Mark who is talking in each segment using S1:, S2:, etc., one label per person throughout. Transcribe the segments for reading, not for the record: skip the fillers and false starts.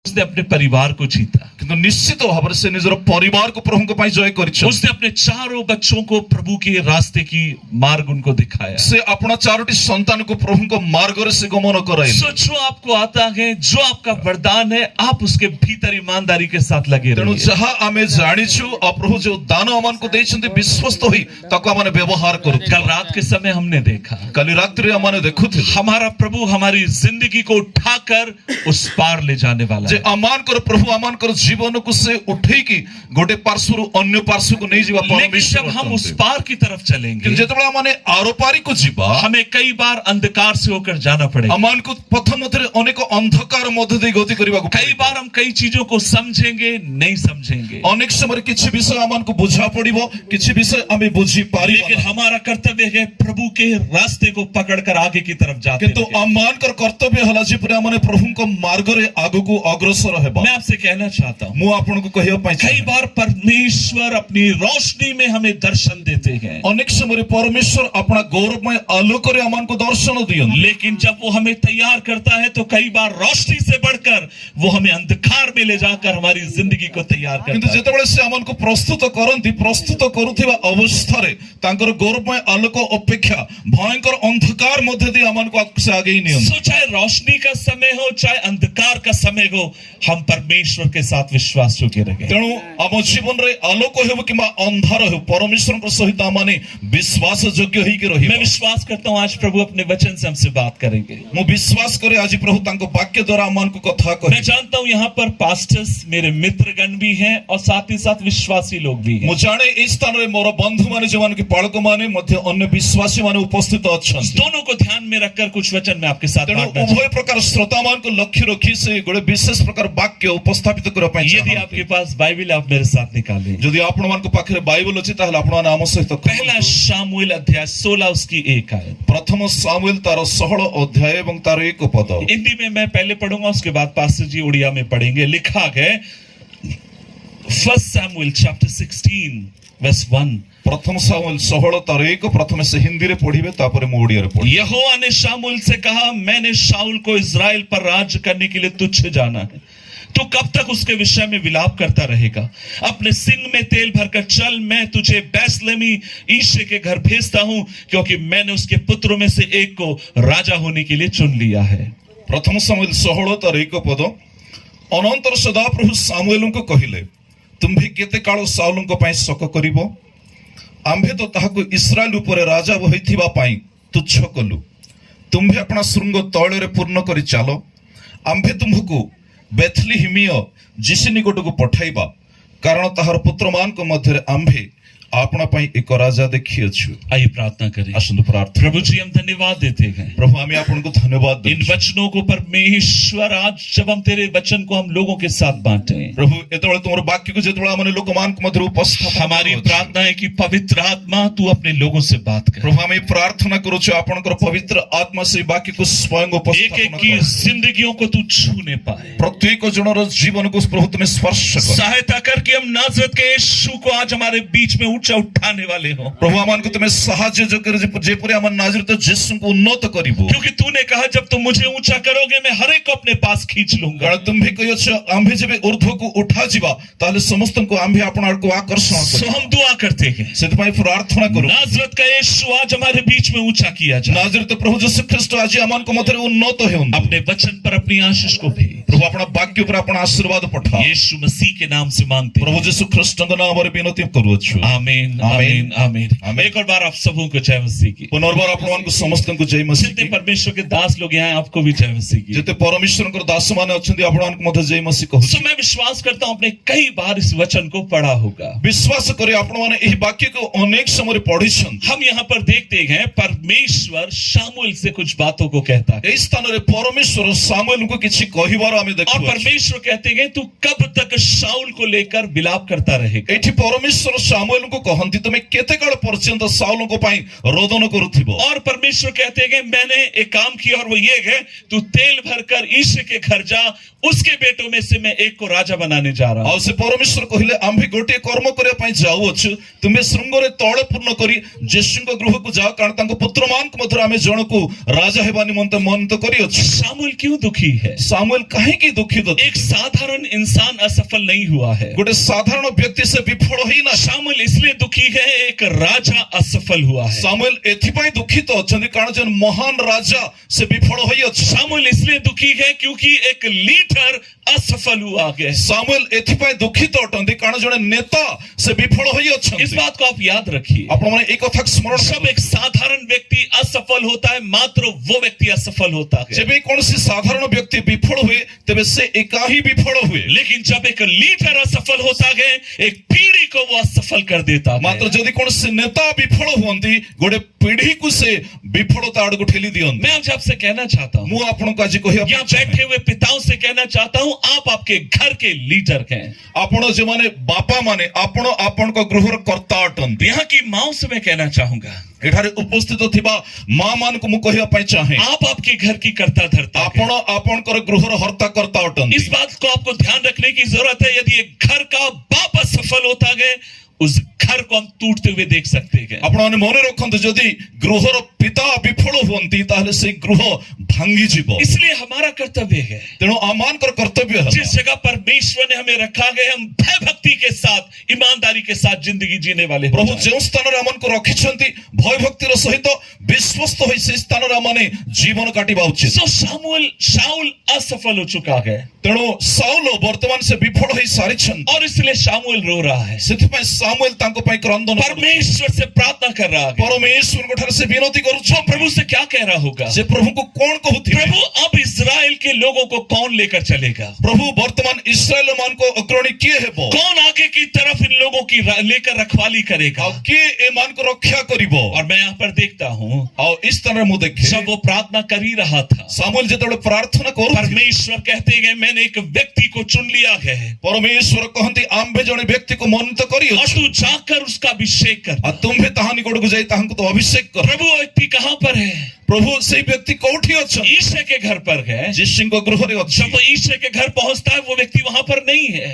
S1: उसने अपने परिवार को जीता,
S2: किंतु निश्चित भाव से निजर परिवार को प्रभु को जय कर
S1: उसने अपने चारों बच्चों को प्रभु के रास्ते की मार्ग उनको दिखाया।
S2: से अपना चारोटी संतान को प्रभु को मार्ग से गमन कराई।
S1: जो आपको आता है, जो आपका वरदान है, आप उसके भीतर ईमानदारी के साथ लगे
S2: तेणु
S1: रहिए।
S2: जहाँ आमे जानिछु आ प्रभु जो दान आमान को देइछन्ति विश्वस्त होई ताको आमाने व्यवहार करू।
S1: कल रात के समय हमने देखा,
S2: कल रात्रि आमाने देखुथिलु
S1: हमारा प्रभु हमारी जिंदगी को उठाकर उस पार ले जाने वाला
S2: जे
S1: है।
S2: अमान कर प्रभु अमान कर जीवन को से उठे की गोटे पार्श्व अन्य पार्श्व को नहीं जीवा
S1: लेकिन जब हम उस पार की तरफ चलेंगे,
S2: जेतबेला माने आरोपारी को जीवा
S1: हमें कई बार अंधकार से होकर जाना पड़ेगा।
S2: अमान को पथ मध्य अनेक अंधकार मध्य दे गति करबा को
S1: कई बार हम कई चीजों को समझेंगे, नहीं समझेंगे,
S2: अनेक समय किछि विषय अमान को बुझा पड़िबो, किछि विषय हमें बुझी पारी।
S1: लेकिन हमारा कर्तव्य है प्रभु के रास्ते को पकड़कर आगे की तरफ जाते
S2: किंतु
S1: रहें।
S2: अमान कर कर्तव्य हला जे पुरा माने प्रभु को मार्ग रे आगु को अग्रसर हेबा।
S1: मैं आपसे कहना चाहता हूँ,
S2: मु आपन को कहियो पाइ
S1: कई बार परमेश्वर अपनी रोशनी में हमें दर्शन देते हैं,
S2: अनेक समय परमेश्वर अपना गौरवमय आलोक रे अमान को दर्शन दियन।
S1: लेकिन जब वो हमें तैयार करता है तो कई बार रोशनी से बढ़कर वो हमें अंधकार में ले जाकर हमारी जिंदगी को तैयार
S2: किंतु
S1: करता है।
S2: जेतेबेले से अमान को प्रस्तुत करंती, प्रस्तुत करूथिबा अवस्था रे तांकर गौरवमय आलोक अपेक्षा भयंकर अंधकार मध्य दे अमान को से आगे ही नियन।
S1: सो चाहे रोशनी का समय हो, चाहे अंधकार का समय हो, हम परमेश्वर के साथ विश्वास जोगे रहे।
S2: तेणु आम जीवन रे आलोक हो कि अंधार हो, परमेश्वर को सहित आमाने विश्वास योग्य ही के रही।
S1: मैं विश्वास करता हूँ आज प्रभु अपने वचन से हमसे बात करेंगे।
S2: मु विश्वास करे आज प्रभु तांको वाक्य द्वारा अमान को कथा कहे।
S1: मैं जानता हूँ यहाँ पर पास्टर्स मेरे मित्रगण भी हैं और साथ ही साथ विश्वासी लोग भी हैं।
S2: मु जाने इस स्थान रे मोर बंधु माने जवान के पालक माने मध्य अन्य विश्वासी माने उपस्थित अछन।
S1: दोनों को ध्यान में रखकर कुछ वचन मैं आपके साथ
S2: तेणु
S1: बांटना
S2: उभय प्रकार श्रोता मान को लक्ष्य रखी से गोटे विशेष प्रकार वाक्य उपस्थापित कर पाए।
S1: यदि आपके पास बाइबल आप मेरे साथ निकालें।
S2: यदि आपण मान को पाखरे बाइबल अछि ताहले आपण नाम सहित
S1: पहला शामुएल अध्याय 16 उसकी 1 आयत।
S2: प्रथम सामुएल तार 16 अध्याय एवं तार 1 पद।
S1: हिंदी में मैं पहले पढ़ूंगा, उसके बाद पास्टर जी उड़िया में पढ़ेंगे। लिखा है 1 Samuel chapter 16 verse 1।
S2: प्रथम सामुएल 16 तार 1 प्रथम से हिंदी रे पढ़िबे तापर मु ओडिया रे पढ़ी।
S1: यहोवा ने शामुएल से कहा, मैंने शाऊल को इस्राएल पर राज्य करने के लिए तुझ से जाना है। तू कब तक उसके विषय में विलाप करता रहेगा? अपने सिंग में तेल भरकर चल, मैं तुझे बैतलहमी ईशे के घर भेजता हूं, क्योंकि मैंने उसके पुत्रों में से एक को राजा होने के लिए चुन लिया है।
S2: प्रथम सामुएल 16 तार 1 पद। अनंतर सदाप्रभु सामुएल को कहिले, तुम्भे केते काल साउल को पई शक करिवो? आम्भे तो ताहाको इस्राएल ऊपर राजा होइथिबा पई तुच्छ कलु। तुम्भे अपना श्रृंग तैल रे पूर्ण करी चालो। आम्भे तुमको बेथलीहिमिय जिसी निकट को पठाइबा, कारण ताहार पुत्र मान को मध्य आम्भे आपना पई एक राजा देखी अछु।
S1: आइए प्रार्थना करें।
S2: आसंतु प्रार्थना।
S1: प्रभु जी हम धन्यवाद देते हैं
S2: प्रभु हमें आपको धन्यवाद
S1: इन वचनों को। परमेश्वर आज जब हम तेरे वचन को हम लोगों के साथ बांटे,
S2: प्रभु एतबेले तुमर वाक्य को जेतबेले हमने लोक मान को मध्य उपस्थापन
S1: हमारी प्रार्थना है कि पवित्र आत्मा तू अपने लोगों से बात कर।
S2: प्रभु हमें प्रार्थना करू छु आपनकर पवित्र आत्मा से वाक्य को स्वयं
S1: एक एक की जिंदगियों को तू छूने पाए।
S2: प्रत्येक जनर जीवन को प्रभु तुम्हें स्पर्श कर
S1: सहायता करके हम नाजरत के यीशु को आज हमारे बीच में ऊंचा उठाने वाले हो।
S2: प्रभु अमान को तुम्हें साहाय्य जो कर जेपरे अमान नाजरत यीशु को उन्नत करिवो,
S1: क्योंकि तूने कहा जब तुम मुझे ऊंचा करोगे मैं हर एक को अपने पास खींच लूंगा।
S2: कारण तुम भी कहियो छ आम्भे जेबे ऊर्ध्व को उठा जीवा ताले समस्त को आम्भे आपन को आकर्षण कर।
S1: सो हम दुआ करते हैं
S2: सेत भाई प्रार्थना करो
S1: नाजरत का यीशु आज हमारे बीच में ऊंचा किया जाए।
S2: नाजरत प्रभु यीशु ख्रिस्ट आज अमान को मध्य उन्नत हे
S1: अपने वचन पर अपनी आशीष को भेज।
S2: प्रभु अपना वाक्य पर अपना आशीर्वाद पठा
S1: यीशु मसीह के नाम से मांगते
S2: प्रभु यीशु ख्रिस्ट के नाम रे विनती करू छु।
S1: आमीन आमीन आमीन। एक और बार आप सबों को जय मसीह की।
S2: पुनर्बार अपन को समस्त को जय मसीह
S1: जितने
S2: की।
S1: परमेश्वर के दास लोग हैं आपको भी जय मसीह की।
S2: जते परमेश्वर को दास माने अछंती अपन को मध्य जय मसीह कहू।
S1: सो मैं विश्वास करता हूं आपने कई बार इस वचन को पढ़ा होगा।
S2: विश्वास करे अपन माने एही वाक्य को अनेक समय पढ़िछन।
S1: हम यहाँ पर देखते हैं परमेश्वर शामुएल से कुछ बातों को कहता है।
S2: एही स्थान रे परमेश्वर सामुएल को किछि कहिबार हमें देखु।
S1: और परमेश्वर कहते हैं तू कब तक शाऊल को लेकर विलाप करता रहेगा?
S2: एठी परमेश्वर सामुएल को कहंती तुमे केते काल पर्यंत साउलको पई रोदन करूथिबो।
S1: और परमेश्वर कहते हैं कि मैंने एक काम किया और वो ये है, तू तेल भरकर ईशे के घर जा, उसके बेटों में से मैं एक को राजा बनाने जा रहा हूं।
S2: आ से परमेश्वर कहिले आम्भे गोटे कर्म करे पई जाउ अछु, तुमे श्रृंगरे तळे पूर्ण करी जेसुको गृह को जाओ, कारण तांको पुत्र मान को मधुर आमे जणको राजा हेबा निमंत मन तो करी अछु।
S1: शामुएल क्यों दुखी है?
S2: सामुएल काहे की दुखित अछि?
S1: एक साधारण इंसान असफल नहीं हुआ है।
S2: गोटे साधारण व्यक्ति से विफल होई ना।
S1: शामुएल इसलिए दुखी है, एक राजा असफल हुआ है।
S2: सामुएल एथिपाई दुखित अछंती कारण जन महान राजा से विफल होई अछि।
S1: शामुएल इसलिए दुखी है क्योंकि एक लीडर असफल हुआ है।
S2: सामुएल एथिपाई दुखित अटंती कारण जने नेता से विफल होई अछंती।
S1: इस बात को आप याद रखिए।
S2: आपण माने एक कथा स्मरण
S1: जब एक साधारण व्यक्ति असफल होता है, मात्र वो व्यक्ति असफल होता है।
S2: जब कौन सी साधारण व्यक्ति विफल हुए तबे से एका ही विफल हुए।
S1: लेकिन जब एक लीडर असफल होता है, एक पीढ़ी को वो असफल कर देता है।
S2: मात्र जदि कौन से नेता विफल हुअंती गोटे पीढ़ी को से विफलता आड़ को ठेली दियंती।
S1: मैं आज आपसे कहना चाहता हूं,
S2: मु आपन को आज कहिया
S1: यहाँ बैठे हुए पिताओं से कहना चाहता हूं, आप आपके घर के लीडर हैं।
S2: आपण जो माने बापा माने आपण आपण को गृहर कर्ता अटंती।
S1: यहाँ की माओ से मैं कहना चाहूंगा,
S2: एठारे उपस्थित थिबा मां मान को मु कहिया पई चाहे,
S1: आप आपके घर की कर्ता धर्ता हैं।
S2: आपण आपण कर गृहर हर्ता कर्ता अटंती।
S1: इस बात को आपको ध्यान रखने की जरूरत है। यदि एक घर का बाप असफल होता है, उस घर को हम टूटते हुए देख सकते हैं।
S2: आपण माने मने रखंतु जदि गृहर पिता विफल हुअंती ताहले से गृह भांगी जीवो।
S1: इसलिए हमारा कर्तव्य है,
S2: तेणु आमान कर कर्तव्य है
S1: जिस जगह परमेश्वर ने हमें रखा है, हम भय भक्ति के साथ, ईमानदारी के साथ जिंदगी जीने वाले हो
S2: प्रभु
S1: जाएं।
S2: जो स्थान आमन को रखिछंती भय भक्तिर सहित विश्वस्त होई से स्थान आमने जीवन काटिबा उचित।
S1: सो शाऊल असफल हो चुका है
S2: तेणु साउल वर्तमान से विफल होई सारिछंती
S1: और इसलिए शामुएल रो रहा है,
S2: सेथिपय सामुएल तांको पई क्रंदन
S1: परमेश्वर से प्रार्थना कर रहा है।
S2: परमेश्वर को ठार से विनती करू
S1: जो प्रभु से क्या कह रहा होगा?
S2: जे प्रभु को कौन कहूथि?
S1: प्रभु अब इस्राएल के लोगों को कौन लेकर चलेगा?
S2: प्रभु वर्तमान इस्राएल मान को अग्रणी किए हेबो?
S1: कौन आगे की तरफ इन लोगों की लेकर रखवाली करेगा?
S2: आ के ए मान को रक्षा करिवो?
S1: और मैं यहाँ पर देखता हूँ,
S2: आ इस तरह मु देखे
S1: जब वो प्रार्थना कर ही रहा था,
S2: सामुएल जेतबे प्रार्थना करू
S1: परमेश्वर कहते हैं मैंने एक व्यक्ति को चुन लिया है
S2: परमेश्वर कहंती आंबे जने व्यक्ति को मनंत करियो
S1: और तू जाकर उसका अभिषेक कर।
S2: आ तुम्हे ताहा निकट को जाई ताहंको तो अभिषेक कर।
S1: प्रभु व्यक्ति कहाँ पर है?
S2: प्रभु से व्यक्ति कोठी अछन
S1: ईशे के घर पर है।
S2: जिसिं को गृह रे अछि।
S1: जब वो ईशे के घर पहुंचता है, वो व्यक्ति वहां पर नहीं है।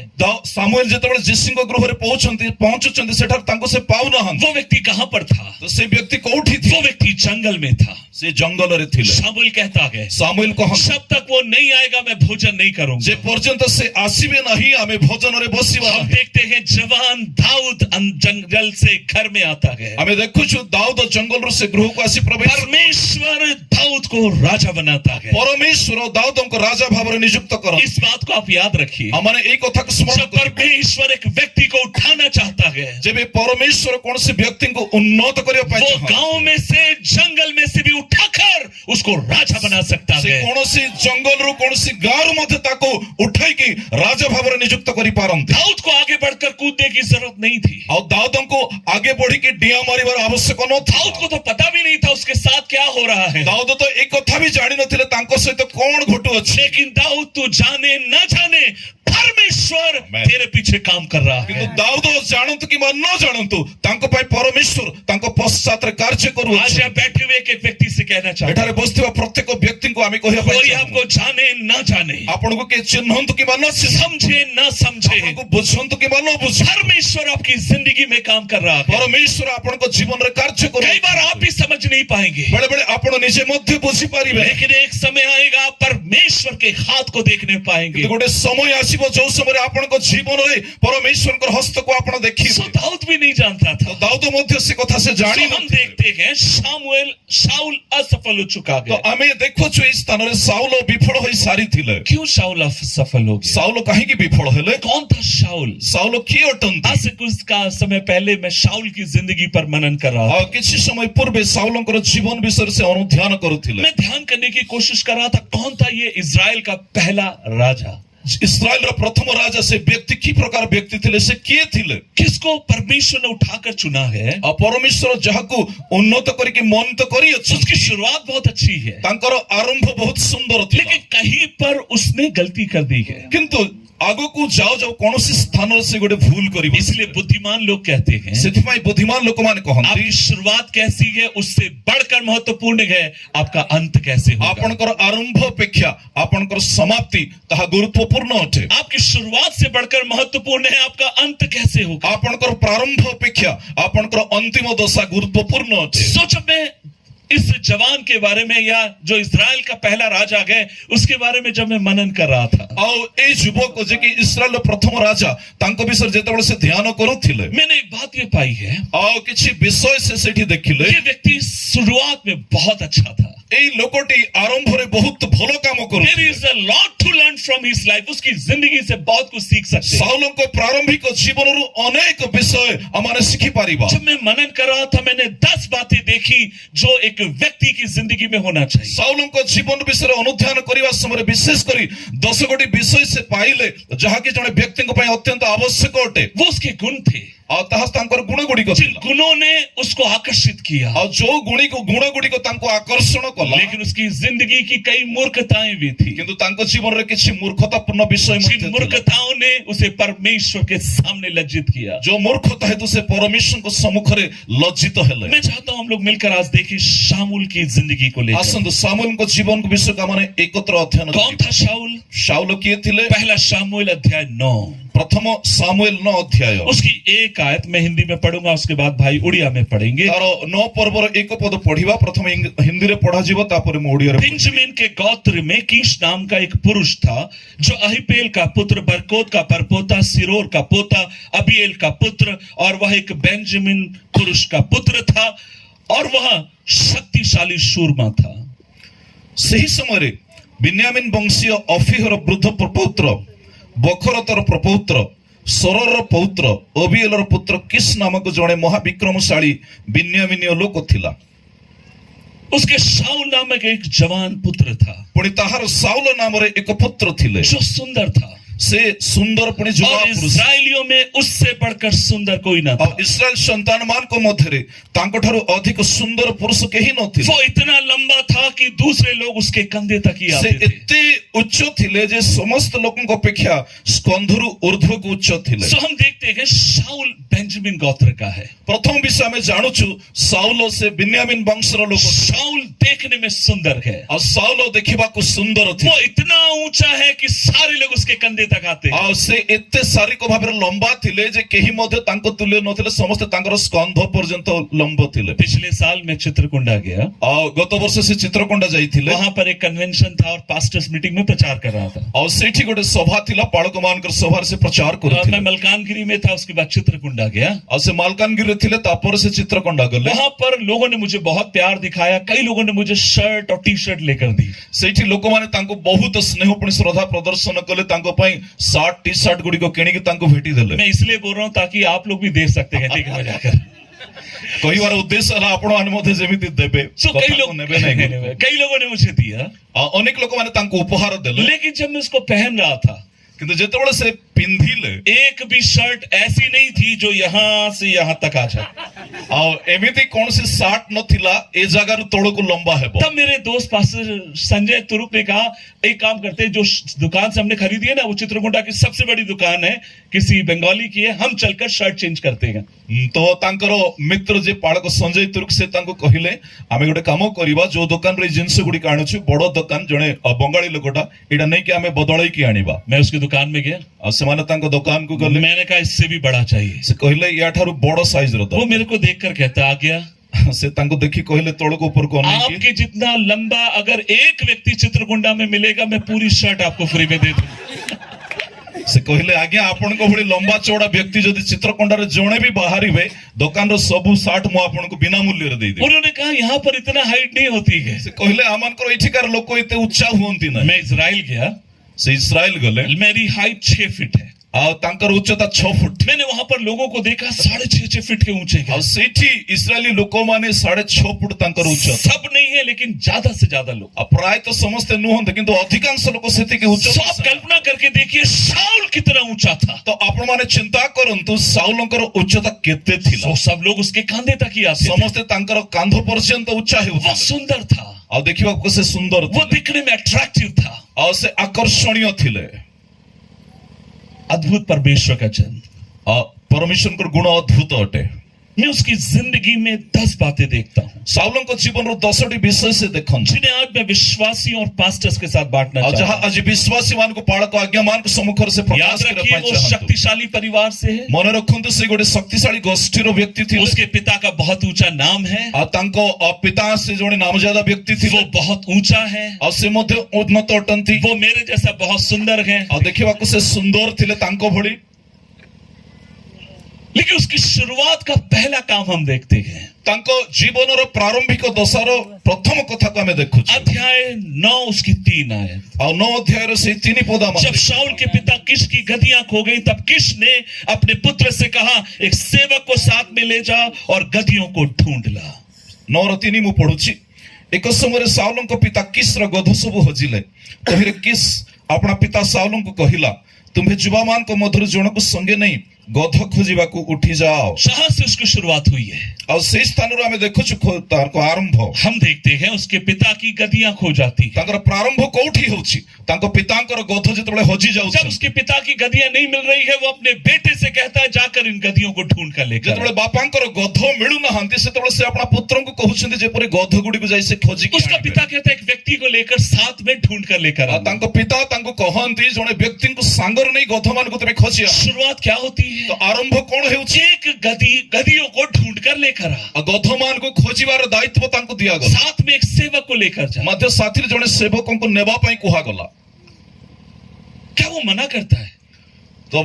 S2: सामुएल जेतबे जिसिं को गृह रे पहुंचुचंती सेठार तांको से पाउ नहन।
S1: वो व्यक्ति कहाँ पर था?
S2: तो से व्यक्ति कोठी थी?
S1: वो व्यक्ति जंगल में था।
S2: से जंगल रे थिले।
S1: शामुएल कहता है
S2: सामुएल कहन
S1: जब तक वो नहीं आएगा मैं भोजन नहीं करूंगा।
S2: जे पर्यंत से आसीबे नहीं आमे भोजन रे बसिबा।
S1: हम देखते हैं जवान दाऊद जंगल से घर में आता है।
S2: आमे देखुछु दाऊद जंगल रो से गृह को आसी प्रवेश।
S1: परमेश्वर दाऊद को राजा बनाता है।
S2: परमेश्वर दाऊद को राजा भाବରେ नियुक्त कर।
S1: इस बात को आप याद रखिए।
S2: हमने एक कथा को स्मरण
S1: जब परमेश्वर एक व्यक्ति को उठाना चाहता है,
S2: जब परमेश्वर कौन से व्यक्ति को उन्नत करिया पाए,
S1: वो गांव में से जंगल में से भी उठाकर उसको राजा बना सकता है।
S2: कौन सी जंगल रो कौन सी गांव मध्य ताको उठाई की राजा भाବରେ नियुक्त करि पारंती।
S1: दाऊद को आगे बढ़कर कूदने की जरूरत नहीं थी
S2: और दाऊद को आगे बढ़ी के डिया मारिबार आवश्यक न था।
S1: दाऊद को तो पता भी नहीं था उसके साथ क्या हो रहा है।
S2: दाऊद तो एक कथा भी जानि नथिले तांको सहित कोन घटु अछि।
S1: लेकिन दाऊद तू जाने न जाने परमेश्वर तेरे पीछे काम कर रहा है।
S2: किंतु दाऊद जानंतु कि न जानंतु तांको पई परमेश्वर तांको पश्चात कार्य करू।
S1: आज यहाँ बैठे हुए एक व्यक्ति से कहना चाहता
S2: एठारे बसथिबा प्रत्येक व्यक्ति को आमी कहिया
S1: कोई आपको जाने न जाने,
S2: आपन को के चिन्हंतु कि न
S1: समझे न समझे,
S2: आपन को बुझंतु कि न बुझ,
S1: परमेश्वर आपकी जिंदगी में काम कर रहा है।
S2: परमेश्वर आपन को जीवन रे कार्य करू।
S1: कई बार आप भी समझ नहीं पाएंगे,
S2: बड़े बड़े आपन निजे मध्य बुझी पारिबे,
S1: लेकिन एक समय आएगा आप परमेश्वर के हाथ को देखने पाएंगे।
S2: गोटे समय आसीबो जो समय आपन को जीवन रे परमेश्वर को हस्त को आपन देखि।
S1: दाऊद भी नहीं जानता था।
S2: दाऊद मध्य से कथा से जानि
S1: हम देखते हैं शाऊल असफल हो चुका है।
S2: तो आमे देखो छु इस स्थान रे साउल विफल होई सारी थिले।
S1: क्यों शाऊल असफल हो गया?
S2: साउल काहे की विफल हेले?
S1: कौन था शाऊल?
S2: साउल की अटंती?
S1: आज से कुछ का समय पहले मैं शाऊल की जिंदगी पर मनन कर रहा था।
S2: किछि समय पूर्व साउल को जीवन विषय से अनुध्यान करुथिले।
S1: मैं ध्यान करने की कोशिश कर रहा था कौन था ये इजराइल का पहला राजा।
S2: इस्राएल रा प्रथम राजा से व्यक्ति की प्रकार व्यक्ति थिले, से किए थिले,
S1: किसको परमेश्वर ने उठाकर चुना है।
S2: परमेश्वर जहाको उन्नत करके मन तो करी
S1: उसकी शुरुआत बहुत अच्छी है,
S2: तांकर आरंभ बहुत सुंदर थी,
S1: लेकिन कहीं पर उसने गलती कर दी है।
S2: किंतु आगो को जाओ जाओ कौन सी स्थान से गोटे भूल करी
S1: इसलिए बुद्धिमान लोग कहते हैं
S2: सेथिमाई बुद्धिमान लोक माने कहंती
S1: आपकी शुरुआत कैसी है उससे बढ़कर महत्वपूर्ण है आपका अंत कैसे होगा।
S2: आपनकर आरंभ अपेक्षा आपनकर समाप्ति ताहा गुरुत्वपूर्ण अटे।
S1: आपकी शुरुआत से बढ़कर महत्वपूर्ण है आपका अंत कैसे होगा।
S2: आपनकर प्रारंभ अपेक्षा आपनकर अंतिम दशा गुरुत्वपूर्ण अटे।
S1: सोचो मैं इस जवान के बारे में या जो इस्राएल का पहला राजा गए उसके बारे में जब मैं मनन कर रहा था
S2: ए युवक जे कि इस्राएल प्रथम राजा तांको विषय जेतेबेले से ध्यान करूथिले
S1: मैंने एक बात ये पाई है
S2: किछि विषय से सेठी देखिले
S1: ये व्यक्ति शुरुआत में बहुत अच्छा था।
S2: एई लोकटी आरंभ रे बहुत भलो काम करू।
S1: There is a lot to learn from his life। उसकी जिंदगी से बहुत कुछ सीख सकते हैं।
S2: साउल को प्रारंभिक जीवन रु अनेक विषय हमारे सीखी पारिबा।
S1: जब मैं मनन कर रहा था मैंने 10 बातें देखी जो एक व्यक्ति की जिंदगी में होना चाहिए।
S2: साउल को जीवन विषय अनुध्यान करबा समय विशेष करी 10 गोटी विषय से पाइले जहा कि जने व्यक्ति को पय अत्यंत आवश्यक अटे।
S1: वो उसके गुण थे
S2: और ताहास्तांकर गुण गुडी को
S1: जिन गुणों ने उसको आकर्षित किया
S2: और जो गुणी को गुण गुडी को तांको आकर्षण कला।
S1: लेकिन उसकी जिंदगी की कई मूर्खताएं भी थी
S2: किंतु तांको जीवन रे किछि मूर्खतापूर्ण विषय
S1: जिन
S2: मध्ये
S1: मूर्खताओं ने उसे परमेश्वर के सामने लज्जित किया।
S2: जो मूर्खता है तो से परमेश्वर को सम्मुख रे लज्जित हेले।
S1: मैं चाहता हूं हम लोग मिलकर आज देखें शाऊल की जिंदगी को लेकर।
S2: आसंत शाऊल को जीवन को विषय का माने एकत्र अध्ययन।
S1: कौन था शाऊल?
S2: शाऊल किए थिले?
S1: पहला शामुएल अध्याय 9
S2: प्रथम सामुएल 9 अध्याय
S1: उसकी एक आयत मैं हिंदी में पढ़ूंगा उसके बाद भाई उड़िया में पढ़ेंगे।
S2: तारो 9 पर्वर एक पद पढ़िबा प्रथम हिंदी रे पढ़ा जीव तापर में ओडिया रे।
S1: बेंजामिन के गोत्र में कीश नाम का एक पुरुष था जो अहीपेल का पुत्र, बरकोत का परपोता, सिरोर का पोता, अबीएल का पुत्र और वह एक बेंजामिन पुरुष का पुत्र था और वह शक्तिशाली शूरमा था।
S2: सही समय रे बिन्यामीन वंशीय अफीहर वृद्ध प्रपौत्र बखरतर प्रपौत्र सरर पौत्र अबीएलर पुत्र किस नामक जड़े महाविक्रमशाली बिन्यामीनीय लोक थिला।
S1: उसके शाऊल नामक एक जवान पुत्र था
S2: पुणी ताहार साउल नाम रे एक पुत्र थिले
S1: जो सुंदर था।
S2: से सुंदर पुणी जुवा
S1: और
S2: पुरुष
S1: इस्राएलियों में उससे बढ़कर सुंदर कोई ना था।
S2: और इस्राएल संतान मान को मध्य रे तांको ठारू अधिक सुंदर पुरुष केही नथिले।
S1: वो इतना लंबा था कि दूसरे लोग उसके कंधे तक ही
S2: से
S1: आते थे।
S2: एते उच्च थिले जे समस्त लोगों अपेक्षा स्कंधरु ऊर्ध्व को उच्च थिले।
S1: सो हम देखते हैं शाऊल बेंजामिन गोत्र का है।
S2: प्रथम विषय में जानू छु साउल से बिन्यामीन वंशर लोक।
S1: शाऊल देखने में सुंदर है
S2: और साउल देखिबा को सुंदर थी।
S1: वो इतना ऊंचा है कि सारे लोग उसके कंधे तक आते हैं।
S2: और से एते शारीरिक भाबरे लंबा थिले जे केही मध्ये तांको तुल्य नथिले समस्त तांकर स्कंध पर्यंत लंब थिले।
S1: पिछले साल मैं चित्रकुंडा गया
S2: और गत वर्ष से चित्रकोंडा जाइथिले।
S1: वहां पर एक कन्वेंशन था और पास्टर्स मीटिंग में प्रचार कर रहा था
S2: और सेठी गोटे सभा थिला पाळक मानकर सभा से प्रचार
S1: मैं
S2: करथिले।
S1: मलकानगिरी में था उसके बाद चित्रकुंडा गया
S2: और से मालकानगिरी थिले तापर से चित्रकोंडा गले।
S1: वहां पर लोगों ने मुझे बहुत प्यार दिखाया। कई लोगों ने मुझे शर्ट और टी शर्ट लेकर दी।
S2: सेठी लोक माने तांको बहुत स्नेहपूर्ण श्रद्धा प्रदर्शन कले तांको पई शर्ट टी शर्ट गुडी को केणी के तांको भेटी देले।
S1: मैं इसलिए बोल रहा हूं ताकि आप लोग भी दे सकते हैं देखने जाकर।
S2: कई बार उद्देश्य रहा आपण अनुमति जेमिति देबे
S1: सो कई लोग
S2: नेबे नहीं।
S1: कई लोगों ने मुझे दिया
S2: अनेक लोक माने तांको उपहार देले।
S1: लेकिन जब मैं उसको पहन रहा था
S2: किंतु जेतेबेले से पिंधिले
S1: एक भी शर्ट ऐसी नहीं थी जो यहां से यहां तक आ जाए
S2: और एमिति कौन सी शर्ट नथिला ए जगह तोड़ को लंबा है।
S1: तब मेरे दोस्त पास्टर संजय तुरुप ने कहा एक काम करते हैं जो दुकान से हमने खरीदी है ना वो चित्रकुंडा की सबसे बड़ी दुकान है किसी बंगाली की है हम चलकर शर्ट चेंज करते हैं।
S2: तो तांकर मित्र जे पाळक संजय तुरुक से तांको कहिले आमे गोटे काम करिबा जो दुकान रे जिंस गुडी काणुछु बड़ दुकान जणे बंगाली लोकटा एटा नहीं कि आमे बदळई की आनिबा।
S1: मैं उसकी दुकान में गया
S2: और सेमाने तांको दुकान को गले।
S1: मैंने कहा इससे भी बड़ा चाहिए।
S2: से कहिले या ठारू बड़ साइज रो।
S1: वो मेरे को देखकर कहता आ गया
S2: से तांको देखी कहिले तोड़ को ऊपर को नहीं
S1: आपके जितना लंबा अगर एक व्यक्ति चित्रकुंडा में मिलेगा मैं पूरी शर्ट आपको फ्री में दे दूं।
S2: से कहिले आज्ञा आपण को बड़ी लंबा चौड़ा व्यक्ति जदि चित्रकोंडा रे जोणे भी बाहरिबे दुकान रो सब 60 मु आपण को बिना मूल्य रे दे दे।
S1: उन्होंने कहा यहाँ पर इतना हाइट नहीं होती है।
S2: से कहिले आमान को एठिकार लोक इते उच्चा हुंती ना।
S1: मैं इजराइल गया
S2: से इस्राएल गले
S1: मेरी हाइट 6 फीट है
S2: और तांकर उच्चता 6 फुट।
S1: मैंने वहां पर लोगों को देखा 6.5 फीट के ऊंचे
S2: और सेठी इस्राएली लोक माने 6.5 फुट तांकर उच्चता।
S1: सब नहीं है लेकिन ज्यादा से ज्यादा लोग
S2: प्राय तो समस्त नुहंत किंतु अधिकांश लोक सेति के उच्च।
S1: सब कल्पना करके देखिए शाऊल कितना ऊंचा था।
S2: तो आपण माने चिंता करंतु साउलंकर उच्चता केते थिला।
S1: तो सब लोग उसके कंधे तक ही आते
S2: समस्त तांकर कांध पर्यंत उच्चा हे।
S1: वो सुंदर था
S2: और देखिबा कसे सुंदर
S1: वो दिखने में अट्रैक्टिव था
S2: और से आकर्षणीय थिले।
S1: अद्भुत परमेश्वर का जन्म।
S2: परमेश्वर गुण अद्भुत अटे।
S1: मैं उसकी जिंदगी में 10 बातें देखता हूँ
S2: साउल को जीवन 10टी विषय से देखन
S1: जिन्हें आज मैं विश्वासियों और पास्टर्स के साथ बांटना चाहता
S2: जहाँ
S1: हूँ।
S2: आज विश्वासी मान को पालक आज्ञा मान को सम्मुख से
S1: याद
S2: प्रकाश
S1: रखिए वो शक्तिशाली परिवार से है,
S2: मन रखु से गोटे शक्तिशाली गोष्ठीर व्यक्ति थी।
S1: उसके पिता का बहुत ऊंचा नाम है,
S2: पिता से जोड़े नामजादा व्यक्ति थी,
S1: वो बहुत ऊंचा है,
S2: और से मध्य उन्नत अटंती,
S1: वो मेरे जैसा बहुत सुंदर है
S2: और देखिबा को से सुंदर थिले तांको भली।
S1: लेकिन उसकी शुरुआत का पहला काम हम देखते हैं
S2: तांको जीवनर प्रारंभिक दशार प्रथम कथा को हमें देखु
S1: अध्याय 9 उसकी 3 आयत।
S2: और 9 अध्याय से 3 पदा
S1: जब शाऊल के पिता किश की गधियां खो गई तब किश ने अपने पुत्र से कहा एक सेवक को साथ में ले जा और गधियों को ढूंढ ला।
S2: 9:3 मु पढुछि। एक समय साउल को पिता किस र गध सब हजिले तहिरे किस अपना पिता साउल को कहिला तुम्हें जुबामान को मधुर जन को संगे नहीं गध खोजिबा को उठी जाओ।
S1: जहां से उसकी शुरुआत हुई है
S2: और से स्थान रो हमें देखु तार को आरंभ
S1: हम देखते हैं उसके पिता की गधियां खो जाती हैं।
S2: तांकर प्रारंभ कोठी होछि तांको पितांकर गध जतबे हजि जाउ
S1: जब उसके पिता की गधियां नहीं मिल रही है वो अपने बेटे से कहता है जाकर इन गधियों को ढूंढ कर लेकर
S2: जतबे बापांकर गध मिलु न हंती सेतबे से अपना पुत्र को कहउछंती जे परे गध गुडी को जाई से खोजि के
S1: उसका पिता कहता है एक व्यक्ति को लेकर साथ में ढूंढ कर लेकर आ।
S2: तांको पिता तांको कहंती जने व्यक्ति को सांगर नहीं गध मान को तमे खोजिया।
S1: शुरुआत क्या होती है?
S2: तो आरंभ कोन हेउछि
S1: एक गधियों को ढूंढ कर लेकर आ।
S2: गध मान को खोजिबार दायित्व तांको दिया गला।
S1: साथ में एक सेवक को लेकर जा।
S2: मध्य साथी जने सेवकों को नेबा पई कुहा गला।
S1: क्या वो मना करता है?
S2: तो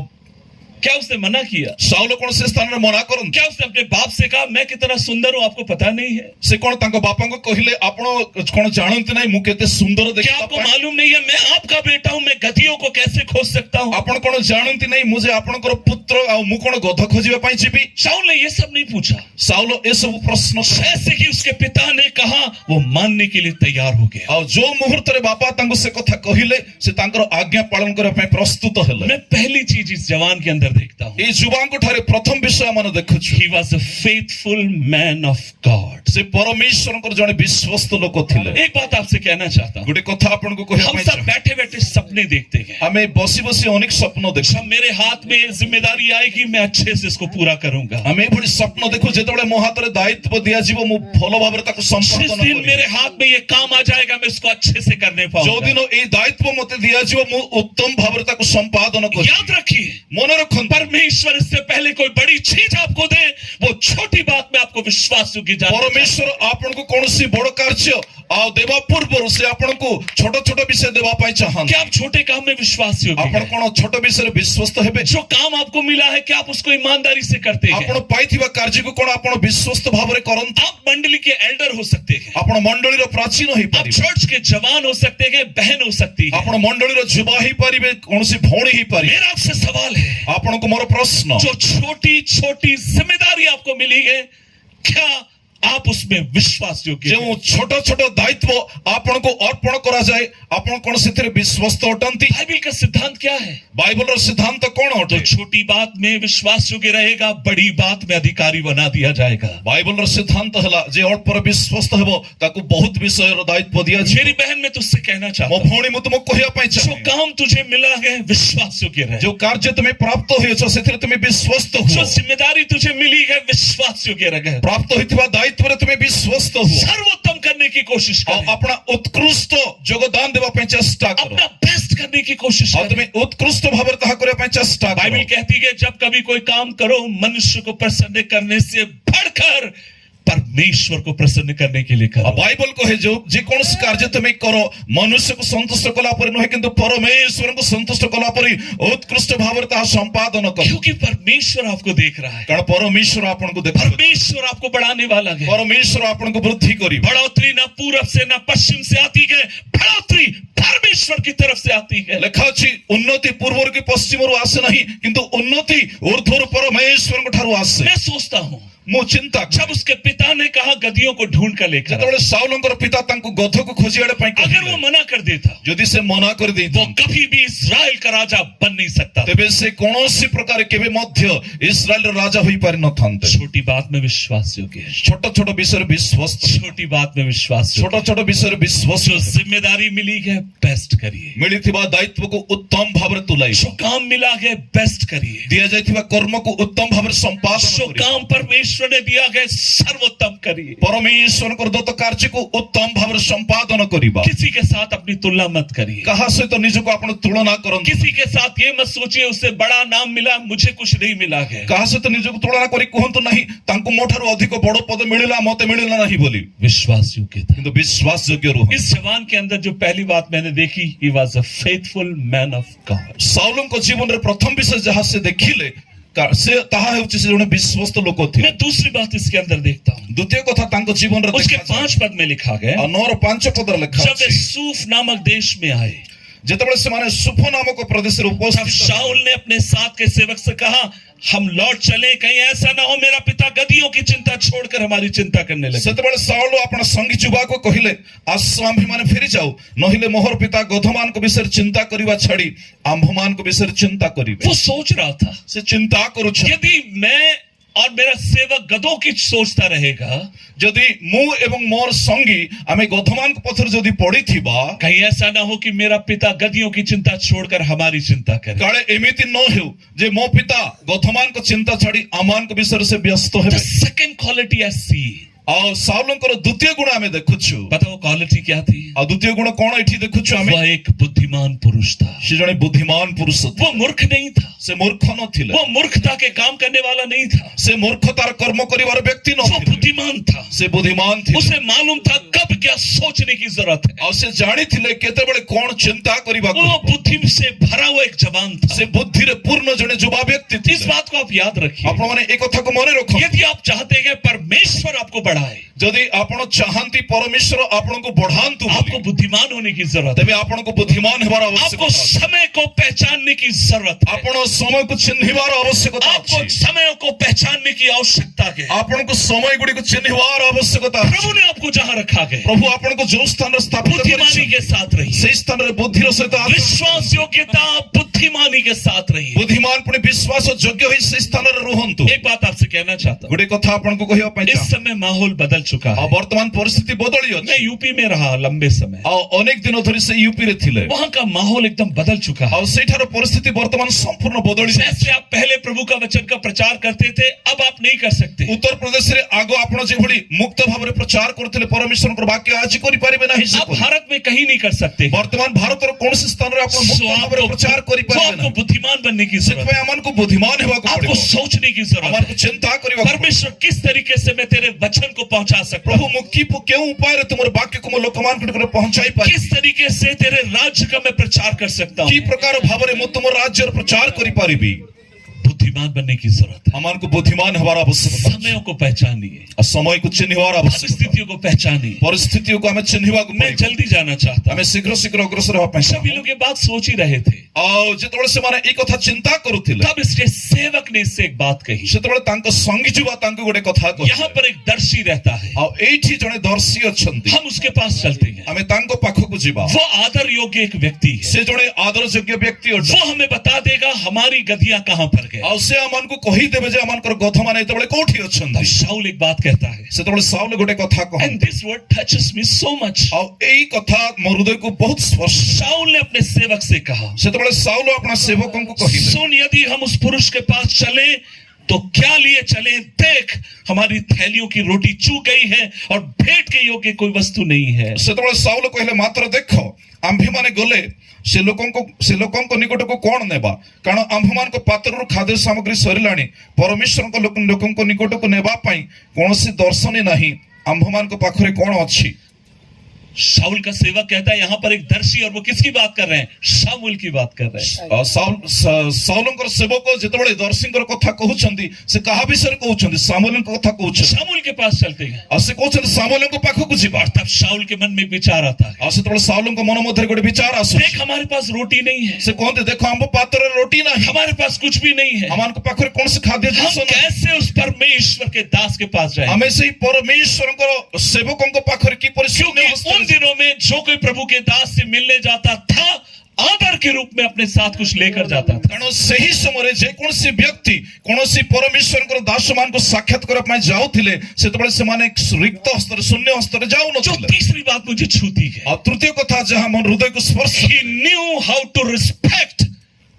S1: क्या उसने मना किया?
S2: साउल कौन से स्थान में मना करन?
S1: क्या उसने अपने बाप से कहा मैं कितना सुंदर हूं आपको पता नहीं है?
S2: से कौन तांको बापा को कहिले आपण कौन जानते नहीं मु केते सुंदर देखता।
S1: क्या आपको मालूम नहीं है मैं आपका बेटा हूं, मैं गधियों को कैसे खोज सकता हूं?
S2: आपण कौन जानते नहीं मुझे आपनकर पुत्र आ मु कौन गध खोजिबा पई छिबी।
S1: शाऊल ने ये सब नहीं पूछा।
S2: साउल ए सब प्रश्न
S1: जैसे कि उसके पिता ने कहा वो मानने के लिए तैयार हो गया।
S2: और जो मुहूर्त रे बापा तांको से कथा कहिले से तांकर आज्ञा पालन करे पई प्रस्तुत हेले।
S1: मैं पहली चीज इस जवान के अंदर देखता हूं
S2: जुबान ठारे प्रथम विषय मन देखुछु
S1: he was a faithful man of God।
S2: से परमेश्वर को जने विश्वस्त लोक थिले।
S1: एक बात आपसे कहना चाहता हूं,
S2: गुटे कथा आपन को कहया
S1: हम सब बैठे बैठे सपने देखते हैं।
S2: हमें बसी बसी अनेक सपन देखु।
S1: जब मेरे हाथ में ये जिम्मेदारी आएगी मैं अच्छे से इसको पूरा करूंगा।
S2: हमें बड़ी सपन देखु जेतबे मो हाथ रे दायित्व दिया जीवो मु भलो भाबरे ताको संपादन
S1: जिस दिन मेरे हाथ में ये काम आ जाएगा मैं इसको अच्छे से करने पाऊंगा।
S2: जो दिन ए दायित्व मते दिया जीवो मु उत्तम भाबरे ताको संपादन करी।
S1: याद रखिए
S2: मन रखन
S1: परमेश्वर इससे पहले कोई बड़ी चीज आपको दे वो छोटी बात में आपको विश्वास योग्य जान।
S2: परमेश्वर आपन को कोनसी बड़ कार्य आ देवा पूर्व से आपन को छोट छोट विषय देवा पाई चाहन।
S1: क्या आप छोटे काम में विश्वास योग्य
S2: आपन कोन छोट विषय रे विश्वस्त हेबे?
S1: जो काम आपको मिला है क्या आप उसको ईमानदारी से करते हैं?
S2: आपन पाइथिबा कार्य को कोन आपन विश्वस्त भाबरे करन?
S1: आप मंडली के एल्डर हो सकते हैं,
S2: आपन मंडली रो प्राचीन होई
S1: आप
S2: पारिबे,
S1: चर्च के जवान हो सकते हैं, बहन हो सकती है,
S2: आपन मंडली रो युवा ही पारिबे, कोनसी भौणी ही पारिबे।
S1: मेरा आपसे सवाल है
S2: आपन को मोर प्रश्न
S1: जो छोटी छोटी जिम्मेदारी आपको मिली है क्या आप उसमें विश्वास योग्य
S2: जो छोट छोट दायित्व आपन को अर्पण करा जाए आपन कोन सेथिरे विश्वस्त अटंती?
S1: बाइबल का सिद्धांत क्या है?
S2: बाइबल रो सिद्धांत कोन
S1: जो
S2: अटे?
S1: छोटी बात में विश्वास योग्य रहेगा बड़ी बात में अधिकारी बना दिया जाएगा।
S2: बाइबल रो सिद्धांत हला जे अल्प पर विश्वस्त हेबो ताको बहुत विषय रो दायित्व दिया जे।
S1: मेरी बहन मैं तुझसे कहना चाहता
S2: मो
S1: हूं
S2: भौणी मु तुमको कहया पई
S1: जो
S2: चाहे
S1: काम तुझे मिला है विश्वास योग्य रहे।
S2: जो कार्य तुम्हें प्राप्त होय छ सेथिरे तुम्हें विश्वस्त
S1: जो
S2: हो।
S1: जिम्मेदारी तुझे मिली है विश्वास योग्य रहे।
S2: प्राप्त होइतिबा दायित्व रे तुम्हें विश्वस्त हो।
S1: सर्वोत्तम करने की कोशिश
S2: और
S1: करो,
S2: अपना उत्कृष्ट योगदान देवा पई चेष्टा करो।
S1: अपना बेस्ट करने की कोशिश
S2: और
S1: करो।
S2: तुम्हें उत्कृष्ट भाବରେ ताहा करे पई चेष्टा
S1: बाइबल
S2: करो।
S1: कहती है जब कभी कोई काम करो मनुष्य को प्रसन्न करने से बढ़कर परमेश्वर को प्रसन्न करने के लिए करो।
S2: बाइबल कहे जो जे कोनस कार्य तुम्हें करो मनुष्य को संतुष्ट कला पर नहे किंतु परमेश्वर को संतुष्ट कला पर उत्कृष्ट भाବରେ ताहा संपादन करो।
S1: क्योंकि परमेश्वर आपको देख रहा है,
S2: कारण परमेश्वर आपन को देखो।
S1: परमेश्वर आपको बढ़ाने वाला है।
S2: परमेश्वर आपन को वृद्धि करी।
S1: बढ़ोतरी ना पूरब से ना पश्चिम से आती है, बढ़ोतरी परमेश्वर की तरफ से आती है।
S2: लेखा अछि उन्नति पूर्व की पश्चिम रु आसे नहीं किंतु उन्नति ऊर्ध्वर परमेश्वर को ठारू आसे।
S1: मैं सोचता हूं
S2: ମୁଁ ଚିନ୍ତା କରେ।
S1: जब उसके पिता ने कहा गधियों को ढूंढ कर लेकर आ,
S2: ଯେତେବେଳେ ସାଉଲଙ୍କର ପିତା ତାଙ୍କୁ ଗଧକୁ ଖୋଜିବା ପାଇଁ
S1: अगर
S2: କହିଲେ,
S1: वो मना कर देता
S2: ଯଦି ସେ ମନା
S1: वो
S2: କରିଦେଇଥାନ୍ତେ
S1: कभी भी इस्राएल का राजा बन नहीं सकता था।
S2: ତେବେ ସେ କୌଣସି ପ୍ରକାର କେବେ ମଧ୍ୟ ଇସ୍ରାଏଲର ରାଜା ହୋଇପାରିନଥାନ୍ତେ।
S1: छोटी बात में विश्वास योग्य है,
S2: ଛୋଟ ଛୋଟ ବିଷୟରେ ବିଶ୍ୱାସ,
S1: छोटी बात में विश्वास
S2: ଛୋଟ
S1: योग्य
S2: ଛୋଟ ବିଷୟରେ ବିଶ୍ୱାସ,
S1: जो जिम्मेदारी मिली है बेस्ट करिए,
S2: ମିଳିଥିବା ଦାୟିତ୍ୱକୁ ଉତ୍ତମ ଭାବରେ ତୁଲାଇବ,
S1: जो काम मिला है बेस्ट करिए,
S2: ଦିଆଯାଇଥିବା କର୍ମକୁ ଉତ୍ତମ ଭାବରେ ସମ୍ପାଦନ
S1: जो
S2: କରିବ,
S1: काम परमेश्वर ने दिया है सर्वोत्तम करिए।
S2: ପରମେଶ୍ୱରଙ୍କର ଦତ୍ତ କାର୍ଯ୍ୟକୁ ଉତ୍ତମ ଭାବରେ ସମ୍ପାଦନ କରିବା।
S1: किसी के साथ अपनी तुलना मत करिए,
S2: କାହା ସହିତ ନିଜକୁ ଆପଣ ତୁଳନା କରନ୍ତୁ,
S1: किसी के साथ ये मत सोचिए उससे बड़ा नाम मिला मुझे कुछ नहीं मिला है।
S2: କାହା ସହିତ ନିଜକୁ ତୁଳନା କରି କୁହନ୍ତୁ ନାହିଁ ତାଙ୍କୁ ମୋ ଠାରୁ ଅଧିକ ବଡ ପଦ ମିଳିଲା ମତେ ମିଳିଲା ନାହିଁ ବୋଲି,
S1: विश्वास योग्यता।
S2: କିନ୍ତୁ ବିଶ୍ୱାସ ଯୋଗ୍ୟ ରୁହ।
S1: इस जवान के अंदर जो पहली बात मैंने देखी, he was a faithful man of God।
S2: ସାଉଲଙ୍କ ଜୀବନରେ ପ୍ରଥମ ବିଷୟ ଯାହା ସେ ଦେଖିଲେ ସେ ତାହା ହେଉଛି ସେ ଜଣେ ବିଶ୍ୱସ୍ତ ଲୋକ ଥିଲେ।
S1: मैं दूसरी बात इसके अंदर देखता हूँ,
S2: ଦ୍ୱିତୀୟ କଥା ତାଙ୍କ ଜୀବନରେ
S1: उसके
S2: ଦେଖାଯାଏ।
S1: 5 पद में लिखा गया,
S2: ଆଉ 9ର 5 ପଦରେ ଲେଖା
S1: जब वे
S2: ଅଛି,
S1: सूफ नामक देश में आए
S2: ଯେତେବେଳେ ସେମାନେ ସୁଫ ନାମକ ପ୍ରଦେଶରେ
S1: तब
S2: ଉପସ୍ଥିତ
S1: शाऊल ने अपने साथ के सेवक से कहा, हम लौट चले, कहीं ऐसा ना हो मेरा पिता गधियों की चिंता छोड़कर हमारी चिंता करने लगे।
S2: ସେତେବେଳେ ସାଉଲ ଆପଣ ସଙ୍ଗୀ ଯୁବାକୁ କହିଲେ ଆସ ଆମ୍ଭେମାନେ ଫେରି ଯାଉ, ନହେଲେ ମୋହର ପିତା ଗଧମାନଙ୍କ ବିଷୟରେ ଚିନ୍ତା କରିବା ଛାଡି ଆମ୍ଭମାନଙ୍କ ବିଷୟରେ ଚିନ୍ତା କରିବେ।
S1: वो सोच रहा था
S2: ସେ ଚିନ୍ତା କରୁଛନ୍ତି
S1: यदि मैं और मेरा सेवक गधों की सोचता रहेगा,
S2: ଯଦି ମୁଁ ଏବଂ ମୋର ସଙ୍ଗୀ ଆମେ ଗଧମାନଙ୍କ ପଥରେ ଯଦି ପଡିଥିବା
S1: कहीं ऐसा ना हो कि मेरा पिता गधियों की चिंता छोड़कर हमारी चिंता करे।
S2: କାଳେ ଏମିତି ନ ହେଉ ଯେ ମୋ ପିତା ଗଧମାନଙ୍କ ଚିନ୍ତା ଛାଡି ଆମମାନଙ୍କ ବିଷୟରେ ସେ ବ୍ୟସ୍ତ
S1: The
S2: ହେବେ।
S1: second quality I see,
S2: ଆଉ ସାଉଲଙ୍କର ଦ୍ୱିତୀୟ ଗୁଣ ଆମେ ଦେଖୁଛୁ।
S1: पता वो क्वालिटी क्या थी?
S2: ଆଉ ଦ୍ୱିତୀୟ ଗୁଣ କଣ ଏଠି ଦେଖୁଛୁ ଆମେ?
S1: वह एक बुद्धिमान पुरुष था।
S2: ସେ ଜଣେ ବୁଦ୍ଧିମାନ ପୁରୁଷ ଥିଲେ।
S1: वो मूर्ख नहीं था,
S2: ସେ ମୂର୍ଖ ନଥିଲେ,
S1: वो मूर्खता के काम करने वाला नहीं था,
S2: ସେ ମୂର୍ଖତାର କର୍ମ କରିବାର ବ୍ୟକ୍ତି
S1: वो
S2: ନଥିଲେ,
S1: बुद्धिमान था।
S2: ସେ ବୁଦ୍ଧିମାନ ଥିଲେ।
S1: उसे मालूम था कब क्या सोचने की जरूरत है।
S2: ଆଉ ସେ ଜାଣିଥିଲେ କେତେବେଳେ କଣ ଚିନ୍ତା କରିବାକୁ
S1: वो
S2: ହେବ।
S1: बुद्धि से भरा हुआ एक जवान था।
S2: ସେ ବୁଦ୍ଧିରେ ପୂର୍ଣ୍ଣ ଜଣେ ଯୁବା ବ୍ୟକ୍ତି
S1: इस
S2: ଥିଲେ।
S1: बात को आप याद रखिए।
S2: ଆପଣମାନେ ଏ କଥାକୁ ମନେ ରଖନ୍ତୁ।
S1: यदि आप चाहते हैं परमेश्वर आपको बढ़ाए,
S2: ଯଦି ଆପଣ ଚାହାନ୍ତି ପରମେଶ୍ୱର ଆପଣଙ୍କୁ ବଢାନ୍ତୁ ବୋଲି,
S1: आपको बुद्धिमान होने की जरूरत है,
S2: ତେବେ ଆପଣଙ୍କୁ ବୁଦ୍ଧିମାନ ହେବାର
S1: आपको
S2: ଆବଶ୍ୟକତା ଅଛି।
S1: समय को पहचानने की जरूरत है,
S2: ଆପଣ ସମୟକୁ ଚିହ୍ନିବାର ଆବଶ୍ୟକତା
S1: आपको
S2: ଅଛି।
S1: समय को पहचानने की आवश्यकता है।
S2: ଆପଣଙ୍କୁ ସମୟ ଗୁଡିକୁ ଚିହ୍ନିବାର ଆବଶ୍ୟକତା ଅଛି।
S1: प्रभु ने आपको जहां रखा है
S2: ପ୍ରଭୁ ଆପଣଙ୍କୁ ଯୋଉ ସ୍ଥାନରେ ସ୍ଥାପିତ
S1: बुद्धिमानी
S2: କରିଛନ୍ତି
S1: के साथ रहिए,
S2: ସେଇ ସ୍ଥାନରେ ବୁଦ୍ଧିର ସହିତ ଆଚରଣ
S1: विश्वास योग्यता बुद्धिमानी के साथ रहिए।
S2: ବୁଦ୍ଧିମାନ ପୁଣି ବିଶ୍ୱାସ ଯୋଗ୍ୟ ହୋଇ ସେଇ ସ୍ଥାନରେ ରୁହନ୍ତୁ।
S1: एक बात आपसे कहना चाहता हूं,
S2: ଗୋଟେ କଥା ଆପଣଙ୍କୁ କହିବା ପାଇଁ
S1: इस
S2: ଚାହେଁ।
S1: समय माहौल बदल चुका
S2: ଆଉ
S1: है।
S2: ବର୍ତ୍ତମାନ ପରିସ୍ଥିତି ବଦଳି ଅଛି।
S1: मैं यूपी में रहा लंबे समय,
S2: ଆଉ ଅନେକ ଦିନ ଧରି ସେ ୟୁପିରେ ଥିଲେ।
S1: वहां का माहौल एकदम बदल चुका है।
S2: ଆଉ ସେଇଠାର ପରିସ୍ଥିତି ବର୍ତ୍ତମାନ ସମ୍ପୂର୍ଣ୍ଣ ବଦଳି ଯାଇଛି।
S1: जैसे आप पहले प्रभु का वचन का प्रचार करते थे, अब आप नहीं कर सकते।
S2: ଉତ୍ତର ପ୍ରଦେଶରେ ଆଗ ଆପଣ ଯେଭଳି ମୁକ୍ତ ଭାବରେ ପ୍ରଚାର କରୁଥିଲେ ପରମେଶ୍ୱରଙ୍କର ବାକ୍ୟ ଆଜି କରିପାରିବେ ନାହିଁ
S1: आप
S2: ସେପରି।
S1: भारत में कहीं नहीं कर सकते।
S2: ବର୍ତ୍ତମାନ ଭାରତର କୌଣସି ସ୍ଥାନରେ ଆପଣ ମୁକ୍ତ ଭାବରେ ପ୍ରଚାର
S1: तो
S2: କରିପାରିବେ
S1: आपको
S2: ନାହିଁ।
S1: बुद्धिमान बनने की जरूरत
S2: ସେଥିପାଇଁ
S1: है,
S2: ଆମକୁ ବୁଦ୍ଧିମାନ ହେବାକୁ
S1: आपको
S2: ପଡିବ।
S1: सोचने की जरूरत
S2: ଆମକୁ
S1: है।
S2: ଚିନ୍ତା କରିବାକୁ ପଡିବ।
S1: परमेश्वर किस तरीके से मैं तेरे वचन को पहुंचा सकता
S2: ପ୍ରଭୁ
S1: हूं,
S2: ମୁଁ କେଉଁ ଉପାୟରେ ତୁମର ବାକ୍ୟକୁ ମୋ ଲୋକମାନଙ୍କ ନିକଟରେ ପହଞ୍ଚାଇ ପାରିବି,
S1: किस तरीके से तेरे राज्य का मैं प्रचार कर सकता
S2: କି
S1: हूं।
S2: ପ୍ରକାର ଭାବରେ ମୁଁ ତୁମ ରାଜ୍ୟର ପ୍ରଚାର କରିପାରିବି।
S1: बुद्धिमान बनने की जरूरत है।
S2: ଆମକୁ ବୁଦ୍ଧିମାନ ହେବାର ଆବଶ୍ୟକତା ଅଛି।
S1: समयों को पहचानिए,
S2: ଆଉ ସମୟକୁ ଚିହ୍ନିବାର ଆବଶ୍ୟକତା।
S1: परिस्थितियों को पहचानिए।
S2: ପରିସ୍ଥିତିକୁ ଆମେ ଚିହ୍ନିବାକୁ
S1: मैं
S2: ପଡିବ।
S1: जल्दी जाना चाहता
S2: ଆମେ
S1: हूं।
S2: ଶୀଘ୍ର ଶୀଘ୍ର ଅଗ୍ରସର ହେବା ପାଇଁ
S1: सभी
S2: ଚାହୁଁ।
S1: लोग ये बात सोच ही रहे थे,
S2: ଆଉ ଯେତେବେଳେ ସେମାନେ ଏଇ କଥା ଚିନ୍ତା କରୁଥିଲେ
S1: तब इसके सेवक ने इससे एक बात कही।
S2: ସେତେବେଳେ ତାଙ୍କ ସଙ୍ଗୀ ଯୁବା ତାଙ୍କୁ ଗୋଟେ କଥା
S1: यहाँ
S2: କହିଲେ।
S1: पर एक दर्शी रहता है,
S2: ଆଉ ଏଇଠି ଜଣେ ଦର୍ଶୀ ଅଛନ୍ତି,
S1: हम उसके पास चलते हैं।
S2: ଆମେ ତାଙ୍କ ପାଖକୁ ଯିବା।
S1: वो आदर योग्य एक व्यक्ति है,
S2: ସେ ଜଣେ ଆଦର ଯୋଗ୍ୟ ବ୍ୟକ୍ତି
S1: वो
S2: ଅଛନ୍ତି।
S1: हमें बता देगा हमारी गधियां कहां पर गए।
S2: ଆଉ ସେ ଆମମାନଙ୍କୁ କହିଦେବେ ଯେ ଆମଙ୍କର ଗଧମାନେ ଯେତେବେଳେ କୋଉଠି
S1: तब
S2: ଅଛନ୍ତି।
S1: शाऊल एक बात कहता है,
S2: ସେତେବେଳେ ସାଉଲ ଗୋଟେ କଥା
S1: and
S2: କହନ୍ତି।
S1: this word touches me so much।
S2: ଆଉ ଏଇ କଥା ମୋ ହୃଦୟକୁ ବହୁତ ସ୍ପର୍ଶ।
S1: शाऊल ने अपने सेवक से कहा,
S2: ସେତେବେଳେ ସାଉଲ ଆପଣା ସେବକଙ୍କୁ କହିଲେ,
S1: सुन, यदि हम उस पुरुष के पास चले तो क्या लिए चले, देख हमारी थैलियों की रोटी चूक गई है और भेंट के योग्य कोई वस्तु नहीं है।
S2: ସେତେବେଳେ ସାଉଲ କହିଲେ ମାତ୍ର ଦେଖ ଆମ୍ଭେମାନେ ଗଲେ ସେ ଲୋକଙ୍କ ନିକଟକୁ କଣ ନେବା, କାରଣ ଆମ୍ଭମାନଙ୍କ ପାତ୍ରରୁ ଖାଦ୍ୟ ସାମଗ୍ରୀ ସରିଲାଣି। ପରମେଶ୍ୱରଙ୍କ ଲୋକଙ୍କ ନିକଟକୁ ନେବା ପାଇଁ କୌଣସି ଦର୍ଶନୀ ନାହିଁ। ଆମ୍ଭମାନଙ୍କ ପାଖରେ କଣ ଅଛି?
S1: शाऊल का सेवक कहता है यहाँ पर एक दर्शी, और वो किसकी बात कर रहे हैं? शाऊल की बात कर रहे हैं।
S2: साउलଙ୍କର ସେବକ ଯେତେବେଳେ ଦର୍ଶୀଙ୍କର କଥା କହୁଛନ୍ତି ସେ କାହା ବିଷୟରେ କହୁଛନ୍ତି? ସାମୁଏଲଙ୍କ କଥା କହୁଛନ୍ତି।
S1: शाऊल के पास चलते हैं
S2: ଆଉ ସେ କହୁଛନ୍ତି ସାମୁଏଲଙ୍କ ପାଖକୁ ଯିବା।
S1: और तब शाऊल के मन में विचार आता है,
S2: ଆଉ ସେତେବେଳେ ସାଉଲଙ୍କ ମନ ମଧ୍ୟରେ ଗୋଟେ ବିଚାର ଆସୁଛି।
S1: देख हमारे पास रोटी नहीं है,
S2: ସେ କହନ୍ତି ଦେଖ ଆମ ପାତ୍ରରେ ରୋଟି ନାହିଁ,
S1: हमारे पास कुछ भी नहीं है,
S2: ଆମମାନଙ୍କ ପାଖରେ କୌଣସି ଖାଦ୍ୟ
S1: हम
S2: ଜିନିଷ ନାହିଁ।
S1: कैसे उस परमेश्वर के दास के पास जाएं?
S2: ଆମେ ସେଇ ପରମେଶ୍ୱରଙ୍କର ସେବକଙ୍କ ପାଖରେ କିପରି
S1: क्योंकि उन दिनों में जो कोई प्रभु के दास से मिलने जाता था आदर के रूप में अपने साथ कुछ लेकर जाता था।
S2: କାରଣ ସେହି ସମୟରେ ଯେକୌଣସି ବ୍ୟକ୍ତି କୌଣସି ପରମେଶ୍ୱରଙ୍କର ଦାସମାନଙ୍କୁ ସାକ୍ଷାତ କରିବା ପାଇଁ ଯାଉଥିଲେ ସେତେବେଳେ ସେମାନେ ରିକ୍ତ ହସ୍ତରେ ଶୂନ୍ୟ ହସ୍ତରେ
S1: जो
S2: ଯାଉନଥିଲେ।
S1: तीसरी बात मुझे छूती है,
S2: ଆଉ ତୃତୀୟ କଥା ଯାହା ମୋ ହୃଦୟକୁ ସ୍ପର୍ଶ
S1: he knew how to respect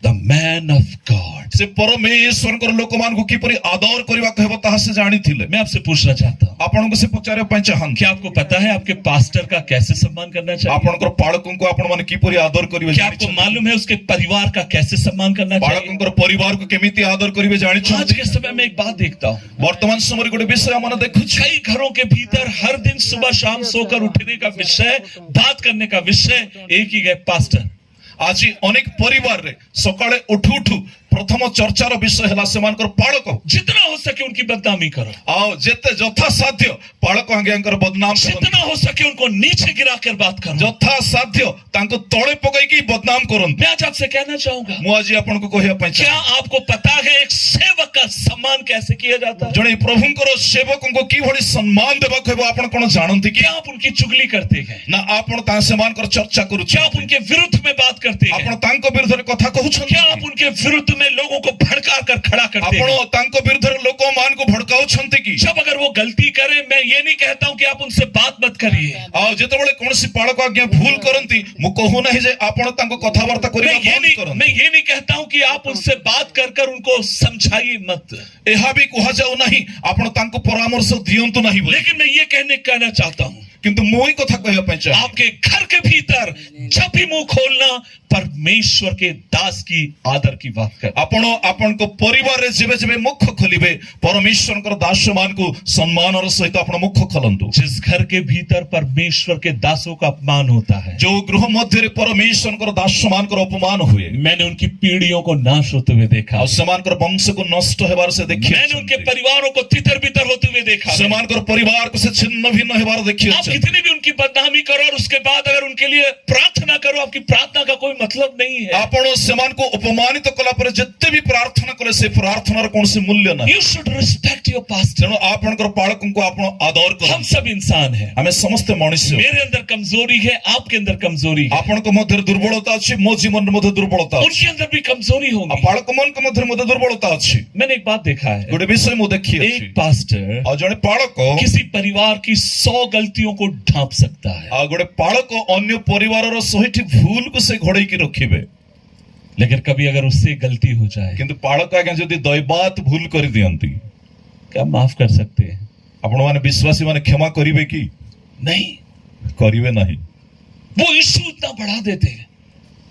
S1: the man of God।
S2: ସେ ପରମେଶ୍ୱରଙ୍କର ଲୋକମାନଙ୍କୁ କିପରି ଆଦର କରିବାକୁ ହେବ ତାହା ସେ ଜାଣିଥିଲେ।
S1: मैं आपसे पूछना चाहता हूँ,
S2: ଆପଣଙ୍କୁ ସେ ପଚାରିବା ପାଇଁ ଚାହାନ୍ତି
S1: क्या आपको पता है आपके पास्टर का कैसे सम्मान करना चाहिए?
S2: ଆପଣଙ୍କର ପାଳକଙ୍କୁ ଆପଣମାନେ କିପରି ଆଦର କରିବେ
S1: क्या आपको
S2: ଜାଣିଛନ୍ତି?
S1: मालूम है उसके परिवार का कैसे सम्मान करना चाहिए?
S2: ପାଳକଙ୍କର ପରିବାରକୁ କେମିତି ଆଦର କରିବେ
S1: आज
S2: ଜାଣିଛନ୍ତି?
S1: के समय में एक बात देखता हूँ,
S2: ବର୍ତ୍ତମାନ ସମୟରେ ଗୋଟେ ବିଷୟ ଆମେ ଦେଖୁଛୁ।
S1: कई घरों के भीतर हर दिन सुबह शाम सोकर उठने का विषय, बात करने का विषय एक ही है, पास्टर।
S2: ଆଜି ଅନେକ ପରିବାରରେ ସକାଳେ ଉଠୁ ଉଠୁ ପ୍ରଥମ ଚର୍ଚ୍ଚାର ବିଷୟ ହେଲା ସେମାନଙ୍କର ପାଳକ।
S1: जितना हो सके उनकी बदनामी करो,
S2: ଆଉ ଯେତେ ଯଥାସାଧ୍ୟ ପାଳକ ଆଜ୍ଞାଙ୍କର ବଦନାମ କରନ୍ତୁ।
S1: जितना हो सके उनको नीचे गिराकर बात करो।
S2: ଯଥାସାଧ୍ୟ ତାଙ୍କୁ ତଳେ ପକାଇକି ବଦନାମ କରନ୍ତୁ।
S1: मैं आज आपसे कहना चाहूंगा,
S2: ମୁଁ ଆଜି ଆପଣଙ୍କୁ କହିବା ପାଇଁ
S1: क्या
S2: ଚାହେଁ
S1: आपको पता है एक सेवक का सम्मान कैसे किया जाता है?
S2: ଜଣେ ପ୍ରଭୁଙ୍କର ସେବକଙ୍କୁ କିଭଳି ସମ୍ମାନ ଦେବାକୁ ହେବ ଆପଣ କଣ ଜାଣନ୍ତି କି?
S1: क्या आप उनकी चुगली करते हैं?
S2: ନା ଆପଣ ସେମାନଙ୍କର ଚର୍ଚ୍ଚା
S1: क्या आप
S2: କରୁଛନ୍ତି?
S1: उनके विरुद्ध में बात करते हैं?
S2: ଆପଣ ତାଙ୍କ ବିରୁଦ୍ଧରେ କଥା କହୁଛନ୍ତି?
S1: क्या आप उनके विरुद्ध में लोगों को भड़का कर खड़ा करते
S2: ଆପଣ
S1: हैं?
S2: ତାଙ୍କ ବିରୁଦ୍ଧରେ ଲୋକମାନଙ୍କୁ ଭଡକାଉଛନ୍ତି କି?
S1: जब अगर वो गलती करे, मैं ये नहीं कहता हूं कि आप उनसे बात मत करिए,
S2: ଆଉ ଯେତେବେଳେ କୌଣସି ପାଳକ ଆଜ୍ଞା ଭୁଲ କରନ୍ତି ମୁଁ କହୁନାହିଁ ଯେ ଆପଣ ତାଙ୍କୁ କଥାବାର୍ତ୍ତା କରିବା ବନ୍ଦ କରନ୍ତୁ।
S1: मैं ये नहीं कहता हूं कि आप उनसे बात कर कर उनको समझाइए मत,
S2: ଏହା ବି କୁହାଯାଉ ନାହିଁ ଆପଣ ତାଙ୍କୁ ପରାମର୍ଶ ଦିଅନ୍ତୁ ନାହିଁ ବୋଲି।
S1: लेकिन मैं ये कहना चाहता हूं,
S2: କିନ୍ତୁ ମୁଁ ଏଇ କଥା କହିବା ପାଇଁ ଚାହେଁ
S1: आपके घर के भीतर जब भी मुंह खोलना परमेश्वर के दास की आदर की बात कर।
S2: ଆପଣ ଆପଣଙ୍କ ପରିବାରରେ ଯେବେ ଯେବେ ମୁଖ ଖୋଲିବେ ପରମେଶ୍ୱରଙ୍କର ଦାସମାନଙ୍କୁ ସମ୍ମାନର ସହିତ ଆପଣ ମୁଖ ଖୋଲନ୍ତୁ।
S1: जिस घर के भीतर परमेश्वर के दासों का अपमान होता है,
S2: ଯୋଉ ଗୃହ ମଧ୍ୟରେ ପରମେଶ୍ୱରଙ୍କର ଦାସମାନଙ୍କର ଅପମାନ ହୁଏ
S1: मैंने उनकी पीढ़ियों को नाश होते हुए देखा,
S2: ଆଉ ସେମାନଙ୍କର ବଂଶକୁ ନଷ୍ଟ ହେବାର ସେ
S1: मैंने उनके
S2: ଦେଖିଛନ୍ତି।
S1: परिवारों को तितर बितर होते हुए देखा।
S2: ସେମାନଙ୍କର ପରିବାରକୁ ସେ ଛିନ୍ନ ଭିନ୍ନ ହେବାର
S1: आप
S2: ଦେଖିଛନ୍ତି।
S1: कितनी भी उनकी बदनामी करो और उसके बाद अगर उनके लिए प्रार्थना करो, आपकी प्रार्थना का कोई मतलब नहीं है।
S2: ଆପଣ ସେମାନଙ୍କୁ ଅପମାନିତ କଲା ପରେ ଯେତେ ବି ପ୍ରାର୍ଥନା କଲେ ସେ ପ୍ରାର୍ଥନାର କୌଣସି ମୂଲ୍ୟ ନାହିଁ।
S1: You should respect your pastor।
S2: ତେଣୁ ଆପଣଙ୍କର ପାଳକଙ୍କୁ ଆପଣ ଆଦର
S1: हम
S2: କରନ୍ତୁ।
S1: सब इंसान हैं,
S2: ଆମେ ସମସ୍ତେ ମଣିଷ।
S1: मेरे अंदर कमजोरी है, आपके अंदर कमजोरी है,
S2: ଆପଣଙ୍କ ମଧ୍ୟରେ ଦୁର୍ବଳତା ଅଛି, ମୋ ଜୀବନରେ ମଧ୍ୟ ଦୁର୍ବଳତା ଅଛି।
S1: उनके अंदर भी कमजोरी
S2: ଆଉ
S1: होगी।
S2: ପାଳକମାନଙ୍କ ମଧ୍ୟରେ ମଧ୍ୟ ଦୁର୍ବଳତା ଅଛି।
S1: मैंने एक बात देखा है,
S2: ଗୋଟେ ବିଷୟ ମୁଁ ଦେଖିଅଛି।
S1: एक पास्टर
S2: ଆଉ ଜଣେ ପାଳକ
S1: किसी परिवार की 100 गलतियों को ढांप सकता है,
S2: ଆଉ ଗୋଟେ ପାଳକ ଅନ୍ୟ ପରିବାରର 100ଟି ଭୁଲକୁ ସେ ଘୋଡେଇକି ରଖିବେ।
S1: लेकिन कभी अगर उससे गलती हो जाए,
S2: କିନ୍ତୁ ପାଳକ ଆଜ୍ଞା ଯଦି ଦୈବାତ ଭୁଲ କରିଦିଅନ୍ତି
S1: क्या माफ कर सकते हैं?
S2: ଆପଣମାନେ ବିଶ୍ୱାସୀ ମାନେ କ୍ଷମା କରିବେ କି?
S1: नहीं,
S2: କରିବେ ନାହିଁ।
S1: वो इश्यू इतना बढ़ा देते हैं,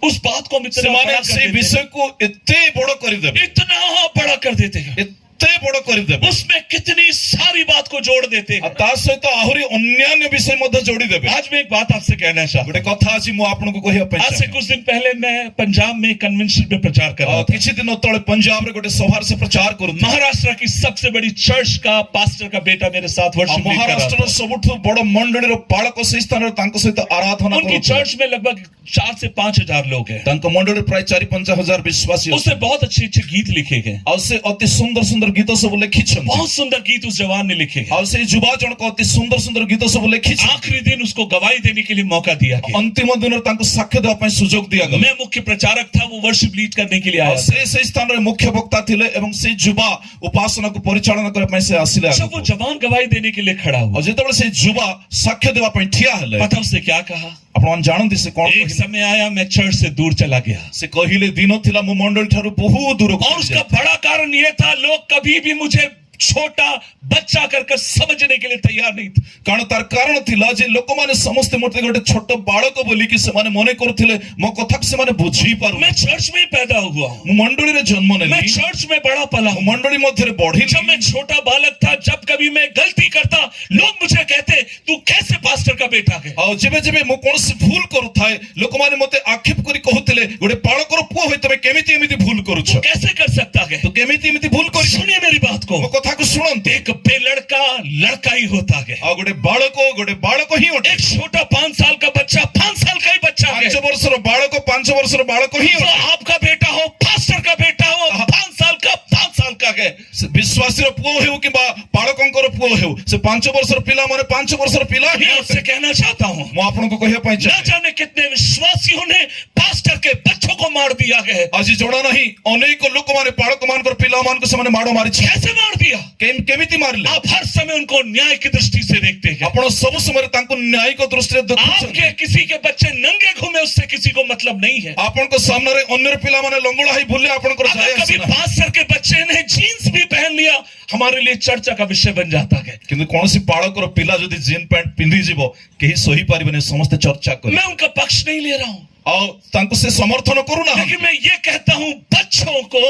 S1: उस बात को हम इतना
S2: ସେମାନେ
S1: बड़ा कर
S2: ସେଇ
S1: देते हैं,
S2: ବିଷୟକୁ ଏତେ ବଡ କରିଦେବେ,
S1: इतना बड़ा कर देते हैं,
S2: ଏତେ ବଡ କରିଦେବେ
S1: उसमें कितनी सारी बात को जोड़ देते
S2: ଆଉ
S1: हैं।
S2: ତା ସହିତ ଆହୁରି ଅନ୍ୟାନ୍ୟ ବିଷୟ ମଧ୍ୟ ଯୋଡିଦେବେ।
S1: आज मैं एक बात आपसे कहना चाहता
S2: ଗୋଟେ କଥା ଅଛି ମୁଁ ଆପଣଙ୍କୁ କହିବା ପାଇଁ
S1: हूं। आज से
S2: ଚାହେଁ।
S1: कुछ दिन पहले मैं पंजाब में कन्वेंशन में प्रचार कर रहा था।
S2: କିଛି ଦିନ ତଳେ ପଞ୍ଜାବରେ ଗୋଟେ ସଭାରେ ସେ ପ୍ରଚାର କରୁଥିଲେ।
S1: महाराष्ट्र की सबसे बड़ी चर्च का पास्टर का बेटा मेरे साथ
S2: ଆଉ
S1: वर्शिप लीड कर रहा
S2: ମହାରାଷ୍ଟ୍ରର
S1: था।
S2: ସବୁଠୁ ବଡ ମଣ୍ଡଳୀର ପାଳକ ସେଇ ସ୍ଥାନରେ ତାଙ୍କ ସହିତ ଆରାଧନା
S1: उनकी
S2: କରୁଥିଲେ।
S1: चर्च में लगभग 4 से 5 हजार लोग हैं।
S2: ତାଙ୍କ ମଣ୍ଡଳୀରେ ପ୍ରାୟ 4-5 ହଜାର ବିଶ୍ୱାସୀ
S1: उसने
S2: ଅଛନ୍ତି।
S1: बहुत अच्छे अच्छे गीत लिखे हैं,
S2: ଆଉ ସେ ଅତି ସୁନ୍ଦର ସୁନ୍ଦର ଗୀତ ସବୁ ଲେଖିଛନ୍ତି।
S1: बहुत सुंदर गीत उस जवान ने लिखे हैं।
S2: ଆଉ ସେଇ ଯୁବା ଜଣକ ଅତି ସୁନ୍ଦର ସୁନ୍ଦର ଗୀତ ସବୁ ଲେଖିଛନ୍ତି।
S1: आखिरी दिन उसको गवाही देने के लिए मौका दिया गया।
S2: ଅନ୍ତିମ ଦିନରେ ତାଙ୍କୁ ସାକ୍ଷ୍ୟ ଦେବା ପାଇଁ ସୁଯୋଗ ଦିଆଗଲା।
S1: मैं मुख्य प्रचारक था, वो वर्शिप लीड करने के लिए
S2: ଆଉ
S1: आया था।
S2: ସେ ସେଇ ସ୍ଥାନରେ ମୁଖ୍ୟ ବକ୍ତା ଥିଲେ ଏବଂ ସେଇ ଯୁବା ଉପାସନାକୁ ପରିଚାଳନା କରିବା ପାଇଁ ସେ ଆସିଲେ
S1: जब
S2: ଆଗକୁ।
S1: वो जवान गवाही देने के लिए खड़ा
S2: ଆଉ
S1: हुआ,
S2: ଯେତେବେଳେ ସେଇ ଯୁବା ସାକ୍ଷ୍ୟ ଦେବା ପାଇଁ ଠିଆ ହେଲେ
S1: पता उसने क्या कहा?
S2: ଆପଣମାନେ ଜାଣନ୍ତି ସେ କଣ
S1: एक
S2: କହିଲେ?
S1: समय आया मैं चर्च से दूर चला गया,
S2: ସେ କହିଲେ ଦିନ ଥିଲା ମୁଁ ମଣ୍ଡଳୀ ଠାରୁ ବହୁତ ଦୂରକୁ
S1: और उसका
S2: ଯାଇଥିଲି।
S1: बड़ा कारण यह था लोग कभी भी मुझे छोटा बच्चा कर समझने के लिए तैयार नहीं था।
S2: कारण तार कारण थिला जे लोक माने समस्त मोटे गोटे छोट बालक बोली कि से माने मने करथिले मो कथा से माने बुझी पारु।
S1: मैं चर्च में ही पैदा हुआ हूँ,
S2: मु मंडली रे जन्म
S1: मैं
S2: नेली,
S1: चर्च में बड़ा पला हूँ।
S2: मंडली मध्य रे बढ़ी।
S1: जब मैं छोटा बालक था, जब कभी मैं गलती करता, लोग मुझे कहते तू कैसे पास्टर का बेटा है।
S2: आ जेबे जेबे मु कोनसी भूल करूथाय लोक माने मते आक्षेप करी कहथिले गोटे बालकर पुओ होय तमे केमिति एमिति भूल करूछ,
S1: कैसे कर सकता है।
S2: तो केमिति एमिति भूल करी।
S1: सुनिए मेरी बात को,
S2: मो कथा को सुनंतु।
S1: एक बेलड़का लड़का ही होता है,
S2: आ गोटे बालक ही होटे।
S1: एक छोटा 5 साल का बच्चा 5 साल का ही बच्चा है।
S2: 5 वर्षर बालक 5 वर्षर बालक ही
S1: तो
S2: होटे।
S1: आपका बेटा हो, पास्टर का बेटा हो, 5 साल का 5 साल का है।
S2: विश्वासी पुओ हेउ कि बालकंकर पुओ हेउ से 5 वर्षर पिला माने 5 वर्षर पिला ही
S1: मैं उससे कहना चाहता हूँ,
S2: मु आपन को कहिया पई
S1: न
S2: चाहे
S1: जाने कितने विश्वासियों ने पास्टर के बच्चों को मार दिया है।
S2: आज जणा नहीं अनेक लोक माने बालक मानकर पिला मान को से माने माडो मारि छ।
S1: कैसे मार दिया?
S2: केमिति मारले?
S1: आप हर समय उनको न्याय की दृष्टि से देखते हैं।
S2: आपण सब समय तांको न्याय को दृष्टि रे देखुछन।
S1: आपके किसी के बच्चे नंगे घूमे उससे किसी को मतलब नहीं है।
S2: आपण को सामने रे अन्य पिला माने लंगोड़ा ही भूले आपण को जाय
S1: अगर कभी पास्टर के बच्चे ने जीन्स भी पहन लिया, हमारे लिए चर्चा का विषय बन जाता है।
S2: किंतु कोनसी बालकर पिला जदी जीन पैंट पिंधी जीवो केही सही पारिबने, समस्त चर्चा करे।
S1: मैं उनका पक्ष नहीं ले रहा हूँ,
S2: आ तांको से समर्थन करू ना,
S1: लेकिन मैं ये कहता हूँ बच्चों को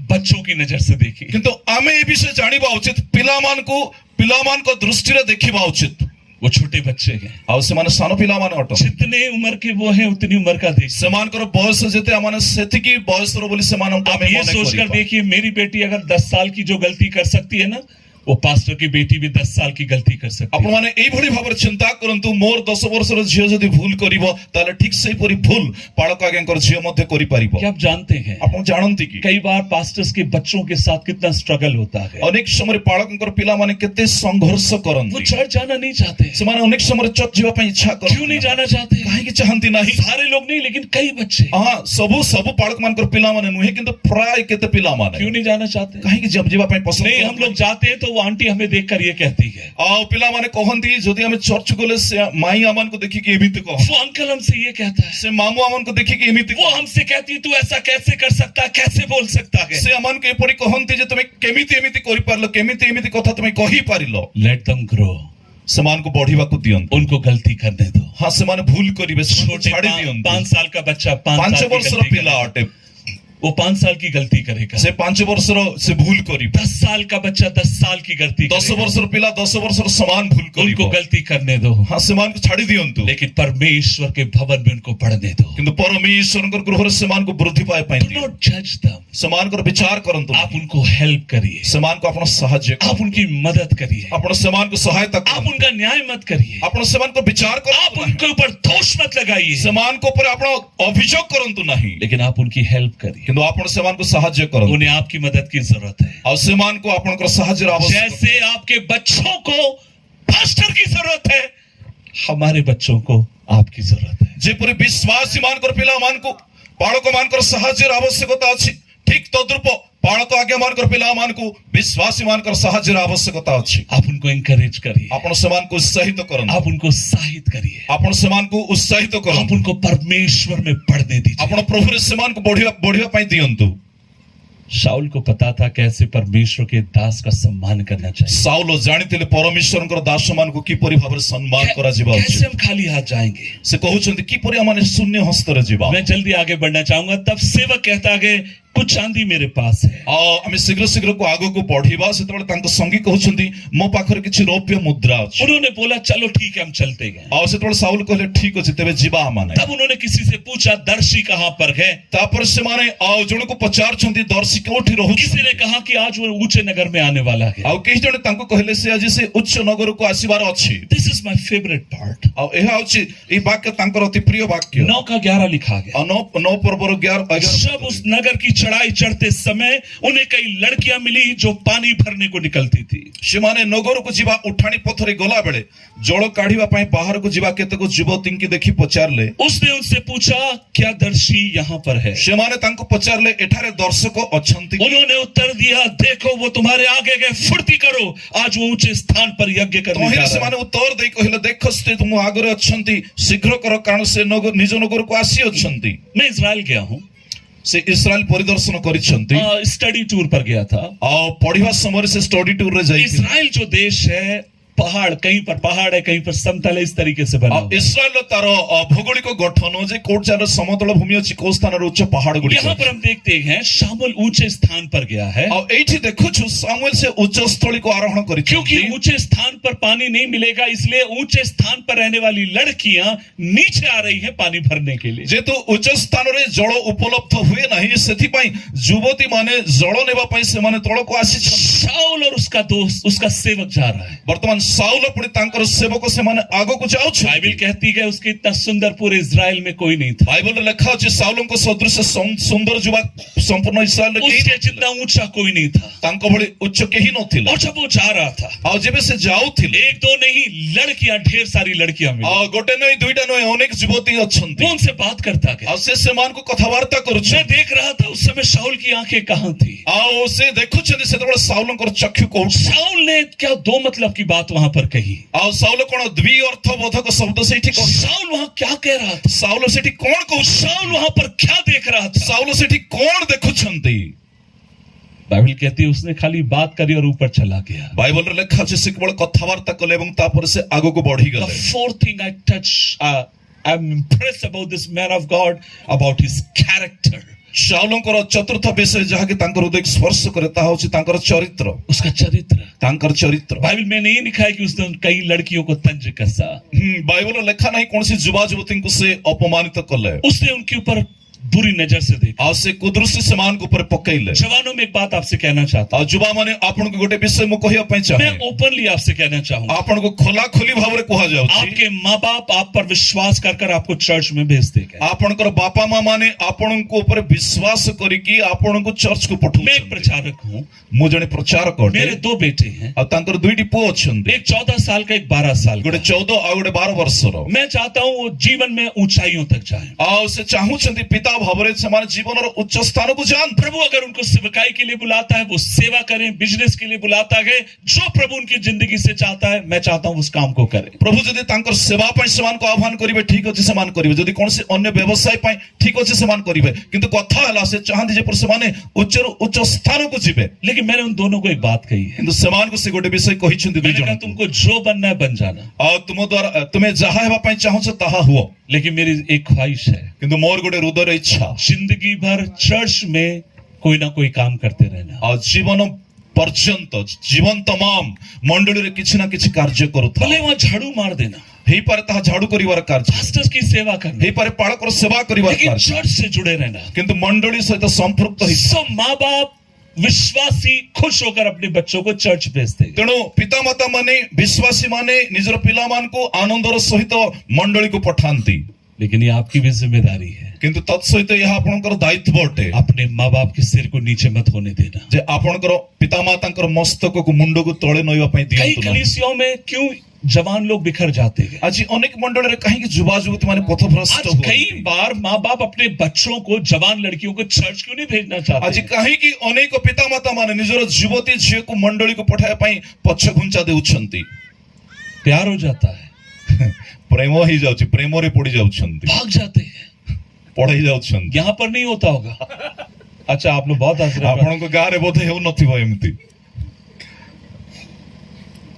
S1: बच्चों की नजर से देखिए।
S2: किंतु आमे ए विषय जानिबा उचित, पिला मान को दृष्टि रे देखिबा उचित।
S1: वो छोटे बच्चे हैं,
S2: आ से माने सानो पिला माने अट
S1: जितने उम्र के वो हैं उतनी उम्र का देखिए।
S2: सेमानकर बयस जेते माने सेतिकी बयस रो बोली सेमान
S1: आप ये सोचकर देखिए, मेरी बेटी अगर 10 साल की जो गलती कर सकती है ना, वो पास्टर की बेटी भी 10 साल की गलती कर सकती है।
S2: आपण माने एई भली भाबर चिंता करंतु, मोर 10 वर्षर झियो जदी भूल करिवो ताले ठीक सही परी भूल पालक आगेंकर झियो मध्ये करि पारिबो।
S1: क्या आप जानते हैं,
S2: आपण जानंती कि
S1: कई बार पास्टर्स के बच्चों के साथ कितना स्ट्रगल होता है।
S2: अनेक समय पालकंकर पिला माने केते संघर्ष
S1: वो
S2: करंती।
S1: चर्च जाना नहीं चाहते।
S2: से माने अनेक समय चर्च जीवा पई इच्छा कर,
S1: क्यों नहीं जाना चाहते?
S2: काहे कि चाहंती नाही।
S1: सारे लोग नहीं, लेकिन कई बच्चे।
S2: हां सब पालक मानकर पिला माने नुहे, किंतु प्राय केते पिला माने
S1: क्यों नहीं जाना चाहते?
S2: काहे कि जब जीवा पई पसंद
S1: नहीं, हम लोग जाते हैं तो वो आंटी हमें देखकर ये कहती है,
S2: आ पिला माने कहंती जदी हम चर्च गले से माई आमन को देखि कि एमिति कह,
S1: वो अंकल हमसे ये कहता है,
S2: से मामू आमन को देखि कि एमिति
S1: वो हमसे कहती है तू ऐसा कैसे कर सकता है, कैसे बोल सकता है।
S2: से अमन के एपरि कहंती जे तुमे केमिति एमिति करि पारलो, केमिति एमिति कथा तुमे कहि पारिलो।
S1: लेट देम ग्रो,
S2: समान को बढ़िबा को दियंतु,
S1: उनको गलती करने दो।
S2: हां से माने भूल करिबे,
S1: छोटे
S2: छाड़ी दियंतु।
S1: 5 साल का बच्चा
S2: 5 वर्षर पिला अटे,
S1: वो 5 साल की गलती करेगा।
S2: से 5 वर्षर से भूल करी।
S1: 10 साल का बच्चा 10 साल की गलती
S2: 10
S1: करेगा।
S2: वर्षर पिला 10 वर्षर समान भूल करी।
S1: उनको गलती करने दो,
S2: हां समान को छाड़ी दियंतु,
S1: लेकिन परमेश्वर के भवन में उनको पढ़ने दो।
S2: किंतु परमेश्वरकर गृह रे समान को वृद्धि पाए पाई।
S1: डू नॉट जज देम,
S2: समान को विचार करंतु,
S1: आप उनको हेल्प करिए,
S2: समान को अपन सहाय्य,
S1: आप उनकी मदद करिए,
S2: अपन समान को सहायता,
S1: आप उनका न्याय मत करिए,
S2: अपन समान को विचार
S1: आप
S2: करंतु,
S1: उनके ऊपर दोष मत लगाइए,
S2: समान को ऊपर अपन अभियोग करंतु नहीं,
S1: लेकिन आप उनकी हेल्प करिए।
S2: किंतु अपन समान को सहाय्य करंतु।
S1: उन्हें आपकी मदद की जरूरत है,
S2: और समान को अपन को सहाय्य आवश्यक।
S1: जैसे आपके बच्चों को पास्टर की जरूरत है, हमारे बच्चों को आपकी जरूरत है।
S2: जेपरि विश्वासी मानकर पिला मान को बालक मानकर सहाय्य आवश्यकता अछि, ठीक तद्रूप बालक आज्ञा मानकर पिला मान को विश्वासी मानकर सहाय्य आवश्यकता अछि।
S1: आप उनको इंकरेज करिए,
S2: आपण समान को उत्साहित करंतु,
S1: आप उनको उत्साहित करिए,
S2: आपण समान को उत्साहित
S1: आप
S2: करंतु,
S1: उनको परमेश्वर में पढ़ने दीजिए।
S2: आपण प्रभु रे समान को बढ़िया पाई दियंतु।
S1: शाऊल को पता था कैसे परमेश्वर के दास का सम्मान करना चाहिए।
S2: साउल जानिथिले परमेश्वरकर दास मान को किपरि भाबरे सम्मान करा जिबा
S1: कैसे
S2: उचित।
S1: हम खाली हाथ जाएंगे?
S2: से कहउछंती किपरि हमने शून्य हस्त रे जिबा।
S1: मैं जल्दी आगे बढ़ना चाहूंगा। तब सेवक कहता है कुछ चांदी मेरे पास है।
S2: आमे शीघ्र को आगो को बढ़िबा सेतबेले तांको संगी कहउछंती मो पाखरे किछि रौप्य मुद्रा अछि।
S1: उन्होंने बोला चलो ठीक है हम चलते गए।
S2: आ सेतबेले साउल कहले ठीक अछि तेबे जिबा माने।
S1: तब उन्होंने किसी से पूछा दर्शी कहां पर है?
S2: तापर से माने आ जण को पचारछंती दर्शी कोठी रहु।
S1: किसी ने कहा कि आज वो ऊंचे नगर में आने वाला है।
S2: आ केहि जण तांको कहले से आज से उच्च नगर को आसीबार अछि।
S1: This is my favourite part.
S2: आ एहा अछि ई वाक्य तांकर अति प्रिय वाक्य।
S1: 9 का 11 लिखा गया।
S2: 9 पर्वर 11।
S1: जब उस नगर की चढ़ाई चढ़ते समय उन्हें कई लड़कियां मिली जो पानी भरने को निकलती थी।
S2: सेमाने नगर को जीवा उठानी पथरे गला बेले जल काढ़ीबा पई बाहर को जीवा केतको युवती की देखि पचारले।
S1: उसने उनसे पूछा क्या दर्शी यहाँ पर है?
S2: सेमाने तांको पचारले एठारे दर्शक अछंती।
S1: उन्होंने उत्तर दिया देखो वो तुम्हारे आगे गए, फुर्ती करो आज वो ऊंचे स्थान पर यज्ञ करने जा रहा है।
S2: सेमाने उत्तर देई कहिले देखस्ते तुम आगरे अछंती शीघ्र कर कारण से नगर निज नगर को आसी अछंती।
S1: मैं इजराइल गया हूं।
S2: से इस्राएल परिदर्शन करिसंती
S1: स्टडी टूर पर गया था।
S2: आ पढ़िबा समय से स्टडी टूर रे जाई
S1: इस्राएल जो देश है, पहाड़, कहीं पर पहाड़ है, कहीं पर समतल है, इस तरीके से बना हुआ है।
S2: इस्राएल तार भौगोलिक गठन जे कोट चार समतल भूमि अछि, को स्थान रे उच्च पहाड़ गुडी।
S1: यहाँ पर हम देखते हैं शामुएल ऊंचे स्थान पर गया है,
S2: आ एठी देखु छु सामुएल से उच्च स्थली को आरोहण करि,
S1: क्योंकि ऊंचे स्थान पर पानी नहीं मिलेगा, इसलिए ऊंचे स्थान पर रहने वाली लड़कियां नीचे आ रही हैं पानी भरने के लिए।
S2: जेतु उच्च स्थान रे जल उपलब्ध हुए नहीं, सेथि पई युवती माने जल नेबा पई से माने तळ को आसी छ।
S1: शाऊल और उसका दोस्त, उसका सेवक जा रहा है।
S2: वर्तमान साउल पुणी तांकर सेवक से माने आगो को जाउ छ।
S1: बाइबल कहती है उसके इतना सुंदर पूरे इजराइल में कोई नहीं था।
S2: बाइबल रे लिखा अछि साउल को सदृश सुंदर युवक संपूर्ण इस्राएल रे
S1: उसके जितना ऊंचा कोई नहीं था,
S2: तांको भली उच्च केही नथिला।
S1: और जब वो जा रहा था,
S2: आ जेबे से जाउथिले,
S1: एक दो नहीं, लड़कियां, ढेर सारी लड़कियां मिली।
S2: आ गोटे नै दुईटा नै अनेक युवती अछंती।
S1: वो उनसे बात करता गया।
S2: आ से समान को कथावार्ता करू
S1: मैं देख रहा था उस समय शाऊल की आंखें कहां थी।
S2: आ से देखु छथि सेतबेले साउल को चक्षु को
S1: शाऊल ने क्या दो मतलब की बात वहां पर कही।
S2: आ साउल कोन द्वि अर्थबोधक शब्द से ठीक कहि।
S1: शाऊल वहां क्या कह रहा था?
S2: साउल सेठी कोन को
S1: शाऊल वहां पर क्या देख रहा था?
S2: साउल सेठी कोन देखुछंती।
S1: बाइबल कहती है उसने खाली बात करी और ऊपर चला गया।
S2: बाइबल रे लिखा छै से केवल कथावार्ता कले एवं तापर से आगो को बढ़ी
S1: The
S2: गले।
S1: fourth thing I touch, I'm impressed about this man of God, about his character.
S2: शाऊलंकर चतुर्थ विषय जहा कि तांकर हृदय स्पर्श करे ता होछि तांकर चरित्र।
S1: उसका चरित्र,
S2: तांकर चरित्र
S1: बाइबल में नहीं लिखा है कि उसने कई लड़कियों को तंज कसा।
S2: बाइबल रे लिखा नहीं कौन सी युवा युवती को से अपमानित कले।
S1: उसने उनके ऊपर बुरी नजर से देखा।
S2: आ से कुदृष्टि समान को ऊपर पकैले।
S1: जवानों में एक बात आपसे कहना चाहता हूं।
S2: युवा माने आपन को गोटे विषय मु कहिया पई चाहे।
S1: मैं ओपनली आपसे कहना चाहूंगा,
S2: आपन को खोला खोली भाव रे कहा जाउ छी।
S1: आपके माँ बाप आप पर विश्वास कर आपको चर्च में भेज देगा।
S2: आपन कर बापा मां माने आपन को ऊपर विश्वास करी कि आपन को चर्च को पठौ।
S1: मैं एक प्रचारक हूं,
S2: मु जने प्रचारक हटे।
S1: मेरे दो बेटे हैं,
S2: आ तांकर दुईटी पुओ छन्ते।
S1: एक 14 साल का, एक 12 साल का।
S2: गोटे 14 आ गोटे 12 वर्षर।
S1: मैं चाहता हूं वो जीवन में ऊंचाइयों तक जाएं।
S2: आ से चाहू छन्ती पिता भावरे समान जीवन और उच्च स्थान को जान।
S1: प्रभु अगर उनको सेवकाई के लिए बुलाता है वो सेवा करें, बिजनेस के लिए बुलाता है, जो प्रभु उनकी जिंदगी से चाहता है, मैं चाहता हूं उस काम को करें।
S2: प्रभु जदि तांकर सेवा पई समान को आह्वान करिवे ठीक अछि समान करिवे, जदि कोन से अन्य व्यवसाय पई ठीक अछि समान करिवे, किंतु कथा हला से चाहନ୍ତି जे पर समान उच्च उच्च स्थान को जिवे।
S1: लेकिन मैंने उन दोनों को एक बात कही है,
S2: किंतु समान को से गोटे विषय कहि छन्ती दुई
S1: मैंने कहा
S2: जन।
S1: तुमको जो बनना है बन जाना,
S2: आ तुम द्वारा तुम्हें जहा हेबा पई चाहौ छ ताहा हुओ,
S1: लेकिन मेरी एक ख्वाहिश है,
S2: किंतु मोर गोटे हृदय रे इच्छा
S1: जिंदगी भर चर्च में कोई ना कोई काम करते रहना।
S2: आ जीवन पर्यंत जीवन तमाम मंडली रे किछि ना किछि कार्य करूथा।
S1: भले वहां झाड़ू मार देना,
S2: हेई पारे ताहा झाड़ू करिवार कार्य,
S1: पास्टर्स की सेवा करना,
S2: हेई पारे पाळकर सेवा करिवार
S1: लेकिन
S2: कार्य,
S1: चर्च से जुड़े रहना।
S2: किंतु मंडली सहित संपृक्त होई।
S1: सब माँ बाप विश्वासी खुश होकर अपने बच्चों को चर्च भेजते हैं।
S2: तेणु पिता माता माने विश्वासी माने निजर पिला मान को आनंदर सहित मंडली को पठांती,
S1: लेकिन ये आपकी भी जिम्मेदारी है,
S2: किंतु तत्सहित यह आपनकर दायित्व अटे
S1: अपने माँ बाप के सिर को नीचे मत होने देना।
S2: जे आपनकर पिता मातांकर मस्तक को मुंड को तळे नइवा पई
S1: कई
S2: दियंतु ना।
S1: कलीसियाओं में क्यों जवान लोग बिखर जाते हैं?
S2: आज अनेक मंडली रे कहीं कि युवा युवती माने पथभ्रष्ट
S1: आज कई बार माँ बाप अपने बच्चों को, जवान लड़कियों को चर्च क्यों नहीं भेजना चाहते?
S2: आज कहीं कि अनेक पिता माता माने निजर युवती झियो को मंडली को पठाय पई पछ घुंचा देउछंती।
S1: प्यार हो जाता है,
S2: प्रेम ही जाउची, प्रेम रे पड़ी जाउछंती,
S1: भाग जाते हैं।
S2: पढ़ई जाउछंती।
S1: यहाँ पर नहीं होता होगा। अच्छा, आप लोग बहुत हंस रहे हैं।
S2: आपनको गारे बोधे हेउ नथिबो एमती।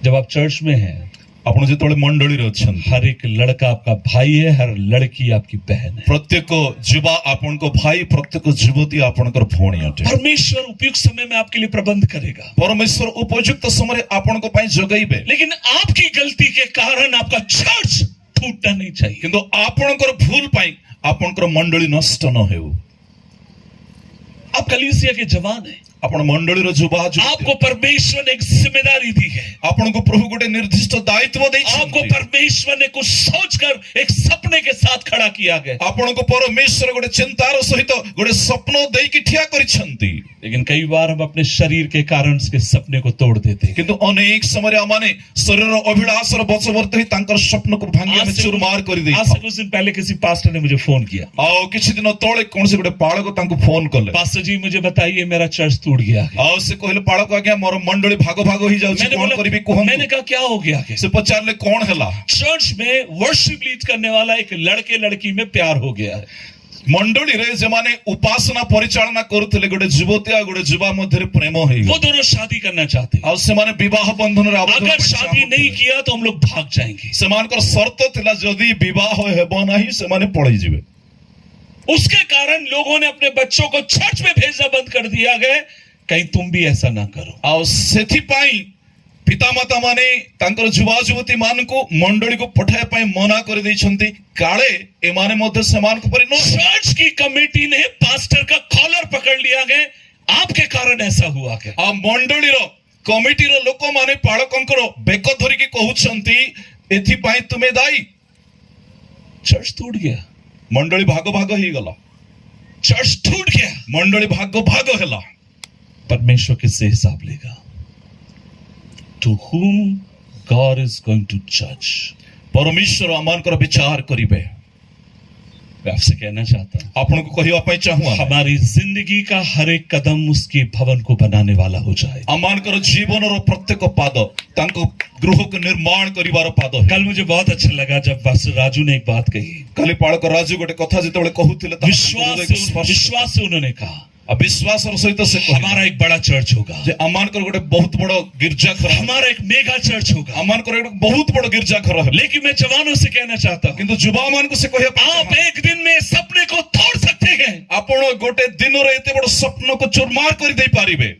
S1: जब आप चर्च में हैं,
S2: आपण जेतोळे मंडली रे अछंती,
S1: हर एक लड़का आपका भाई है, हर लड़की आपकी बहन है।
S2: प्रत्येक युवा आपण को भाई, प्रत्येक युवती आपणकर भौणी अटे।
S1: परमेश्वर उपयुक्त समय में आपके लिए प्रबंध करेगा,
S2: परमेश्वर उपयुक्त समय आपण को पई जगाइबे,
S1: लेकिन आपकी गलती के कारण आपका चर्च टूटना नहीं चाहिए।
S2: किंतु आपणकर भूल पई आपणकर मंडली नष्ट न हेउ।
S1: आप कलीसिया के जवान हैं,
S2: आपण मंडली रो युवा
S1: आपको परमेश्वर ने एक जिम्मेदारी दी है,
S2: आपण को प्रभु गोटे निर्दिष्ट दायित्व देई
S1: आपको परमेश्वर ने कुछ सोचकर एक सपने के साथ खड़ा किया गया।
S2: आपण को परमेश्वर गोटे चिंतार सहित गोटे स्वप्न देई कि ठिया करिसंती।
S1: लेकिन कई बार हम अपने शरीर के कारण उसके सपने को तोड़ देते हैं।
S2: किंतु अनेक समय आमाने शरीर अभिलाष रो बचवर्त ही तांकर स्वप्न को भांगिया में चूरमार करि देई।
S1: आज से कुछ दिन पहले किसी पास्टर ने मुझे फोन किया,
S2: आओ किछि दिन तळे कोन से गोटे पाळक तांको फोन करले,
S1: पास्टर जी मुझे बताइए मेरा चर्च टूट गया है।
S2: आओ से कहले पाळक आज्ञा मोर मंडली भागो भागो ही जाउछि,
S1: मैंने
S2: कोन
S1: बोला,
S2: करिबी कोहन।
S1: मैंने कहा क्या हो गया है?
S2: से पचारले कोन हला?
S1: चर्च में वर्शिप लीड करने वाला एक लड़के लड़की में प्यार हो गया है।
S2: मंडली रे जमाने उपासना परिचालना करुथिले गोटे युवती आ गोटे युवा मध्य प्रेम
S1: वो
S2: हो
S1: दोनों शादी करना चाहते हैं।
S2: आ सेमाने विवाह बंधन रे आबद्ध
S1: अगर शादी नहीं किया तो हम लोग भाग जाएंगे।
S2: सेमानकर शर्त थिला जदी विवाह हेबो नाही सेमाने पळै जिवे।
S1: उसके कारण लोगों ने अपने बच्चों को चर्च में भेजना बंद कर दिया गया। कहीं तुम भी ऐसा ना करो।
S2: आ सेथि पाई पितामाता माने तांकर युवा युवती मान को मंडली को पठाए पाई मना कर दैछंती काळे ए माने मध्य समान को परि
S1: चर्च की कमेटी ने पास्टर का कॉलर पकड़ लिया गया। आपके कारण ऐसा हुआ क्या?
S2: आ मंडली रो कमिटी रो लोक माने पाळकंकर बेक धरि के कहउछंती एथि पाई तुमे दाई।
S1: चर्च टूट गया।
S2: मंडली भाग भाग ही गला।
S1: चर्च टूट गया।
S2: मंडली भाग भाग हैला।
S1: परमेश्वर किससे हिसाब लेगा? To whom God is going to judge.
S2: परमेश्वर आमानकर विचार करिवे।
S1: मैं आपसे कहना चाहता हूं,
S2: आपन को कहिवा पई चाहूआ
S1: हमारी जिंदगी का हर एक कदम उसके भवन को बनाने वाला हो जाए।
S2: आमानकर जीवन रो प्रत्येक पाद तांको गृह को निर्माण करिवार पाद है।
S1: कल मुझे बहुत अच्छा लगा जब पास्टर राजू ने एक बात कही।
S2: काली पाळक राजू गोटे कथा जेतेबेले कहूतिले
S1: विश्वास से उन्होंने कहा
S2: विश्वास सहित से
S1: हमारा एक बड़ा चर्च होगा।
S2: जे अमानकर गोटे बहुत बड़ गिरजाघर
S1: हमारा एक मेगा चर्च होगा।
S2: अमानकर एक बहुत बड़ गिरजाघर है।
S1: लेकिन मैं जवानों से कहना चाहता हूं,
S2: किंतु युवा मान को से कहिया
S1: आप एक दिन में सपने को तोड़ सकते हैं।
S2: आपण गोटे दिन रे एते बड़ स्वप्न को चुरमार कर दे पारिबे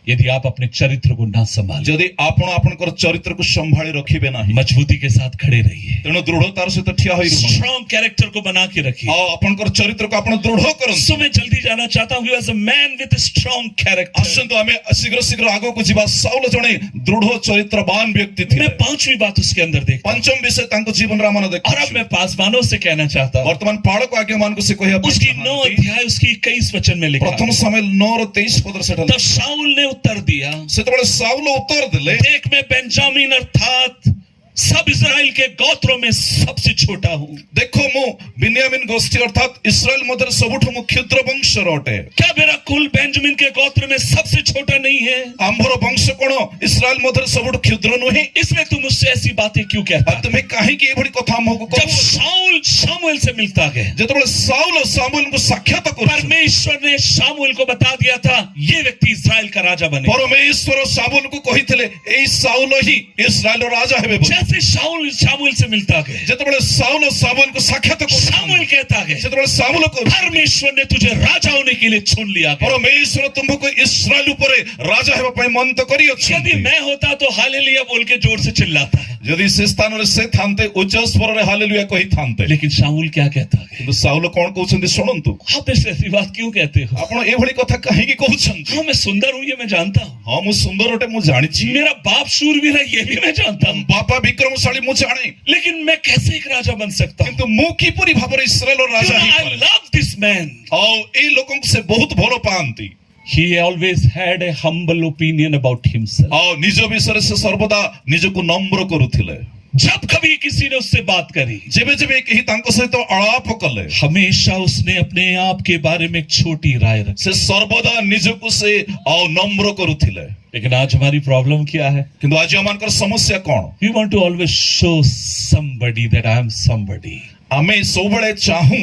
S1: यदि आप अपने चरित्र को ना संभालें।
S2: यदि आपण आपनकर चरित्र को संभाली रखिबे नाही
S1: मजबूती के साथ खड़े रहिए।
S2: तेणु दृढ़तार सहित ठिया होई
S1: स्ट्रांग कैरेक्टर को बना के रखिए।
S2: आ आपनकर चरित्र को आपण दृढ़ करन।
S1: सो मैं जल्दी जाना चाहता हूं, as a man with a strong character.
S2: आसंतु हमें शीघ्र शीघ्र आगो को जीवा। साउल जणे दृढ़ चरित्रवान व्यक्ति थे।
S1: मैं पांचवी बात उसके अंदर देखता हूं।
S2: पंचम विषय तांको जीवन रामन देख।
S1: और अब मैं पासवानों से कहना चाहता हूं,
S2: वर्तमान पाळक आज्ञा मान को से कहिया
S1: उसकी 9 अध्याय उसकी 21 वचन में लिखा।
S2: प्रथम सामुएल 9:23 पद सेठल।
S1: तब शाऊल ने उत्तर दिया,
S2: सेतबेले साउल उत्तर दिले,
S1: देख मैं बेंजामिन अर्थात सब इस्राएल के गोत्रों में सबसे छोटा हूं।
S2: देखो मु बिन्यामीन गोष्ठी अर्थात इस्राएल मध्य सबुठ मु क्षुद्र वंश रटे।
S1: क्या मेरा कुल बेंजामिन के गोत्र में सबसे छोटा नहीं है?
S2: आंभर वंश कोन इस्राएल मध्य सबुठ क्षुद्र नुहे?
S1: इसमें तुम मुझसे ऐसी बातें क्यों कहता है?
S2: तुम्हें काहे की एभली कथा हमको
S1: जब शाऊल शामुएल से मिलता गया,
S2: जेतबेले साउल सामुएल को साक्षात कर
S1: परमेश्वर ने शामुएल को बता दिया था ये व्यक्ति इस्राएल का राजा बने।
S2: परमेश्वर सामुएल को कहिथिले एई साउल ही इस्राएल राजा हेबे।
S1: जैसे शाऊल शामुएल से मिलता गया,
S2: जेतबेले साउल सामुएल को साक्षात कर
S1: शामुएल कहता गया,
S2: जेतबेले सामुएल को
S1: परमेश्वर ने तुझे राजा होने के लिए चुन लिया।
S2: परमेश्वर तुमको इस्राएल ऊपर राजा हेबा पई मन तो करी अछि।
S1: यदि मैं होता तो हालेलुया बोल के जोर से चिल्लाता है।
S2: यदि से स्थान रे से थानते उच्च स्वर रे हालेलुया कहि थानते।
S1: लेकिन शाऊल क्या कहता है?
S2: किंतु साउल कोन कहउछंती सुनंतु।
S1: आप ऐसी बात क्यों कहते हो?
S2: आपण एभली कथा काहे की कहउछंती?
S1: हां मैं सुंदर हूं ये मैं जानता हूं।
S2: हां मु सुंदर होटे मु जानि छी।
S1: मेरा बाप शूरवीर है ये भी मैं जानता हूं।
S2: बापा विक्रमशाली मु जाने।
S1: लेकिन मैं कैसे एक राजा बन सकता हूं?
S2: किंतु मु किपरि भाबरे इस्राएल राजा ही
S1: आई लव दिस मैन।
S2: औ ए लोकन से बहुत भलो पांती।
S1: He always had a humble opinion about himself.
S2: औ निज विषय से सर्वदा निज को नम्र करूथिले।
S1: जब कभी किसी ने उससे बात करी,
S2: जेबे जेबे कही तांको सहित आलाप कले,
S1: हमेशा उसने अपने आप के बारे में एक छोटी राय रखी।
S2: से सर्वदा निज को से औ नम्र करूथिले।
S1: लेकिन आज हमारी प्रॉब्लम क्या है?
S2: किंतु आज हमानकर समस्या कोन?
S1: We want to always show somebody that I am somebody.
S2: आमे सबले चाहू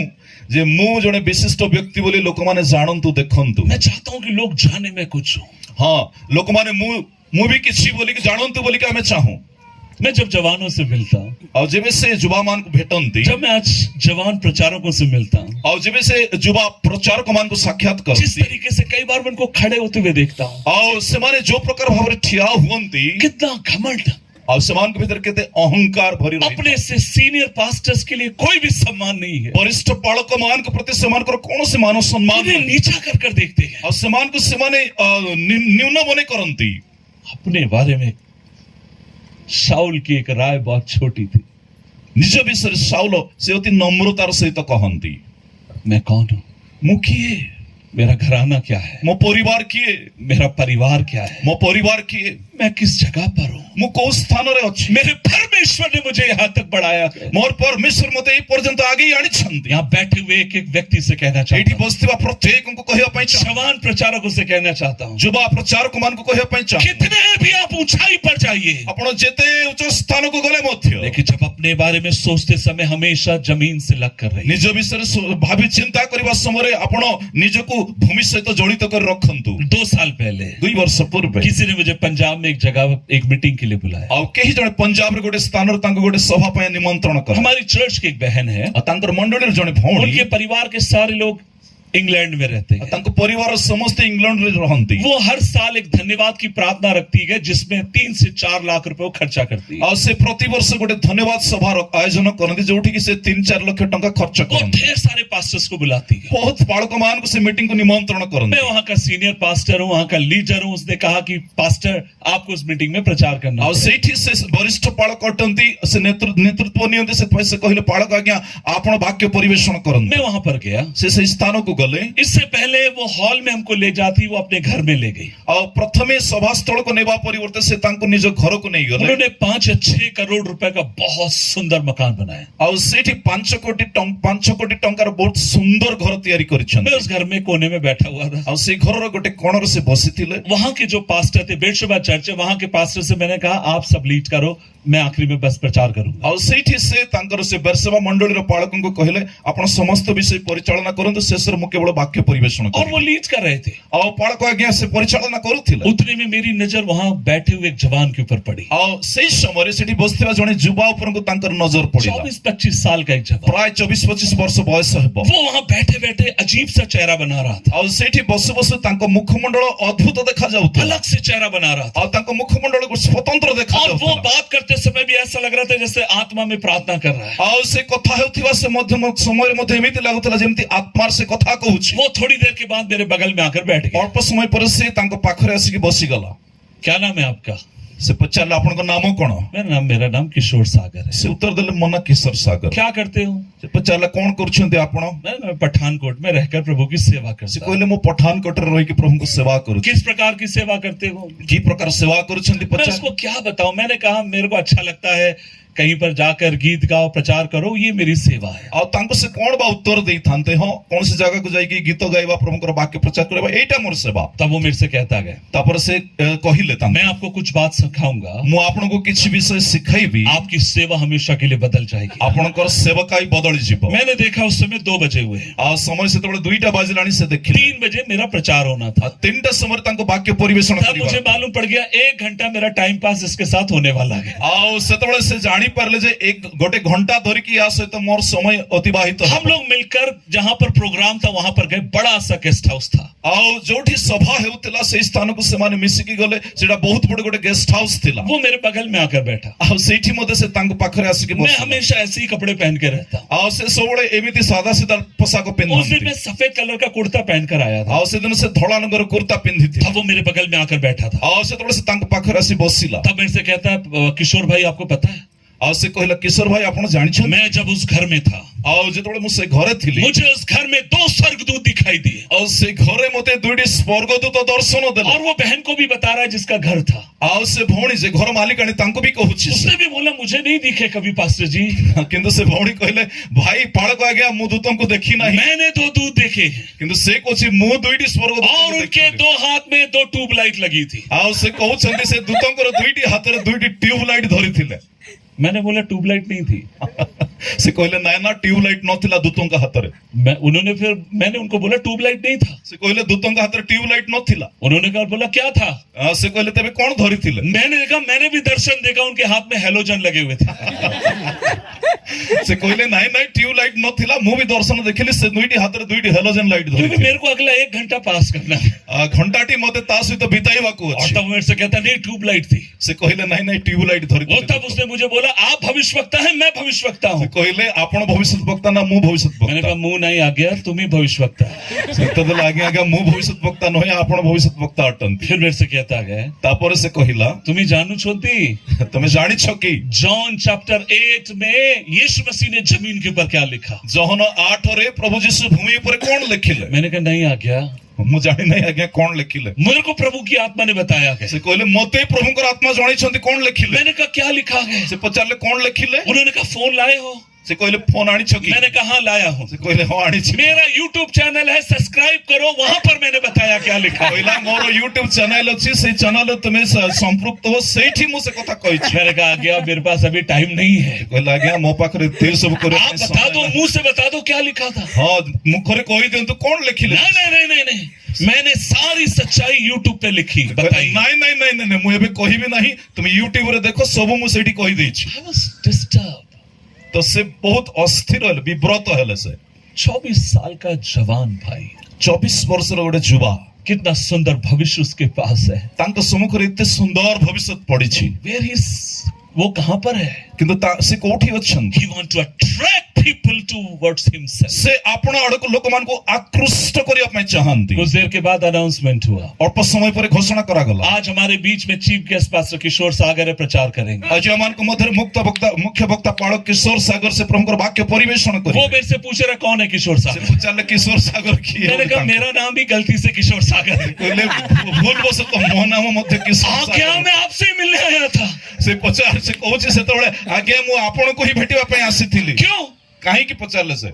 S2: जे मु जने विशिष्ट व्यक्ति बोली लोक माने जानंतु देखंतु।
S1: मैं चाहता हूं कि लोग जाने में कुछ हूं।
S2: हां लोक माने मु भी किछि बोली कि जानंतु बोली कि हमें चाहू।
S1: मैं जब जवानों से मिलता हूं
S2: और जेबे से युवा मान को भेटंती,
S1: जब मैं आज जवान प्रचारकों से मिलता हूं
S2: और जेबे से युवा प्रचारक मान को साक्षात करती,
S1: जिस तरीके से कई बार मैं उनको खड़े होते हुए देखता हूं
S2: और से माने जो प्रकार भावरे ठिया हुअंती,
S1: कितना घमंड
S2: और समान के भीतर कहते अहंकार भरी रही।
S1: अपने से सीनियर पास्टर्स के लिए कोई भी सम्मान नहीं है।
S2: वरिष्ठ पालक मान को प्रति सम्मान करो कौन से मानव सम्मान
S1: नीचा कर देखते हैं
S2: और सम्मान को समाने न्यून बने करंती।
S1: अपने बारे में शाऊल की एक राय बहुत छोटी थी।
S2: निज विषय शाऊल से अति नम्रतार सहित कहंती, मैं कौन हूं? मु किए?
S1: मेरा घराना क्या है?
S2: मो परिवार किए?
S1: मेरा परिवार क्या है?
S2: मो परिवार किए?
S1: मैं किस जगह पर हूं?
S2: मु को स्थान रे अछि?
S1: मेरे भर परमेश्वर ने मुझे यहाँ तक बढ़ाया है।
S2: मोर परमेश्वर मते ए पर्यंत आगे आनिछन्ति।
S1: यहाँ बैठे हुए एक एक व्यक्ति से कहना चाहता
S2: एठी
S1: हूँ,
S2: बसथिबा प्रत्येकଙ୍କୁ କହିବା ପାଇଁ ଚାହେଁ।
S1: जवान प्रचारकों से कहना चाहता हूँ,
S2: युवा प्रचारक मानକୁ କହିବା ପାଇଁ ଚାହେଁ।
S1: कितने भी आप ऊंचाई पर जाइए,
S2: ଆପଣ ଯେତେ ଉଚ୍ଚ ସ୍ଥାନକୁ ଗଲେ ମଧ୍ୟ
S1: लेकिन जब अपने बारे में सोचते समय हमेशा जमीन से लग कर रही।
S2: ନିଜ ବିଷୟରେ ଭାବି ଚିନ୍ତା କରିବା ସମୟରେ ଆପଣ ନିଜକୁ ଭୂମି ସହିତ ଜଡ଼ିତ କରି ରଖନ୍ତୁ।
S1: 2 साल पहले
S2: 2 ବର୍ଷ ପୂର୍ବେ
S1: किसी ने मुझे पंजाब में एक जगह एक मीटिंग के लिए बुलाया।
S2: ଆଉ କେହି ଜଣେ ପଞ୍ଜାବରେ ଗୋଟେ ସ୍ଥାନରେ ତାଙ୍କୁ ଗୋଟେ ସଭା ପାଇଁ ନିମନ୍ତ୍ରଣ କଲେ।
S1: हमारी चर्च की एक बहन है,
S2: ଆଉ ତାଙ୍କର ମଣ୍ଡଳୀର ଜଣେ ଭଉଣୀ,
S1: उनके परिवार के सारे लोग इंग्लैंड में रहते हैं।
S2: ତାଙ୍କ ପରିବାର ସମସ୍ତେ ଇଂଲଣ୍ଡରେ ରହନ୍ତି।
S1: वो हर साल एक धन्यवाद की प्रार्थना रखती है जिसमें 3 से 4 लाख रुपए वो खर्चा करती है।
S2: ଆଉ ସେ ପ୍ରତିବର୍ଷ ଗୋଟେ ଧନ୍ୟବାଦ ସଭାର ଆୟୋଜନ କରନ୍ତି ଯୋଉଠି କି ସେ 3-4 ଲକ୍ଷ ଟଙ୍କା ଖର୍ଚ୍ଚ
S1: वो
S2: କରନ୍ତି।
S1: ढेर सारे पास्टर्स को बुलाती है।
S2: ବହୁତ ବାଳକ ମାନଙ୍କୁ ସେ ମିଟିଂକୁ ନିମନ୍ତ୍ରଣ କରନ୍ତି।
S1: मैं वहां का सीनियर पास्टर हूँ, वहां का लीडर हूँ। उसने कहा कि पास्टर आपको उस मीटिंग में प्रचार करना
S2: ଆଉ
S1: है।
S2: ସେଇଠି ସେ ବରିଷ୍ଠ ପାଳକ ଅଟନ୍ତି, ସେ ନେତୃତ୍ୱ ନିଅନ୍ତି। ସେଥିପାଇଁ ସେ କହିଲେ, ପାଳକ ଆଜ୍ଞା ଆପଣ ବାକ୍ୟ ପରିବେଷଣ କରନ୍ତୁ।
S1: मैं वहां पर गया।
S2: ସେ ସେଇ ସ୍ଥାନକୁ ଗଲେ।
S1: इससे पहले वो हॉल में हमको ले जाती, वो अपने घर में ले गई।
S2: ଆଉ ପ୍ରଥମେ ସଭାସ୍ଥଳକୁ ନେବା ପରିବର୍ତ୍ତେ ସେ ତାଙ୍କୁ ନିଜ ଘରକୁ ନେଇଗଲେ।
S1: उन्होंने 5-6 करोड़ रुपए का बहुत सुंदर मकान बनाया।
S2: ଆଉ ସେଇଠି 5 କୋଟି ଟଙ୍କାର ବହୁତ ସୁନ୍ଦର ଘର ତିଆରି
S1: मैं
S2: କରିଛନ୍ତି।
S1: उस घर में कोने में बैठा हुआ था।
S2: ଆଉ ସେଇ ଘରର ଗୋଟେ କୋଣରେ ସେ ବସିଥିଲେ।
S1: वहां के जो पास्टर थे, बेटशेबा चर्च है, वहां के पास्टर से मैंने कहा आप सब लीड करो, मैं आखिरी में बस प्रचार करूंगा।
S2: ଆଉ ସେଇଠି ସେ ତାଙ୍କର ସେ ବେରସେବା ମଣ୍ଡଳୀର ପାଳକଙ୍କୁ କହିଲେ, ଆପଣ ସମସ୍ତ ବିଷୟ ପରିଚାଳନା କରନ୍ତୁ, ଶେଷରେ ମୁଁ କେବଳ ବାକ୍ୟ ପରିବେଷଣ
S1: और
S2: କରିବି।
S1: वो लीड कर रहे थे।
S2: ଆଉ ପାଳକ ଆଜ୍ଞା ସେ ପରିଚାଳନା କରୁଥିଲେ।
S1: उतने में मेरी नजर वहां बैठे हुए एक जवान के ऊपर पड़ी।
S2: ଆଉ ସେଇ ସମୟରେ ସେଠି ବସିଥିବା ଜଣେ ଯୁବା ଉପରଙ୍କୁ ତାଙ୍କର ନଜର ପଡ଼ିଲା।
S1: 24-25 साल का एक जवान।
S2: ପ୍ରାୟ 24-25 ବର୍ଷ ବୟସ ହେବ।
S1: वो वहां बैठे बैठे अजीब सा चेहरा बना रहा था,
S2: ଆଉ ସେଇଠି ବସୁ ବସୁ ତାଙ୍କ ମୁଖମଣ୍ଡଳ ଅଦ୍ଭୁତ ଦେଖାଯାଉଥିଲା।
S1: अलग से चेहरा बना रहा था।
S2: ଆଉ ତାଙ୍କ ମୁଖମଣ୍ଡଳକୁ ସ୍ୱତନ୍ତ୍ର
S1: और वो
S2: ଦେଖାଯାଉଥିଲା।
S1: बात करते समय भी ऐसा लग रहा था जैसे आत्मा में प्रार्थना कर रहा है।
S2: ଆଉ ସେ କଥା ହେଉଥିବା ସେ ମଧ୍ୟ ସମୟରେ ମଧ୍ୟ ଏମିତି ଲାଗୁଥିଲା ଯେମିତି ଆତ୍ମାର ସେ କଥା କହୁଛି।
S1: वो थोड़ी देर के बाद मेरे बगल में आकर बैठ गया।
S2: ଅଳ୍ପ ସମୟ ପରେ ସେ ତାଙ୍କ ପାଖରେ ଆସିକି ବସିଗଲା।
S1: क्या नाम है आपका?
S2: ସେ ପଚାରିଲେ ଆପଣଙ୍କ ନାମ କଣ?
S1: मेरा नाम किशोर सागर है।
S2: ସେ ଉତ୍ତର ଦେଲେ ମୋ ନାଁ କିଶୋର ସାଗର।
S1: क्या करते हो?
S2: ସେ ପଚାରିଲା କଣ କରୁଛନ୍ତି ଆପଣ?
S1: मैं पठानकोट में रहकर प्रभु की सेवा
S2: ସେ
S1: करता हूं।
S2: କହିଲେ ମୁଁ ପଠାନକୋଟରେ ରହିକି ପ୍ରଭୁଙ୍କୁ ସେବା କରୁଛି।
S1: किस प्रकार की सेवा करते हो?
S2: କି ପ୍ରକାର ସେବା କରୁଛନ୍ତି
S1: मैं
S2: ପଚାର।
S1: उसको क्या बताऊं? मैंने कहा मेरे को अच्छा लगता है कहीं पर जाकर गीत गाओ, प्रचार करो, ये मेरी सेवा है।
S2: ଆଉ ତାଙ୍କୁ ସେ କଣ ବା ଉତ୍ତର ଦେଇଥାନ୍ତେ? ହଁ କୌଣସି ଜାଗାକୁ ଯାଇକି ଗୀତ ଗାଇବା, ପ୍ରଭୁଙ୍କର ବାକ୍ୟ ପ୍ରଚାର କରିବା, ଏଇଟା ମୋର ସେବା।
S1: तब वो मेरे से कहता गया,
S2: ତାପରେ ସେ କହିଲେ ତାଙ୍କୁ,
S1: मैं आपको कुछ बात सिखाऊंगा,
S2: ମୁଁ ଆପଣଙ୍କୁ କିଛି ବିଷୟ ଶିଖାଇବି,
S1: आपकी सेवा हमेशा के लिए बदल जाएगी।
S2: ଆପଣଙ୍କର ସେବକାଇ ବଦଳିଯିବ।
S1: मैंने देखा उस समय 2 बजे हुए हैं।
S2: ଆଉ ସମୟ ସେତେବେଳେ 2ଟା ବାଜିଲାଣି ସେ ଦେଖିଲେ।
S1: 3 बजे मेरा प्रचार होना था।
S2: 3ଟା ସମୟରେ ତାଙ୍କୁ ବାକ୍ୟ ପରିବେଷଣ
S1: तब
S2: କରିବା।
S1: मुझे मालूम पड़ गया 1 घंटा मेरा टाइम पास इसके साथ होने वाला है।
S2: ଆଉ ସେତେବେଳେ ସେ ଜାଣି ପାରିଲେ ଯେ ଗୋଟେ ଘଣ୍ଟା ଧରିକି ୟା ସହିତ ମୋର ସମୟ ଅତିବାହିତ ହେବ।
S1: हम लोग मिलकर जहां पर प्रोग्राम था वहां पर गए। बड़ा सा गेस्ट हाउस था।
S2: ଆଉ ଯୋଉଠି ସଭା ହେଉଥିଲା ସେଇ ସ୍ଥାନକୁ ସେମାନେ ମିଶିକି ଗଲେ। ସେଟା ବହୁତ ବଡ ଗୋଟେ ଗେଷ୍ଟ ହାଉସ ଥିଲା।
S1: वो मेरे बगल में आकर बैठा।
S2: ଆଉ ସେଇଠି ମଧ୍ୟ ସେ ତାଙ୍କ ପାଖରେ ଆସିକି
S1: मैं
S2: ବସିଲେ।
S1: हमेशा ऐसे ही कपड़े पहन के रहता हूं।
S2: ଆଉ ସେ ସବୁବେଳେ ଏମିତି ସାଧା ସିଧା ପୋଷାକ
S1: उस दिन
S2: ପିନ୍ଧନ୍ତି।
S1: मैं सफेद कलर का कुर्ता पहनकर आया था।
S2: ଆଉ ସେଦିନ ସେ ଧଳା ରଙ୍ଗର କୁର୍ତ୍ତା ପିନ୍ଧିଥିଲେ।
S1: तब वो मेरे बगल में आकर बैठा था।
S2: ଆଉ ସେତେବେଳେ ସେ ତାଙ୍କ ପାଖରେ ଆସି ବସିଲା।
S1: तब मेरे से कहता है, किशोर भाई आपको पता है,
S2: ଆଉ ସେ କହିଲା, କିଶୋର ଭାଇ ଆପଣ ଜାଣିଛନ୍ତି?
S1: मैं जब उस घर में था,
S2: ଆଉ ଯେତେବେଳେ ମୁଁ ସେ ଘରେ ଥିଲି,
S1: मुझे उस घर में 2 स्वर्गदूत दिखाई दिए।
S2: ଆଉ ସେ ଘରେ ମତେ 2ଟି ସ୍ୱର୍ଗଦୂତ ଦର୍ଶନ ଦେଲେ।
S1: और वो बहन को भी बता रहा है जिसका घर था।
S2: ଆଉ ସେ ଭଉଣୀ ଯେ ଘର ମାଲିକାଣୀ ତାଙ୍କୁ ବି କହୁଛି ସେ।
S1: उसने भी बोला मुझे नहीं दिखे कभी पास्टर जी,
S2: କିନ୍ତୁ ସେ ଭଉଣୀ କହିଲେ, ଭାଇ ପାଳକ ଆଜ୍ଞା ମୁଁ ଦୂତଙ୍କୁ ଦେଖି ନାହିଁ।
S1: मैंने 2 दूत देखे हैं
S2: କିନ୍ତୁ ସେ କହୁଛି ମୁଁ 2ଟି
S1: और
S2: ସ୍ୱର୍ଗଦୂତଙ୍କୁ
S1: उनके
S2: ଦେଖିଲି।
S1: 2 हाथ में 2 ट्यूबलाइट लगी थी।
S2: ଆଉ ସେ କହୁଛନ୍ତି ସେ ଦୂତଙ୍କର 2ଟି ହାତରେ 2ଟି ଟ୍ୟୁବ ଲାଇଟ ଧରିଥିଲେ।
S1: मैंने बोला ट्यूबलाइट नहीं थी।
S2: ସେ କହିଲେ ନାଇଁ ନା ଟ୍ୟୁବ ଲାଇଟ ନଥିଲା ଦୂତଙ୍କ ହାତରେ।
S1: मैंने उनको बोला ट्यूबलाइट नहीं था।
S2: ସେ କହିଲେ ଦୂତଙ୍କ ହାତରେ ଟ୍ୟୁବ ଲାଇଟ ନଥିଲା।
S1: उन्होंने कहा, बोला क्या था?
S2: ସେ କହିଲେ ତେବେ କଣ ଧରିଥିଲେ?
S1: मैंने देखा, मैंने भी दर्शन देखा, उनके हाथ में हेलोजन लगे हुए थे।
S2: ସେ କହିଲେ ନାଇଁ ନାଇଁ ଟ୍ୟୁବ ଲାଇଟ ନଥିଲା, ମୁଁ ବି ଦର୍ଶନ ଦେଖିଲି ସେ 2ଟି ହାତରେ 2ଟି ହେଲୋଜେନ ଲାଇଟ
S1: क्योंकि
S2: ଧରିଥିଲେ।
S1: मेरे को अगला 1 घंटा पास करना है।
S2: ଘଣ୍ଟାଟି ମତେ ତା ସହିତ ବିତାଇବାକୁ
S1: और
S2: ଅଛି।
S1: तब मेरे से कहता नहीं ट्यूबलाइट थी।
S2: ସେ କହିଲେ ନାଇଁ ନାଇଁ ଟ୍ୟୁବ ଲାଇଟ
S1: वो
S2: ଧରିଥିଲେ।
S1: तब उसने मुझे बोला आप भविष्यवक्ता है, मैं भविष्यवक्ता
S2: ସେ
S1: हूँ।
S2: କହିଲେ ଆପଣ ଭବିଷ୍ୟତ ବକ୍ତା ନା ମୁଁ ଭବିଷ୍ୟତ
S1: मैंने
S2: ବକ୍ତା?
S1: कहा मुंह नहीं आ गया, तुम ही भविष्यवक्ता।
S2: ସେ ଉତ୍ତର ଦେଲେ, ଆଜ୍ଞା ଆଜ୍ଞା ମୁଁ ଭବିଷ୍ୟତ ବକ୍ତା ନୁହେଁ, ଆପଣ ଭବିଷ୍ୟତ ବକ୍ତା ଅଟନ୍ତି।
S1: फिर मेरे से कहता गया,
S2: ତାପରେ ସେ କହିଲା,
S1: तुम्हें जानू छोटी,
S2: ତମେ ଜାଣିଛ କି
S1: जॉन चैप्टर 8 में यीशु मसीह ने जमीन के ऊपर क्या लिखा?
S2: ଜହନ 8ରେ ପ୍ରଭୁ ଯୀଶୁ ଭୂମି ଉପରେ କଣ ଲେଖିଲେ?
S1: मैंने कहा नहीं आ गया।
S2: ମୁଁ ଜାଣି ନାହିଁ ଆଜ୍ଞା କଣ ଲେଖିଲେ।
S1: मेरे को प्रभु की आत्मा ने बताया है।
S2: ସେ କହିଲେ ମତେ ପ୍ରଭୁଙ୍କର ଆତ୍ମା ଜଣାଇଛନ୍ତି କଣ ଲେଖିଲେ।
S1: मैंने कहा क्या लिखा है?
S2: ସେ ପଚାରିଲେ କଣ ଲେଖିଲେ।
S1: उन्होंने कहा फोन लाए हो?
S2: ସେ କହିଲେ ଫୋନ ଆଣିଛ କି।
S1: मैंने कहा हाँ लाया हूँ।
S2: ସେ କହିଲେ ହଁ ଆଣିଛି।
S1: मेरा YouTube चैनल है, सब्सक्राइब करो, वहां पर मैंने बताया क्या लिखा है।
S2: କହିଲା ମୋର ୟୁଟ୍ୟୁବ ଚ୍ୟାନେଲ ଅଛି ସେଇ ଚ୍ୟାନେଲରେ ତୁମେ ସମ୍ପୃକ୍ତ हो ସେଇଠି ମୁଁ ସେ କଥା କହିଛି।
S1: मैंने कहा आज्ञा मेरे पास अभी टाइम नहीं है।
S2: କହିଲା ଆଜ୍ଞା ମୋ ପାଖରେ ଏତେ ସବୁ କରିବା
S1: आप
S2: ପାଇଁ
S1: बता
S2: ସମୟ
S1: दो,
S2: ନାହିଁ।
S1: मुंह से बता दो क्या लिखा था।
S2: ହଁ ମୁଖରେ କହିଦିଅନ୍ତୁ କଣ ଲେଖିଲେ।
S1: नहीं नहीं नहीं नहीं नहीं, मैंने सारी सच्चाई YouTube पे लिखी बताई।
S2: ନାଇଁ ନାଇଁ ନାଇଁ ନାଇଁ ମୁଁ ଏବେ କହିବି ନାହିଁ ତୁମେ ୟୁଟ୍ୟୁବରେ ଦେଖ ସବୁ ମୁଁ ସେଇଠି କହିଦେଇଛି।
S1: I was disturbed।
S2: ତ ସେ ବହୁତ ଅସ୍ଥିର ହେଲେ ବିବ୍ରତ ହେଲେ। ସେ
S1: 24 साल का जवान भाई,
S2: 24 ବର୍ଷର ଗୋଟେ ଯୁବା
S1: कितना सुंदर भविष्य उसके पास है।
S2: ତାଙ୍କ ସମ୍ମୁଖରେ ଏତେ ସୁନ୍ଦର ଭବିଷ୍ୟତ ପଡିଛି
S1: Where is, वो कहां पर है?
S2: କିନ୍ତୁ ସେ କୋଉଠି ଅଛନ୍ତି।
S1: He want to attract people towards himself।
S2: ସେ ଆପଣ ଆଡକୁ ଲୋକମାନଙ୍କୁ ଆକୃଷ୍ଟ କରିବା ପାଇଁ ଚାହାନ୍ତି।
S1: कुछ देर के बाद अनाउंसमेंट हुआ,
S2: ଅଳ୍ପ ସମୟ ପରେ ଘୋଷଣା କରାଗଲା
S1: आज हमारे बीच में चीफ गेस्ट पास्टर किशोर सागर प्रचार करेंगे।
S2: ଆଜି ଆମମାନଙ୍କ ମଧ୍ୟରେ ମୁଖ୍ୟ ବକ୍ତା ପାଳକ କିଶୋର ସାଗର ସେ ପ୍ରଭୁଙ୍କର ବାକ୍ୟ ପରିବେଷଣ
S1: वो
S2: କରିବେ।
S1: मेरे से पूछ रहा कौन है किशोर
S2: ସେ
S1: सागर।
S2: ପଚାରିଲେ କିଶୋର ସାଗର କିଏ।
S1: मैंने कहा मेरा नाम भी गलती से किशोर सागर है।
S2: କହିଲେ ଭୁଲ ବଶତଃ ମୋ ନାମ ମଧ୍ୟ କିଶୋର
S1: आज्ञा
S2: ସାଗର।
S1: मैं आपसे ही मिलने आया था।
S2: ସେ କହୁଛି ସେତେବେଳେ ଆଜ୍ଞା ମୁଁ ଆପଣଙ୍କୁ ହିଁ ଭେଟିବା ପାଇଁ ଆସିଥିଲି।
S1: क्यों?
S2: କାହିଁକି ପଚାରିଲେ ସେ।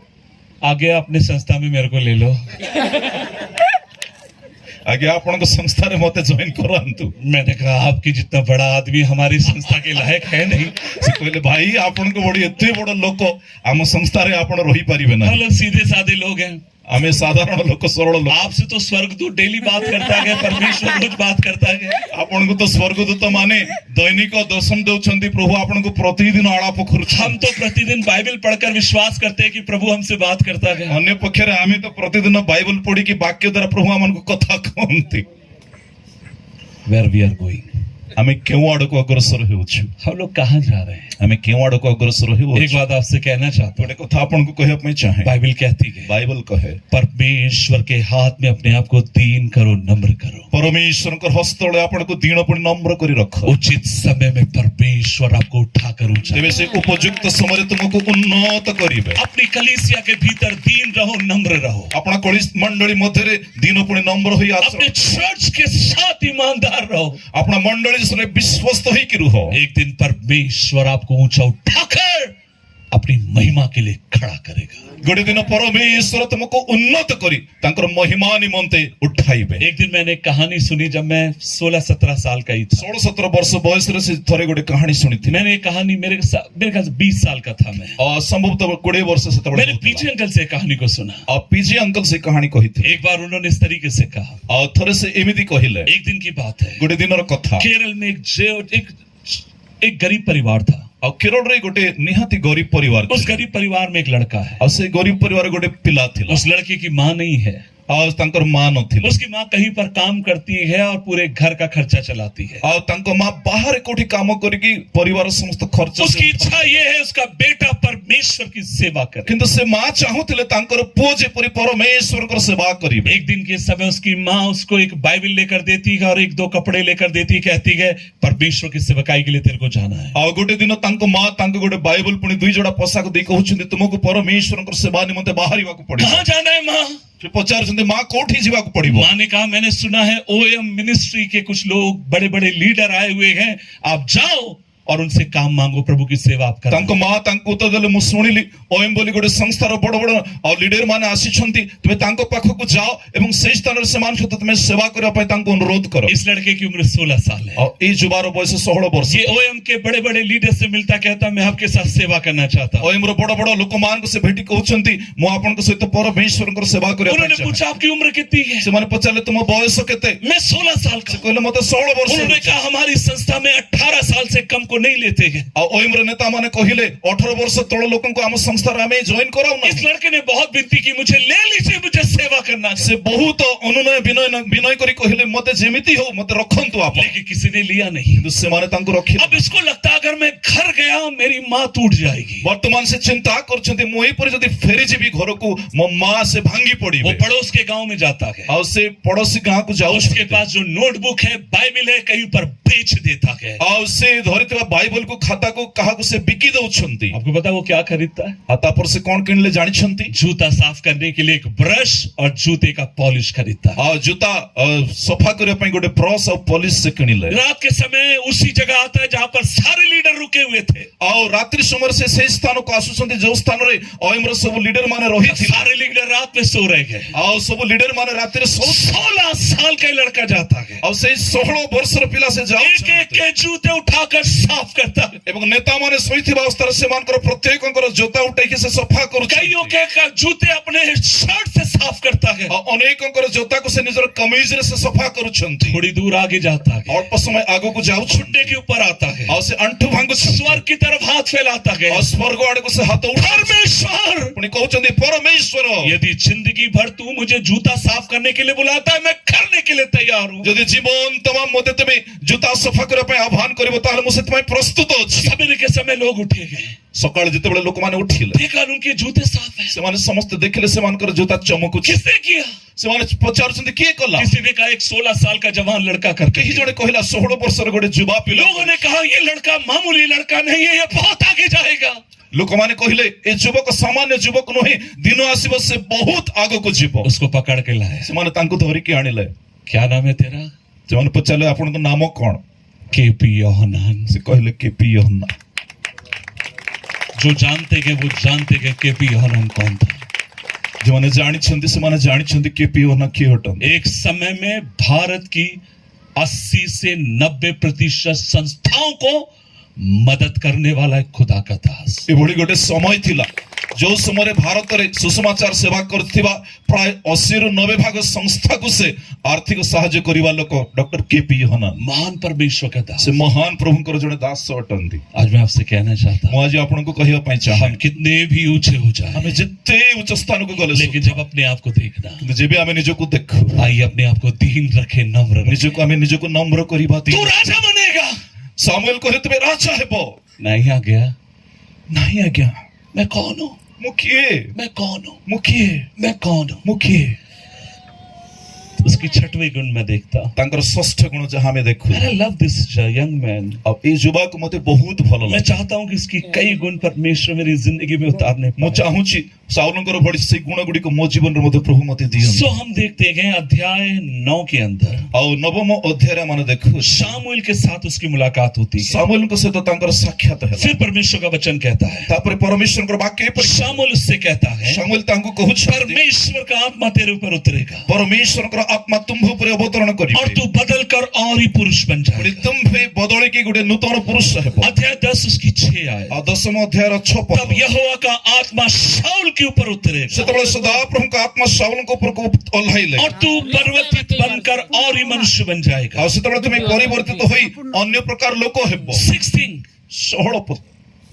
S1: आगे अपने संस्था में मेरे को ले लो।
S2: ଆଜ୍ଞା ଆପଣଙ୍କ ସଂସ୍ଥାରେ ମତେ ଜଏନ୍ କରାନ୍ତୁ।
S1: मैंने कहा आपकी जितना बड़ा आदमी हमारी संस्था के लायक है नहीं।
S2: ସେ କହିଲେ ଭାଇ ଆପଣଙ୍କ ଭଳି ଏତେ ବଡ ଲୋକ ଆମ ସଂସ୍ଥାରେ ଆପଣ ରହିପାରିବେ
S1: हम
S2: ନାହିଁ।
S1: लोग सीधे साधे लोग हैं।
S2: ଆମେ ସାଧାରଣ ଲୋକ ସରଳ ଲୋକ।
S1: आपसे तो स्वर्गदूत डेली बात करता है, परमेश्वर रोज बात करता है।
S2: ଆପଣଙ୍କୁ ତ ସ୍ୱର୍ଗଦୂତ ମାନେ ଦୈନିକ ଦର୍ଶନ ଦେଉଛନ୍ତି। ପ୍ରଭୁ ଆପଣଙ୍କୁ ପ୍ରତିଦିନ ଆଳାପ
S1: हम
S2: କରୁଛନ୍ତି।
S1: तो प्रतिदिन बाइबल पढ़कर विश्वास करते हैं कि प्रभु हमसे बात करता है।
S2: ଅନ୍ୟ ପକ୍ଷରେ ଆମେ ତ ପ୍ରତିଦିନ ବାଇବଲ ପଢିକି ବାକ୍ୟ ଦ୍ୱାରା ପ୍ରଭୁ ଆମକୁ କଥା କହନ୍ତି।
S1: Where we are going?
S2: ଆମେ କେଉଁ ଆଡକୁ ଅଗ୍ରସର ହେଉଛୁ।
S1: हम लोग कहाँ जा रहे हैं?
S2: ଆମେ କେଉଁ ଆଡକୁ ଅଗ୍ରସର
S1: एक
S2: ହେଉଛୁ।
S1: बात आपसे कहना चाहता
S2: ଗୋଟେ କଥା ଆପଣଙ୍କୁ କହିବା ପାଇଁ ଚାହେଁ।
S1: हूँ, बाइबल कहती है
S2: ବାଇବଲ କହେ
S1: परमेश्वर के हाथ में अपने आप को दीन करो, नम्र करो।
S2: ପରମେଶ୍ୱରଙ୍କର ହସ୍ତ ତଳେ ଆପଣଙ୍କୁ ଦିନ ପୁଣି ନମ୍ର କରି ରଖ।
S1: उचित समय में परमेश्वर आपको उठाकर ऊंचा।
S2: ତେବେ ସେ ଉପଯୁକ୍ତ ସମୟରେ ତୁମକୁ ଉନ୍ନତ କରିବେ।
S1: अपनी कलीसिया के भीतर दीन रहो, नम्र रहो।
S2: ଆପଣ କଳି ମଣ୍ଡଳୀ ମଧ୍ୟରେ ଦିନ ପୁଣି ନମ୍ର ହୋଇ ଆସ।
S1: अपने चर्च के साथ ईमानदार रहो।
S2: ଆପଣ ମଣ୍ଡଳୀ ସରେ ବିଶ୍ୱସ୍ତ ହେଇକି ରୁହ।
S1: एक दिन परमेश्वर आपको ऊंचा उठाकर अपनी महिमा के लिए खड़ा करेगा।
S2: ଗୋଟେ ଦିନ ପରମେଶ୍ୱର ତୁମକୁ ଉନ୍ନତ କରି ତାଙ୍କର ମହିମା ନିମନ୍ତେ ଉଠାଇବେ।
S1: एक दिन मैंने एक कहानी सुनी जब मैं 16-17 साल का ही था।
S2: 16-17 ବର୍ଷ ବୟସରେ ସେ ଥରେ ଗୋଟେ କାହାଣୀ ଶୁଣିଥିଲେ।
S1: मैंने ये कहानी मेरे ख्याल से 20 साल का था मैं।
S2: ସମ୍ଭବତଃ 20 ବର୍ଷ ସେତେବେଳେ
S1: मैंने पीछे अंकल से कहानी को सुना।
S2: ପିଜି ଅଙ୍କଲ ସେ କାହାଣୀ କହିଥିଲେ।
S1: एक बार उन्होंने इस तरीके से कहा,
S2: ଆଉ ଥରେ ସେ ଏମିତି କହିଲେ।
S1: एक दिन की बात है,
S2: ଗୋଟେ ଦିନର କଥା।
S1: केरल में एक गरीब परिवार था।
S2: ଆଉ କେରଳରେ ଗୋଟେ ନିହାତି ଗରିବ ପରିବାର
S1: उस
S2: ଥିଲା।
S1: गरीब परिवार में एक लड़का है।
S2: ଆଉ ସେ ଗରିବ ପରିବାର ଗୋଟେ ପିଲା ଥିଲା।
S1: उस लड़के की माँ नहीं है।
S2: ଆଉ ତାଙ୍କର ମା ନଥିଲା।
S1: उसकी माँ कहीं पर काम करती है और पूरे घर का खर्चा चलाती है।
S2: ଆଉ ତାଙ୍କ ମା ବାହାରେ କୋଉଠି କାମ କରିକି ପରିବାର ସମସ୍ତ ଖର୍ଚ୍ଚ
S1: उसकी इच्छा ये है उसका बेटा परमेश्वर की सेवा करे।
S2: କିନ୍ତୁ ସେ ମା ଚାହୁଁଥିଲେ ତାଙ୍କର ପୁଅ ଯେପରି ପରମେଶ୍ୱରଙ୍କର ସେବା କରିବେ।
S1: एक दिन के समय उसकी माँ उसको एक बाइबल लेकर देती है और 1-2 कपड़े लेकर देती है, कहती है परमेश्वर की सेवकाई के लिए तेरे को जाना है।
S2: ଆଉ ଗୋଟେ ଦିନ ତାଙ୍କ ମା ତାଙ୍କୁ ଗୋଟେ ବାଇବଲ ପୁଣି 2 ଯୋଡା ପୋଷାକ ଦେଇ କହୁଛନ୍ତି ତୁମକୁ ପରମେଶ୍ୱରଙ୍କର ସେବା ନିମନ୍ତେ ବାହାରିବାକୁ ପଡିବ।
S1: कहाँ जाना है माँ?
S2: ସେ ପଚାରୁଛନ୍ତି ମା କୋଉଠି ଯିବାକୁ ପଡିବ।
S1: माँ ने कहा मैंने सुना है ओएम मिनिस्ट्री के कुछ लोग बड़े बड़े लीडर आए हुए हैं, आप जाओ और उनसे काम मांगो, प्रभु की सेवा आप करो।
S2: ତାଙ୍କ ମା ତାଙ୍କୁ ଉତ୍ତର ଦେଲେ ମୁଁ ଶୁଣିଲି ଓଏମ୍ ବୋଲି ଗୋଟେ ସଂସ୍ଥାର ବଡ ବଡ ଆଉ ଲିଡର ମାନେ ଆସିଛନ୍ତି, ତୁମେ ତାଙ୍କ ପାଖକୁ ଯାଅ ଏବଂ ସେଇ ସ୍ଥାନରେ ସେମାନଙ୍କ ସହିତ ତୁମେ ସେବା କରିବା ପାଇଁ ତାଙ୍କୁ ଅନୁରୋଧ କର।
S1: इस लड़के की उम्र 16 साल है।
S2: ଆଉ ଏଇ ଯୁବାର ବୟସ 16 ବର୍ଷ।
S1: ये ओएम के बड़े बड़े लीडर से मिलता, कहता मैं आपके साथ सेवा करना चाहता हूँ।
S2: ଓଏମ୍ ର ବଡ ବଡ ଲୋକମାନଙ୍କୁ ସେ ଭେଟି କହୁଛନ୍ତି ମୁଁ ଆପଣଙ୍କ ସହିତ ପରମେଶ୍ୱରଙ୍କର ସେବା କରିବା ପାଇଁ
S1: उन्होंने
S2: ଚାହେଁ।
S1: पूछा आपकी उम्र कितनी है?
S2: ସେମାନେ ପଚାରିଲେ ତୁମ ବୟସ କେତେ।
S1: मैं 16 साल का।
S2: ସେ କହିଲେ ମତେ 16 ବର୍ଷ।
S1: उन्होंने कहा हमारी संस्था में 18 साल से कम को नहीं लेते हैं।
S2: ଆଉ ଓଏମ୍ ର ନେତା ମାନେ କହିଲେ 18 ବର୍ଷ ତଳ ଲୋକଙ୍କୁ ଆମ ସଂସ୍ଥାରେ ଆମେ ଜଏନ୍ କରାଉନା।
S1: इस लड़के ने बहुत विनती की मुझे ले लीजिए, मुझे सेवा करना है।
S2: ସେ ବହୁତ ଅନୁନୟ ବିନୟ କରି କହିଲେ ମତେ ଯେମିତି ହଉ ମତେ ରଖନ୍ତୁ ଆପଣ।
S1: लेकिन किसी ने लिया नहीं।
S2: କିନ୍ତୁ ସେମାନେ ତାଙ୍କୁ ରଖିଲେ।
S1: अब इसको लगता अगर मैं घर गया मेरी माँ टूट जाएगी।
S2: ବର୍ତ୍ତମାନ ସେ ଚିନ୍ତା କରୁଛନ୍ତି ମୁଁ ଏହିପରି ଯଦି ଫେରିଯିବି ଘରକୁ ମୋ ମା ସେ ଭାଙ୍ଗି
S1: वो
S2: ପଡିବେ।
S1: पड़ोस के गांव में जाता है।
S2: ଆଉ ସେ ପଡୋଶୀ ଗାଁକୁ
S1: उसके
S2: ଯାଉଛନ୍ତି।
S1: पास जो नोटबुक है, बाइबल है, कहीं पर बेच देता है।
S2: ଆଉ ସେ ଧରିଥିବା ବାଇବଲକୁ ଖାତାକୁ କାହାକୁ ସେ ବିକି ଦଉଛନ୍ତି।
S1: आपको पता है वो क्या खरीदता है?
S2: ଆଉ ତାପରେ ସେ କଣ କିଣିଲେ ଜାଣିଛନ୍ତି?
S1: जूता साफ करने के लिए एक ब्रश और जूते का पॉलिश खरीदता है।
S2: ଆଉ ଜୋତା ସଫା କରିବା ପାଇଁ ଗୋଟେ ବ୍ରଶ ଆଉ ପଲିସ ସେ କିଣିଲେ।
S1: रात के समय उसी जगह आता है जहां पर सारे लीडर रुके हुए थे।
S2: ଆଉ ରାତ୍ରି ସମୟରେ ସେ ସେଇ ସ୍ଥାନକୁ ଆସୁଛନ୍ତି ଯୋଉ ସ୍ଥାନରେ ଅୟମର ସବୁ ଲିଡର ମାନେ ରହିଥିଲେ।
S1: सारे लीडर रात में सो रहे हैं।
S2: ଆଉ ସବୁ ଲିଡର ମାନେ ରାତିରେ
S1: 16 साल का लड़का जाता है,
S2: ଆଉ ସେଇ 16 ବର୍ଷର ପିଲା ସେ
S1: एक एक
S2: ଯାଉଛନ୍ତି
S1: के जूते उठाकर साफ करता है।
S2: ଏବଂ ନେତାମାନେ ଶୋଇଥିବା ଅବସ୍ଥାରେ ସେମାନଙ୍କର ପ୍ରତ୍ୟେକଙ୍କର ଜୋତା ଉଠେଇକି ସେ ସଫା କରୁଛନ୍ତି।
S1: कईयों के जूते अपने शर्ट से साफ करता है।
S2: ଆଉ ଅନେକଙ୍କର ଜୋତାକୁ ସେ ନିଜର କମିଜରେ ସେ ସଫା କରୁଛନ୍ତି।
S1: थोड़ी दूर आगे जाता है,
S2: ଅଳ୍ପ ସମୟ ଆଗକୁ ଯାଉଛନ୍ତି
S1: घुटने के ऊपर आता है,
S2: ଆଉ ସେ ଆଣ୍ଠୁ ଭାଙ୍ଗୁଛନ୍ତି
S1: स्वर्ग की तरफ हाथ फैलाता है।
S2: ଆଉ ସ୍ୱର୍ଗ ଆଡକୁ ସେ ହାତ ଉଠାଉଛନ୍ତି
S1: परमेश्वर,
S2: ପୁଣି କହୁଛନ୍ତି ପରମେଶ୍ୱର
S1: यदि जिंदगी भर तू मुझे जूता साफ करने के लिए बुलाता है, मैं करने के लिए तैयार हूँ।
S2: ଯଦି ଜୀବନ ତମାମ ମୋତେ ତୁମେ ଜୋତା ସଫା କରିବା ପାଇଁ ଆହ୍ୱାନ କରିବ ତାହେଲେ ମୁଁ ସେଥିପାଇଁ ପ୍ରସ୍ତୁତ ଅଛି।
S1: सवेरे के समय लोग उठे गए,
S2: ସକାଳେ ଯେତେବେଳେ ଲୋକମାନେ ଉଠିଲେ
S1: देखा उनके जूते साफ है।
S2: ସେମାନେ ସମସ୍ତେ ଦେଖିଲେ ସେମାନଙ୍କର ଜୋତା ଚମକୁଛି।
S1: किसने किया?
S2: ସେମାନେ ପଚାରୁଛନ୍ତି କିଏ କଲା?
S1: किसी ने कहा एक 16 साल का जवान लड़का करके।
S2: କେହି ଜଣେ କହିଲା 16 ବର୍ଷର ଗୋଟେ ଯୁବା ପିଲା।
S1: लोगों ने कहा ये लड़का मामूली लड़का नहीं है, ये बहुत आगे जाएगा।
S2: ଲୋକମାନେ କହିଲେ ଏ ଯୁବକ ସାମାନ୍ୟ ଯୁବକ ନୁହେଁ, ଦିନ ଆସିବ ସେ ବହୁତ ଆଗକୁ ଯିବ।
S1: उसको पकड़ के लाए।
S2: ସେମାନେ ତାଙ୍କୁ ଧରିକି ଆଣିଲେ।
S1: क्या नाम है तेरा?
S2: ସେମାନେ ପଚାରିଲେ ଆପଣଙ୍କ ନାମ କଣ?
S1: केपी योहानान।
S2: ସେ କହିଲେ କେପି ୟୋହାନା।
S1: जो जानते हैं वो जानते हैं केपी योहानान कौन था।
S2: ଯେଉଁମାନେ ଜାଣିଛନ୍ତି ସେମାନେ ଜାଣିଛନ୍ତି କେପି ୟୋହାନା କିଏ ଅଟନ୍ତି।
S1: एक समय में भारत की 80 से 90% संस्थाओं को मदद करने वाला एक खुदा का दास।
S2: ଏଭଳି ଗୋଟେ ସମୟ ଥିଲା ଯୋଉ ସମୟରେ ଭାରତରେ ସୁସମାଚାର ସେବା କରୁଥିବା ପ୍ରାୟ 80ରୁ 90 ଭାଗ ସଂସ୍ଥାକୁ ସେ ଆର୍ଥିକ ସାହାଯ୍ୟ କରିବା ଲୋକ ଡକ୍ଟର କେପି ୟୋହାନା।
S1: महान परमेश्वर का दास।
S2: ସେ ମହାନ ପ୍ରଭୁଙ୍କର ଜଣେ ଦାସ ଅଟନ୍ତି।
S1: आज मैं आपसे कहना चाहता
S2: ମୁଁ ଆଜି ଆପଣଙ୍କୁ କହିବା ପାଇଁ ଚାହେଁ
S1: हम कितने भी ऊंचे हो जाए,
S2: ଆମେ ଯେତେ ଉଚ୍ଚ ସ୍ଥାନକୁ ଗଲେ
S1: लेकिन जब अपने आप को देखना,
S2: କିନ୍ତୁ ଯେବେ ଆମେ ନିଜକୁ ଦେଖୁ
S1: आइए अपने आप को दीन रखे, नम्र रखे।
S2: ନିଜକୁ ଆମେ ନିଜକୁ ନମ୍ର କରିବା।
S1: तू राजा बनेगा।
S2: ସାମୁଏଲ କହିଲେ ତୁମେ ରାଜା ହେବ।
S1: नहीं आ गया।
S2: ନାହିଁ ଆଜ୍ଞା,
S1: मैं कौन हूँ?
S2: ମୁଁ କିଏ?
S1: मैं कौन हूँ?
S2: ମୁଁ କିଏ?
S1: मैं कौन हूँ?
S2: ମୁଁ କିଏ?
S1: उसकी छठवीं गुण में देखता।
S2: ତାଙ୍କର ଷଷ୍ଠ ଗୁଣ ଯାହା ଆମେ ଦେଖୁ।
S1: I love this young man.
S2: ଆଉ ଏଇ ଯୁବାକୁ ମତେ ବହୁତ ଭଲ
S1: मैं
S2: ଲାଗେ।
S1: चाहता हूँ कि इसकी कई गुण परमेश्वर मेरी जिंदगी में उतारने
S2: ମୁଁ
S1: पाए।
S2: ଚାହୁଁଛି ସାଉଲଙ୍କର ଭଳି ସେଇ ଗୁଣ ଗୁଡ଼ିକ ମୋ ଜୀବନରେ ମଧ୍ୟ ପ୍ରଭୁ ମତେ ଦିଅନ୍ତୁ।
S1: सो हम देखते हैं अध्याय 9 के अंदर
S2: ଆଉ ନବମ ଅଧ୍ୟାୟରେ ଆମେ ଦେଖୁ
S1: शामुएल के साथ उसकी मुलाकात होती है।
S2: ସାମୁଏଲଙ୍କ ସହିତ ତାଙ୍କର ସାକ୍ଷାତ ହେଲା।
S1: फिर परमेश्वर का वचन कहता है,
S2: ତାପରେ ପରମେଶ୍ୱରଙ୍କର ବାକ୍ୟ ଏପରି
S1: शामुएल उससे कहता है,
S2: ସାମୁଏଲ ତାଙ୍କୁ କହୁଛନ୍ତି
S1: परमेश्वर का आत्मा तेरे ऊपर उतरेगा
S2: ପରମେଶ୍ୱରଙ୍କର ଆତ୍ମା ତୁମ୍ଭ ଉପରେ ଅବତରଣ
S1: और
S2: କରିବେ।
S1: तू बदल कर और ही पुरुष बन
S2: ପୁଣି
S1: जाएगा।
S2: ତୁମ୍ଭେ ବଦଳିକି ଗୋଟେ ନୂତନ ପୁରୁଷ ହେବ।
S1: अध्याय 10 उसकी 6 आए।
S2: ଆଉ ଦଶମ ଅଧ୍ୟାୟର 6 ପଦ।
S1: तब यहोवा का आत्मा शाऊल के ऊपर उतरेगा
S2: ସେତେବେଳେ ସଦାପ୍ରଭୁଙ୍କ ଆତ୍ମା ସାଉଲଙ୍କ ଉପରକୁ ଓହ୍ଲାଇଲେ।
S1: और तू परिवर्तित बनकर और ही मनुष्य बन जाएगा।
S2: ଆଉ ସେତେବେଳେ ତୁମେ ପରିବର୍ତ୍ତିତ ହୋଇ ଅନ୍ୟ ପ୍ରକାର ଲୋକ ହେବ।
S1: 6 thing,
S2: 16 ପଦ।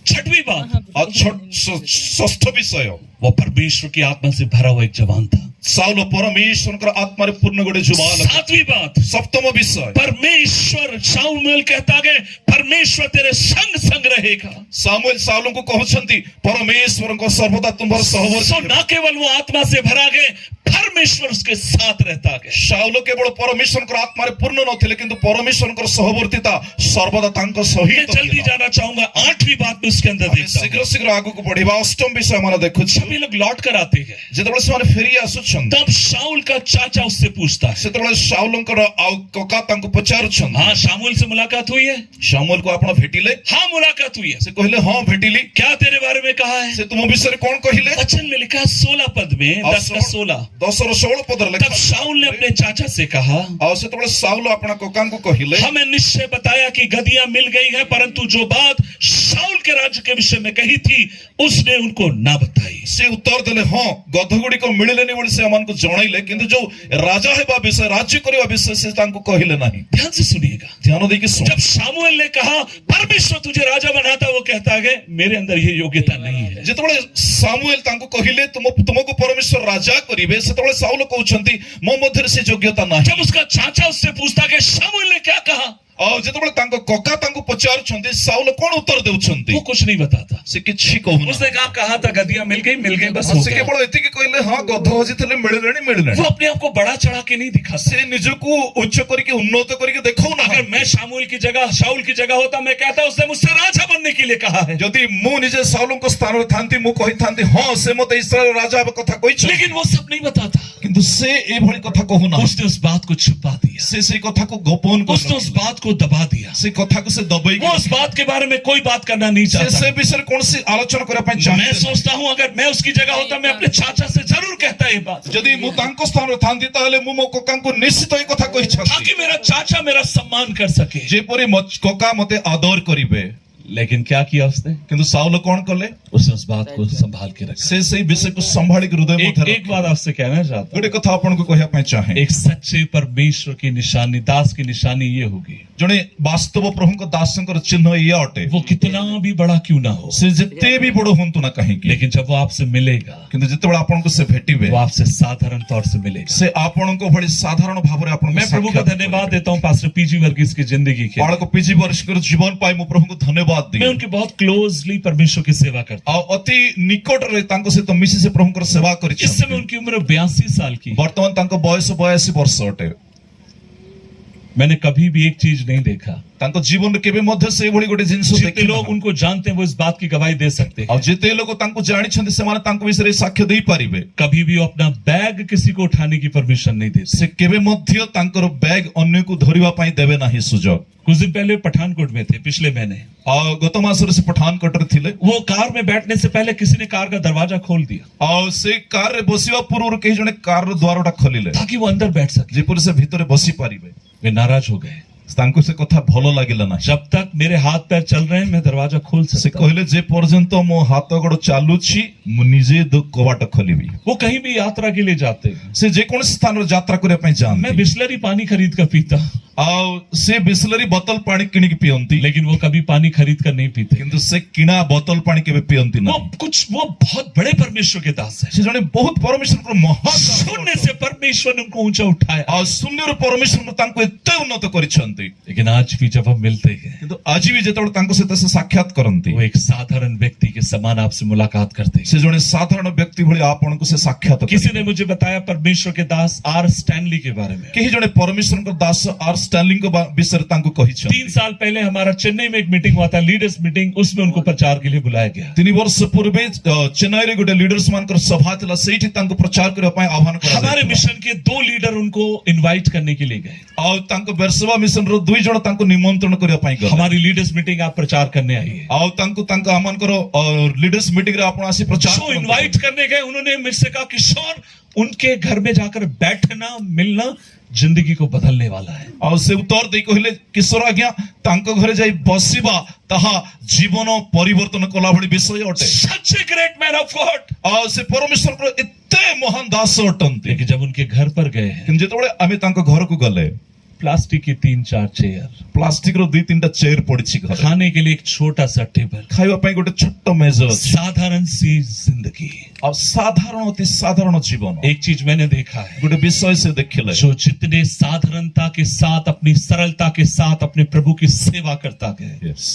S1: छठवीं बात,
S2: ଆଉ ଷଷ୍ଠ ବିଷୟ
S1: वो परमेश्वर की आत्मा से भरा हुआ एक जवान था।
S2: ସାଉଲ ପରମେଶ୍ୱରଙ୍କର ଆତ୍ମାରେ ପୂର୍ଣ୍ଣ ଗୋଟେ ଯୁବାନ।
S1: सातवीं बात,
S2: ସପ୍ତମ ବିଷୟ
S1: परमेश्वर, शाऊल कहता है परमेश्वर तेरे संग संग रहेगा।
S2: ସାମୁଏଲ ସାଉଲଙ୍କୁ କହୁଛନ୍ତି ପରମେଶ୍ୱରଙ୍କ ସର୍ବଦା ତୁମର
S1: सो
S2: ସହବର୍ତ୍ତୀ।
S1: न केवल वो आत्मा से भरा गए, परमेश्वर उसके साथ रहता है।
S2: ସାଉଲ କେବଳ ପରମେଶ୍ୱରଙ୍କର ଆତ୍ମାରେ ପୂର୍ଣ୍ଣ ନଥିଲେ କିନ୍ତୁ ପରମେଶ୍ୱରଙ୍କର ସହବର୍ତ୍ତିତା ସର୍ବଦା ତାଙ୍କ
S1: मैं
S2: ସହିତ
S1: जल्दी
S2: ଥିଲା।
S1: जाना चाहूंगा, 8वीं बात में उसके अंदर
S2: ଆମେ
S1: देखता
S2: ଶୀଘ୍ର
S1: हूं।
S2: ଶୀଘ୍ର ଆଗକୁ ବଢିବା। ଅଷ୍ଟମ ବିଷୟ ମାନେ ଦେଖୁଛୁ
S1: सभी लोग लौट कर आते हैं,
S2: ଯେତେବେଳେ ସେମାନେ ଫେରି ଆସୁଛନ୍ତି
S1: तब शाऊल का चाचा उससे पूछता है,
S2: ସେତେବେଳେ ସାଉଲଙ୍କର ଆଉ କକା ତାଙ୍କୁ ପଚାରୁଛନ୍ତି
S1: हाँ शामुएल से मुलाकात हुई है?
S2: ସାମୁଏଲକୁ ଆପଣ ଭେଟିଲେ?
S1: हाँ मुलाकात हुई है।
S2: ସେ କହିଲେ ହଁ ଭେଟିଲି।
S1: क्या तेरे बारे में कहा है?
S2: ସେ ତୁମ ବିଷୟରେ କଣ କହିଲେ?
S1: वचन में लिखा है 16 पद में, 10 का 16।
S2: 10ର 16 ପଦରେ ଲେଖା
S1: तब शाऊल ने अपने चाचा से कहा,
S2: ଆଉ ସେତେବେଳେ ସାଉଲ ଆପଣ କକାଙ୍କୁ କହିଲେ
S1: हमें निश्चय बताया कि गदियां मिल गई है, परंतु जो बात शाऊल के राज्य के विषय में कही थी उसने उनको ना बताई।
S2: ସେ ଉତ୍ତର ଦେଲେ ହଁ ଗଧ ଗୁଡିକ ମିଳିଲେନି ବୋଲି ସେ ଆମମାନଙ୍କୁ ଜଣାଇଲେ କିନ୍ତୁ ଯୋଉ ରାଜା ହେବା ବିଷୟ ରାଜ୍ୟ କରିବା ବିଷୟ ସେ ତାଙ୍କୁ କହିଲେ ନାହିଁ।
S1: ध्यान से सुनिएगा।
S2: ଧ୍ୟାନ ଦେଇକି ଶୁଣ।
S1: जब शामुएल ने कहा परमेश्वर तुझे राजा बनाता, वो कहता है मेरे अंदर ये योग्यता नहीं है।
S2: ଯେତେବେଳେ ସାମୁଏଲ ତାଙ୍କୁ କହିଲେ ତୁମକୁ ପରମେଶ୍ୱର ରାଜା କରିବେ ସେତେବେଳେ ସାଉଲ କହୁଛନ୍ତି ମୋ ମଧ୍ୟରେ ସେ ଯୋଗ୍ୟତା ନାହିଁ।
S1: जब उसका चाचा उससे पूछता कि शामुएल ने क्या कहा,
S2: ଆଉ ଯେତେବେଳେ ତାଙ୍କ କକା ତାଙ୍କୁ ପଚାରୁଛନ୍ତି ସାଉଲ କଣ ଉତ୍ତର ଦେଉଛନ୍ତି
S1: वो कुछ नहीं बताता।
S2: ସେ କିଛି କହୁନାହାନ୍ତି।
S1: उसने कहा था गधिया मिल गई बस हो
S2: ସେ
S1: गया।
S2: କେବଳ ଏତିକି କହିଲେ ହଁ ଗଧ ହଜିଥିଲେ ମିଳିଲେଣି।
S1: वो अपने आप को बड़ा चढ़ा के नहीं दिखाता।
S2: ସେ ନିଜକୁ ଉଚ୍ଚ କରିକି ଉନ୍ନତ କରିକି ଦେଖଉନାହାନ୍ତି।
S1: अगर मैं शाऊल की जगह होता मैं कहता उसने मुझसे राजा बनने के लिए कहा है।
S2: ଯଦି ମୁଁ ନିଜେ ସାଉଲଙ୍କ ସ୍ଥାନରେ ଥାନ୍ତି ମୁଁ କହିଥାନ୍ତି ହଁ ସେ ମତେ ଇସ୍ରାଏଲ ରାଜା ହେବା କଥା କହିଛନ୍ତି।
S1: लेकिन वो सब नहीं बताता।
S2: କିନ୍ତୁ ସେ ଏଭଳି କଥା କହୁନାହାନ୍ତି।
S1: उसने उस बात को छुपा दिया।
S2: ସେ ସେଇ କଥାକୁ ଗୋପନ
S1: उसने उस बात को दबा दिया।
S2: ସେ କଥାକୁ ସେ ଦବେଇ
S1: वो उस बात के बारे में कोई बात करना नहीं
S2: ସେ
S1: चाहता।
S2: ସେ ବିଷୟରେ କୌଣସି ଆଲୋଚନା କରିବା ପାଇଁ
S1: मैं
S2: ଚାହେଁ।
S1: सोचता हूँ अगर मैं उसकी जगह होता मैं अपने चाचा से जरूर कहता ये बात,
S2: ଯଦି ମୁଁ ତାଙ୍କ ସ୍ଥାନରେ ଥାନ୍ତି ତାହେଲେ ମୁଁ ମୋ କକାଙ୍କୁ ନିଶ୍ଚିତ ଏଇ କଥା କହିଥାନ୍ତି
S1: ताकि मेरा चाचा मेरा सम्मान कर सके।
S2: ଯେପରି କକା ମତେ ଆଦର କରିବେ।
S1: लेकिन क्या किया उसने?
S2: କିନ୍ତୁ ସାଉଲ କଣ କଲେ?
S1: उसने उस बात को संभाल के रखा।
S2: ସେ ସେଇ ବିଷୟକୁ ସମ୍ଭାଳିକି ହୃଦୟ ମଧ୍ୟରେ
S1: एक बात आपसे कहना चाहता हूँ,
S2: ଗୋଟେ କଥା ଆପଣଙ୍କୁ କହିବା ପାଇଁ ଚାହେଁ।
S1: एक सच्चे परमेश्वर की निशानी, दास की निशानी ये होगी,
S2: ଜଣେ ବାସ୍ତବ ପ୍ରଭୁଙ୍କ ଦାସଙ୍କର ଚିହ୍ନ ଇଏ ଅଟେ।
S1: वो कितना भी बड़ा क्यों ना हो,
S2: ସେ ଯେତେ ବି ବଡ ହୁଅନ୍ତୁ ନା କାହିଁକି,
S1: लेकिन जब वो आपसे मिलेगा
S2: କିନ୍ତୁ ଯେତେବେଳେ ଆପଣଙ୍କୁ ସେ ଭେଟିବେ
S1: वो आपसे साधारण तौर से मिलेगा।
S2: ସେ ଆପଣଙ୍କ ଭଳି ସାଧାରଣ ଭାବରେ ଆପଣଙ୍କୁ
S1: मैं प्रभु का
S2: ସାକ୍ଷାତ
S1: धन्यवाद
S2: କରିବେ।
S1: देता हूँ पास्टर पीजी वर्गीस की जिंदगी के।
S2: ବାଳକ ପିଜି ବର୍ଷଙ୍କର ଜୀବନ ପାଇଁ ମୁଁ ପ୍ରଭୁଙ୍କୁ ଧନ୍ୟବାଦ
S1: मैं
S2: ଦିଏ।
S1: उनकी बहुत क्लोजली परमेश्वर की सेवा करता
S2: ଆଉ ଅତି ନିକଟରେ ତାଙ୍କ ସହିତ ମିଶି ସେ ପ୍ରଭୁଙ୍କର ସେବା
S1: हूँ। इस
S2: କରିଛନ୍ତି।
S1: समय उनकी उम्र 82 साल की।
S2: ବର୍ତ୍ତମାନ ତାଙ୍କ ବୟସ 82 ବର୍ଷ ଅଟେ।
S1: मैंने कभी भी एक चीज नहीं देखा,
S2: ତାଙ୍କ ଜୀବନରେ କେବେ ମଧ୍ୟ ସେଇଭଳି ଗୋଟେ ଜିନିଷ
S1: जितने
S2: ଦେଖିନାହାନ୍ତି।
S1: लोग उनको जानते हैं वो इस बात की गवाही दे सकते हैं।
S2: ଆଉ ଯେତେ ଲୋକ ତାଙ୍କୁ ଜାଣିଛନ୍ତି ସେମାନେ ତାଙ୍କ ବିଷୟରେ ସାକ୍ଷ୍ୟ ଦେଇପାରିବେ।
S1: कभी भी वो अपना बैग किसी को उठाने की परमिशन नहीं देते।
S2: ସେ କେବେ ମଧ୍ୟ ତାଙ୍କର ବ୍ୟାଗ ଅନ୍ୟକୁ ଧରିବା ପାଇଁ ଦେବେ ନାହିଁ ସୁଯୋଗ।
S1: कुछ दिन पहले पठानकोट में थे, पिछले महीने।
S2: ଆଉ ଗତ ମାସରେ ସେ ପଠାନକୋଟରେ ଥିଲେ।
S1: वो कार में बैठने से पहले किसी ने कार का दरवाजा खोल दिया
S2: ଆଉ ସେ କାରରେ ବସିବା ପୂର୍ବରୁ କେହି ଜଣେ କାରର ଦ୍ୱାରଟା ଖୋଲିଲେ
S1: ताकि वो अंदर बैठ सके।
S2: ଯେପରି ସେ ଭିତରେ ବସି ପାରିବେ।
S1: वे नाराज हो गए।
S2: ତାଙ୍କୁ ସେ କଥା ଭଲ ଲାଗିଲା ନାହିଁ।
S1: जब तक मेरे हाथ पैर चल रहे हैं मैं दरवाजा खोल
S2: ସେ
S1: सकता हूं।
S2: କହିଲେ ଯେ ପର୍ଯ୍ୟନ୍ତ ମୋ ହାତ ଗୋଡ ଚାଲୁଛି ମୁଁ ନିଜେ କବାଟ ଖୋଲିବି।
S1: वो कहीं भी यात्रा के लिए जाते हैं।
S2: ସେ ଯେକୌଣସି ସ୍ଥାନରେ ଯାତ୍ରା କରିବା ପାଇଁ
S1: मैं
S2: ଯାଆନ୍ତି।
S1: बिस्लरी पानी खरीद कर पीता,
S2: ଆଉ ସେ ବିସ୍ଲେରୀ ବୋତଲ ପାଣି କିଣିକି ପିଅନ୍ତି।
S1: लेकिन वो कभी पानी खरीद कर नहीं पीते।
S2: କିନ୍ତୁ ସେ କିଣା ବୋତଲ ପାଣି କେବେ ପିଅନ୍ତି
S1: वो
S2: ନାହିଁ।
S1: वो बहुत बड़े परमेश्वर के दास है।
S2: ସେ ଜଣେ ବହୁତ ପରମେଶ୍ୱରଙ୍କର ମହାନ
S1: शून्य से परमेश्वर ने उनको ऊंचा उठाया।
S2: ଆଉ ଶୂନ୍ୟରୁ ପରମେଶ୍ୱର ତାଙ୍କୁ ଏତେ ଉନ୍ନତ କରିଛନ୍ତି।
S1: लेकिन आज भी जब हम मिलते हैं
S2: କିନ୍ତୁ ଆଜି ବି ଯେତେବେଳେ ତାଙ୍କ ସହିତ ସେ ସାକ୍ଷାତ କରନ୍ତି
S1: वो एक साधारण व्यक्ति के समान आपसे मुलाकात करते हैं।
S2: ସେ ଜଣେ ସାଧାରଣ ବ୍ୟକ୍ତି ଭଳି ଆପଣଙ୍କୁ ସେ ସାକ୍ଷାତ
S1: किसी
S2: କରିବେ।
S1: ने मुझे बताया परमेश्वर के दास आर स्टैनली के बारे में।
S2: କେହି ଜଣେ ପରମେଶ୍ୱରଙ୍କ ଦାସ ଆର୍ ଷ୍ଟାର୍ଲିଙ୍କ ବିଷୟରେ ତାଙ୍କୁ କହିଛନ୍ତି।
S1: 3 साल पहले हमारा चेन्नई में एक मीटिंग हुआ था, लीडर्स मीटिंग, उसमें उनको प्रचार के लिए बुलाया गया।
S2: 3 ବର୍ଷ ପୂର୍ବେ ଚେନ୍ନାଇରେ ଗୋଟେ ଲିଡର୍ସ ମାନଙ୍କର ସଭା ଥିଲା, ସେଇଠି ତାଙ୍କୁ ପ୍ରଚାର କରିବା ପାଇଁ ଆହ୍ୱାନ
S1: हमारे
S2: କରାଯାଇଥିଲା।
S1: मिशन के 2 लीडर उनको इनवाइट करने के लिए गए।
S2: ଆଉ ତାଙ୍କ ବେର୍ସବା ମିଶନର 2 ଜଣ ତାଙ୍କୁ ନିମନ୍ତ୍ରଣ କରିବା ପାଇଁ ଗଲେ।
S1: हमारी लीडर्स मीटिंग आप प्रचार करने आइए।
S2: ଆଉ ତାଙ୍କୁ ତାଙ୍କ ଆମମାନଙ୍କର ଲିଡର୍ସ ମିଟିଂ ରେ ଆପଣ ଆସି ପ୍ରଚାର
S1: जो
S2: କରନ୍ତୁ।
S1: इनवाइट करने गए उन्होंने मुझसे कहा किशोर उनके घर में जाकर बैठना मिलना जिंदगी को बदलने वाला है।
S2: ଆଉ ସେ ଉତ୍ତର ଦେଇ କହିଲେ କିଶୋର ଆଜ୍ଞା ତାଙ୍କ ଘରେ ଯାଇ ବସିବା ତାହା ଜୀବନ ପରିବର୍ତ୍ତନ କଲା ଭଳି ବିଷୟ ଅଟେ।
S1: Such a great man of God.
S2: ଆଉ ସେ ପରମେଶ୍ୱରଙ୍କର ଏତେ ମହାନ ଦାସ ଅଟନ୍ତି।
S1: लेकिन जब उनके घर पर गए हैं,
S2: କିନ୍ତୁ ଯେତେବେଳେ ଆମେ ତାଙ୍କ ଘରକୁ ଗଲେ
S1: प्लास्टिक की 3-4 चेयर,
S2: ପ୍ଲାଷ୍ଟିକ ର 2-3ଟା ଚେୟାର ପଡିଛି ଘରେ।
S1: खाने के लिए एक छोटा सा टेबल,
S2: ଖାଇବା ପାଇଁ ଗୋଟେ ଛୋଟ ମେଜ ଅଛି।
S1: साधारण सी जिंदगी।
S2: ଆଉ ସାଧାରଣ ଅତି ସାଧାରଣ ଜୀବନ।
S1: एक चीज मैंने देखा है,
S2: ଗୋଟେ ବିଷୟ ସେ ଦେଖିଲେ
S1: जो जितने साधारणता के साथ अपनी सरलता के साथ अपने प्रभु की सेवा करता गए,
S2: Yes.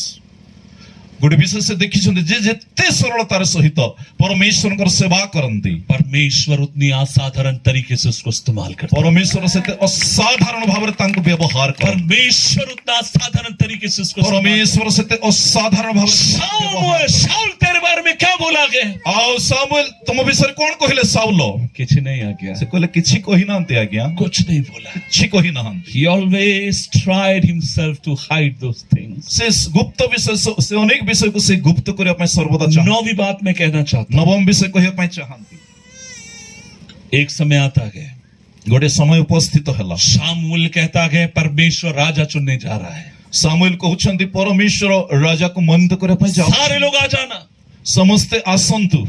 S2: ଗୋଟେ ବିଷୟ ସେ ଦେଖିଛନ୍ତି ଯେ ଯେତେ ସରଳତାର ସହିତ ପରମେଶ୍ୱରଙ୍କର ସେବା କରନ୍ତି
S1: परमेश्वर उतनी असाधारण तरीके से उसको इस्तेमाल करता है।
S2: ପରମେଶ୍ୱର ସେତେ ଅସାଧାରଣ ଭାବରେ ତାଙ୍କୁ ବ୍ୟବହାର କରନ୍ତି।
S1: परमेश्वर उतना असाधारण तरीके से उसको इस्तेमाल
S2: ପରମେଶ୍ୱର ସେତେ ଅସାଧାରଣ ଭାବରେ ତାଙ୍କୁ
S1: शाऊल,
S2: ବ୍ୟବହାର କରନ୍ତି।
S1: शाऊल तेरे बारे में क्या बोला गया?
S2: ଆଉ ସାମୁଏଲ ତମ ବିଷୟରେ କଣ କହିଲେ ସାଉଲ?
S1: कुछ नहीं आ गया,
S2: ସେ କହିଲେ କିଛି କହିନାହାନ୍ତି ଆଜ୍ଞା,
S1: कुछ नहीं बोला।
S2: କିଛି କହିନାହାନ୍ତି।
S1: He always tried himself to hide those things.
S2: ସେ ଗୁପ୍ତ ବିଷୟ ସେ ଅନେକ ବିଷୟକୁ ସେ ଗୁପ୍ତ କରିବା ପାଇଁ ସର୍ବଦା ଚାହାନ୍ତି।
S1: 9वीं बात मैं कहना चाहता हूँ,
S2: ନବମ ବିଷୟ କହିବା ପାଇଁ ଚାହାନ୍ତି।
S1: एक समय आता है
S2: ଗୋଟେ ସମୟ ଉପସ୍ଥିତ ହେଲା,
S1: शामूल कहता है परमेश्वर राजा चुनने जा रहा है,
S2: ସାମୁଏଲ କହୁଛନ୍ତି ପରମେଶ୍ୱର ରାଜାକୁ ମନୋନୀତ କରିବା ପାଇଁ ଯାଉ।
S1: सारे लोग आ जाना।
S2: ସମସ୍ତେ ଆସନ୍ତୁ।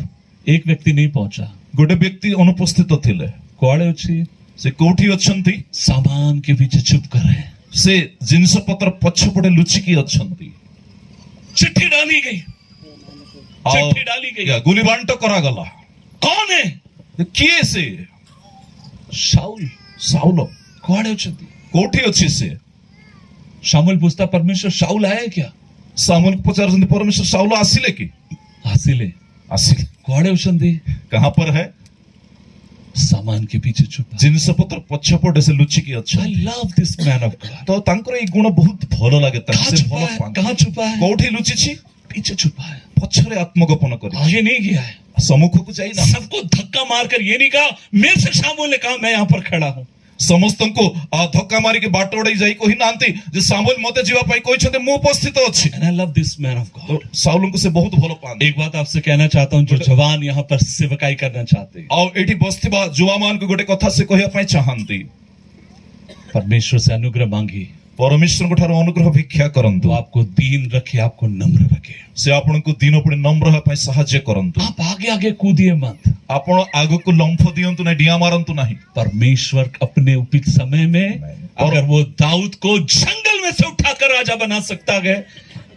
S1: एक व्यक्ति नहीं पहुंचा।
S2: ଗୋଟେ ବ୍ୟକ୍ତି ଅନୁପସ୍ଥିତ ଥିଲେ।
S1: କୁଆଡେ ଅଛି?
S2: ସେ କୋଉଠି ଅଛନ୍ତି?
S1: सामान के पीछे छुप कर है।
S2: ସେ ଜିନିଷ ପତ୍ର ପଛପଟେ ଲୁଚିକି ଅଛନ୍ତି।
S1: चिट्ठी डाली गई,
S2: ଆଉ
S1: चिट्ठी डाली गई।
S2: ଗୁଲି ବାଣ୍ଟ କରାଗଲା।
S1: कौन है?
S2: କିଏ ସେ?
S1: शाऊल।
S2: ସାଉଲ।
S1: କୁଆଡେ ଅଛନ୍ତି?
S2: କୋଉଠି ଅଛି ସେ?
S1: शामुएल पूछता परमेश्वर शाऊल आया है क्या?
S2: सामुएल को पचारुଛନ୍ତି परमेश्वर शाऊल आसिले कि?
S1: आसिले
S2: आसिले।
S1: कुआड़े उछंदी
S2: कहां पर है?
S1: सामान के पीछे छुपा।
S2: जिनिस पत्र पछपटे से लुचिकी
S1: I
S2: अछंती।
S1: love this man of God.
S2: तो तांकर ए गुण बहुत भलो लागे
S1: कहाँ
S2: से
S1: छुपा
S2: भलो
S1: है?
S2: पान।
S1: कहाँ छुपा है?
S2: कोठी लुचिछि?
S1: पीछे छुपा है,
S2: पछरे आत्मगोपन करी।
S1: आगे नहीं गया है।
S2: सम्मुख को जाई ना।
S1: सबको धक्का मारकर ये नहीं कहा मेरे से शामुएल ने कहा मैं यहाँ पर खड़ा हूँ।
S2: समस्तंको धक्का मारी के बाट उड़ाई जाई कहि नांती जे सामुएल मते जीवा पई कहि छते मु उपस्थित अछि।
S1: And I love this man of God.
S2: तो साउल को से बहुत भलो पान।
S1: एक बात आपसे कहना चाहता हूँ, जो जवान यहाँ पर सेवकाई करना चाहते हैं,
S2: आ एठी बस्तिबा जुवामान को गोटे कथा से कहिया पई चाहंती।
S1: परमेश्वर से अनुग्रह मांगी,
S2: परमेश्वर को ठारो अनुग्रह भिक्षा करंतु।
S1: वो आपको दीन रखे, आपको नम्र रखे।
S2: से आपनको दिन पड़े नम्र है पई सहाय्य करंतु।
S1: आप आगे आगे कूदिए मत।
S2: आपण आगो को लंफ दियंतु नहीं, डिया मारंतु नहीं।
S1: परमेश्वर अपने उचित समय में अगर वो दाऊद को जंगल में से उठाकर राजा बना सकता है,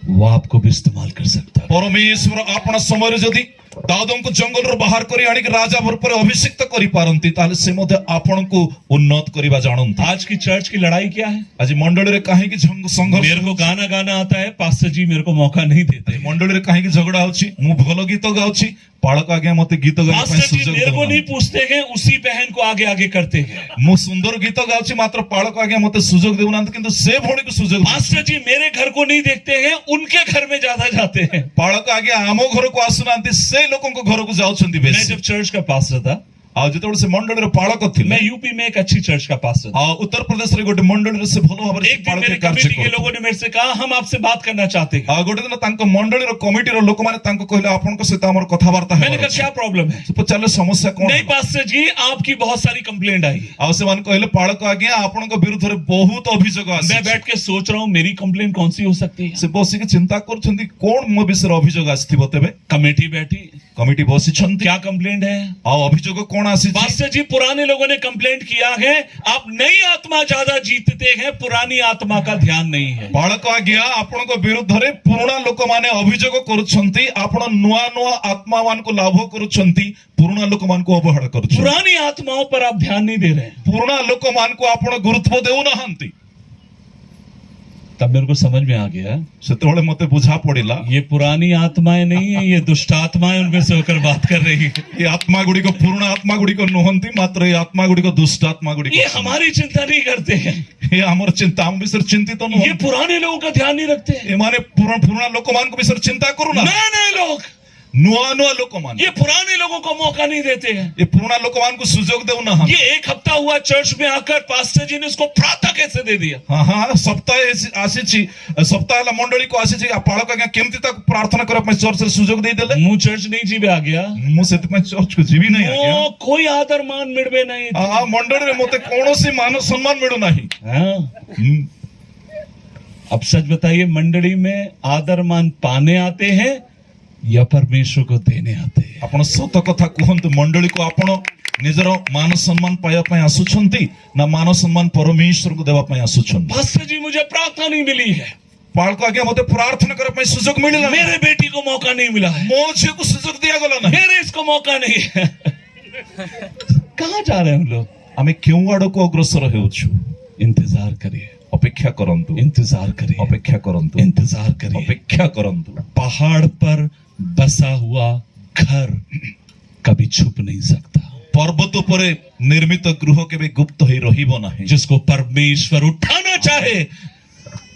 S1: वो आपको भी इस्तेमाल कर सकता है।
S2: परमेश्वर आपण समय जदि दाऊदों को जंगल रो बाहर करी आनी राजा पर अभिषिक्त करी पारंती, ताले से मध्य आपण को उन्नत करिबा जानंती।
S1: आज की चर्च की लड़ाई क्या है?
S2: आज मंडली रे काहे की संघर्ष।
S1: मेरे को गाना गाना आता है, पास्टर जी मेरे को मौका नहीं देते।
S2: मंडली रे काहे की झगड़ा होची, मु भलो गीत गाउची, पाळक आगे मते गीत गाय
S1: पास्टर जी मेरे को नहीं पूछते हैं, उसी बहन को आगे आगे करते हैं।
S2: मु सुंदर गीत गाउची, मात्र पाळक आगे मते सुजोग देउनांत, किंतु से भोणी को सुजोग।
S1: पास्टर जी मेरे घर को नहीं देखते हैं, उनके घर में ज्यादा जाते हैं।
S2: पाळक आगे आमो घर को आसुनांती, से लोगों को घर को जाउछंती
S1: मैं
S2: बेसी।
S1: जब चर्च का पास्टर था,
S2: आ जेतोड़ से मंडली रे पाळक थिले,
S1: मैं यूपी में एक अच्छी चर्च का पास्टर था।
S2: आ उत्तर प्रदेश रे गोटे मंडली रे से भलो भाबरे
S1: एक दिन मेरे कमेटी के लोगों ने मेरे से कहा हम आपसे बात करना चाहते हैं।
S2: आ गोटे दिन तांको मंडली रो कमिटी रो लोक माने तांको कहले आपन को सहित हमर कथावार्ता है।
S1: मैंने कहा क्या प्रॉब्लम है?
S2: से पचाले समस्या कोन?
S1: नहीं पास्टर जी आपकी बहुत सारी कंप्लेंट आई है।
S2: आ से मान कहले पाळक आगे आपन को विरुद्ध रे बहुत अभियोग आसी।
S1: मैं बैठ के सोच रहा हूँ मेरी कंप्लेंट कौन सी हो सकती है।
S2: से बसी के चिंता करछंती कोन मो विषय अभियोग आस्थिबो तेबे।
S1: कमेटी बैठी,
S2: कमिटी बसी छंती,
S1: क्या कंप्लेंट है?
S2: आ अभियोग कोन आसी?
S1: पास्टर जी पुराने लोगों ने कंप्लेंट किया है आप नई आत्मा ज्यादा जीतते हैं, पुरानी आत्मा का ध्यान नहीं है।
S2: बालक आज्ञा आपण को विरुद्ध रे पुराना लोक माने अभियोग करूछंती, आपण नुआ नुआ आत्मा मान को लाभ करूछंती, पुराना लोक मान को अवहेला करूछंती।
S1: पुरानी आत्माओं पर आप ध्यान नहीं दे रहे हैं।
S2: पुराना लोक मान को आपण गुरुत्व देउ नहंती।
S1: तब मेरे को समझ में आ गया
S2: सेतोळे मते बुझा पड़िला,
S1: ये पुरानी आत्माएं नहीं है, ये दुष्ट आत्माएं उनमें से होकर बात कर रही है।
S2: ये आत्मा गुडी को पुराना आत्मा गुडी को नहंती, मात्र ये आत्मा गुडी को दुष्ट आत्मा गुडी को।
S1: ये हमारी चिंता नहीं करते हैं,
S2: ये हमर चिंता हम विसर चिंतित तो
S1: ये पुराने लोगों का ध्यान नहीं रखते हैं।
S2: ये माने पुराना लोक मान को विसर चिंता करू ना।
S1: नए नए लोग,
S2: नुआ नुआ लोक मान,
S1: ये पुराने लोगों को मौका नहीं देते हैं।
S2: ये पुराना लोक मान को सुजोग देउ ना।
S1: ये एक हफ्ता हुआ चर्च में आकर पास्टर जी ने उसको प्रातः कैसे दे दिया।
S2: हाँ हाँ सप्ताह आसी सप्ताह मंडली को आसी पाळक आज्ञा केमती तक प्रार्थना करबा पई चर्च रे सुजोग दे देले।
S1: मु चर्च नहीं जीवे आ गया,
S2: मु सेति पई चर्च को जीवी नहीं आ गया।
S1: वो कोई आदर मान मिलबे नहीं।
S2: आ मंडली रे मते कोनोसी मान सम्मान मिलु नहीं।
S1: हाँ। अब सच बताइए, मंडली में आदर मान पाने आते हैं या परमेश्वर को देने आते हैं?
S2: आपण सत कथा कहंतु, मंडली को आपण निजर मान सम्मान पाया पई आसुछंती ना मान सम्मान परमेश्वर को देवा पई आसुछंती?
S1: पास्टर जी मुझे प्रार्थना नहीं मिली है,
S2: पाळक आज्ञा मते प्रार्थना करबा पई सुजोग मिलिला,
S1: मेरे बेटी को मौका नहीं मिला है,
S2: मो झे को सुजोग दिया गला ना,
S1: मेरे इसको मौका नहीं है। कहाँ जा रहे हैं हम लोग?
S2: आमे क्यों आड़ को अग्रसर हेउछु?
S1: इंतजार करिए,
S2: अपेक्षा करंतु,
S1: इंतजार करिए,
S2: अपेक्षा करंतु,
S1: इंतजार करिए।
S2: अपेक्षा करंतु।
S1: पहाड़ पर बसा हुआ घर कभी छुप नहीं सकता।
S2: पर्वत परे निर्मित गृह के गुप्त ही रहिबो नाही।
S1: जिसको परमेश्वर उठाना चाहे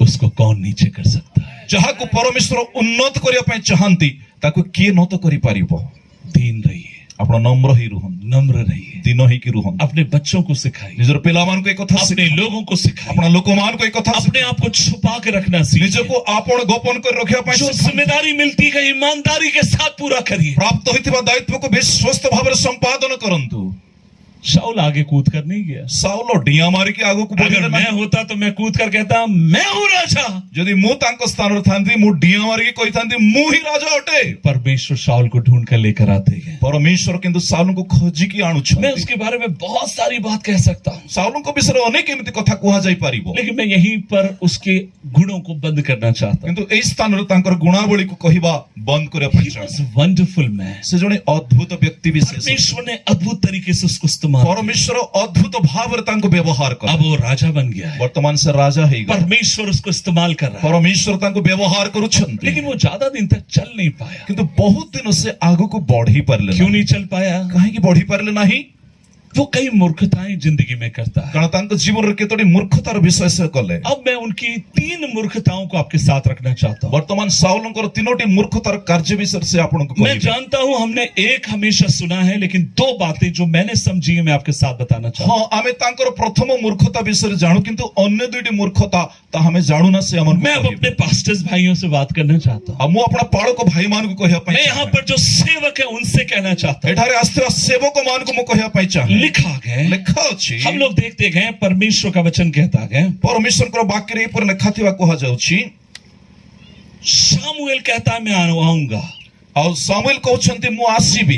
S1: उसको कौन नीचे कर सकता है?
S2: जहा को परमेश्वर उन्नत करिया पई चाहंती ताको किए न तो करि पारिबो।
S1: दीन रहिए,
S2: आपण नम्र ही रुहन,
S1: नम्र रहिए,
S2: दिन ही की रुहन।
S1: अपने बच्चों को सिखाइए,
S2: निजर पिलामान को एक कथा
S1: अपने लोगों को सिखाइए,
S2: अपना लोकमान को एक कथा,
S1: अपने आप को छुपा के रखना
S2: निज
S1: सीखिए।
S2: को आपण गोपन कर रखिया पई
S1: जो जिम्मेदारी मिलती है ईमानदारी के साथ पूरा करिए।
S2: प्राप्त होइतिबा दायित्व को विश्वस्त भाव संपादन करंतु।
S1: शाऊल आगे कूद कर नहीं गया।
S2: साउल डिया मारी के आगो को
S1: अगर मैं होता तो मैं कूद कर कहता मैं हूं राजा।
S2: यदि मु तांको स्थान रे थांती मु डिया मारी के कहि थांती मु ही राजा अटे।
S1: परमेश्वर शाऊल को ढूंढ कर लेकर आते हैं।
S2: परमेश्वर किंतु साउल को खोजी की आणु छ।
S1: मैं उसके बारे में बहुत सारी बात कह सकता हूं,
S2: साउल को विषय अनेक एमिति कथा कुहा जाई पारिबो,
S1: लेकिन मैं यहीं पर उसके गुणों को बंद करना चाहता हूं।
S2: किंतु एई स्थान रे तांकर गुणावली को कहिबा बंद करे
S1: He was wonderful man।
S2: से जने अद्भुत व्यक्ति विशेष।
S1: परमेश्वर ने अद्भुत तरीके से उसको इस्तेमाल किया।
S2: परमेश्वर अद्भुत भाव तांको व्यवहार कर
S1: अब वो राजा बन गया है,
S2: वर्तमान से राजा है
S1: परमेश्वर उसको इस्तेमाल कर रहा है,
S2: परमेश्वर तांको व्यवहार करुछंती
S1: लेकिन वो ज्यादा दिन तक चल नहीं पाया।
S2: किंतु बहुत दिन से आगो को बढ़ी पारले
S1: क्यों नहीं चल पाया?
S2: कहीं की बढ़ी पारले नहीं
S1: वो कई मूर्खताएं जिंदगी में करता है।
S2: कारण तांको जीवन रे केतोडी मूर्खतार विषय से कले
S1: अब मैं उनकी 3 मूर्खताओं को आपके साथ रखना चाहता हूँ।
S2: वर्तमान साउलंकर तीनोटी मूर्खतार कार्य विषय से आपनको
S1: मैं जानता हूं हमने एक हमेशा सुना है, लेकिन 2 बातें जो मैंने समझी है मैं आपके साथ बताना चाहता हूं।
S2: हाँ आमे तांकर प्रथम मूर्खता विषय जानु किंतु अन्य दुईटी मूर्खता ता हमें जानु ना से
S1: मैं अब अपने पास्टर्स भाइयों से बात करना चाहता हूं।
S2: मु अपना पाड़ो को भाई मान को कहिया
S1: मैं यहाँ पर जो सेवक है उनसे कहना चाहता हूँ।
S2: एठारे आस्ते सेवक मान को मु कहिया पाई चाहे
S1: लिखा गया,
S2: लेखा अछि
S1: हम लोग देखते गए, परमेश्वर का वचन कहता गया,
S2: परमेश्वर को वाक्य रे पर लेखा थिवा कहा जाउछि
S1: शामुएल कहता है मैं आऊंगा,
S2: और सामुएल कहउछंती मु आसीबी,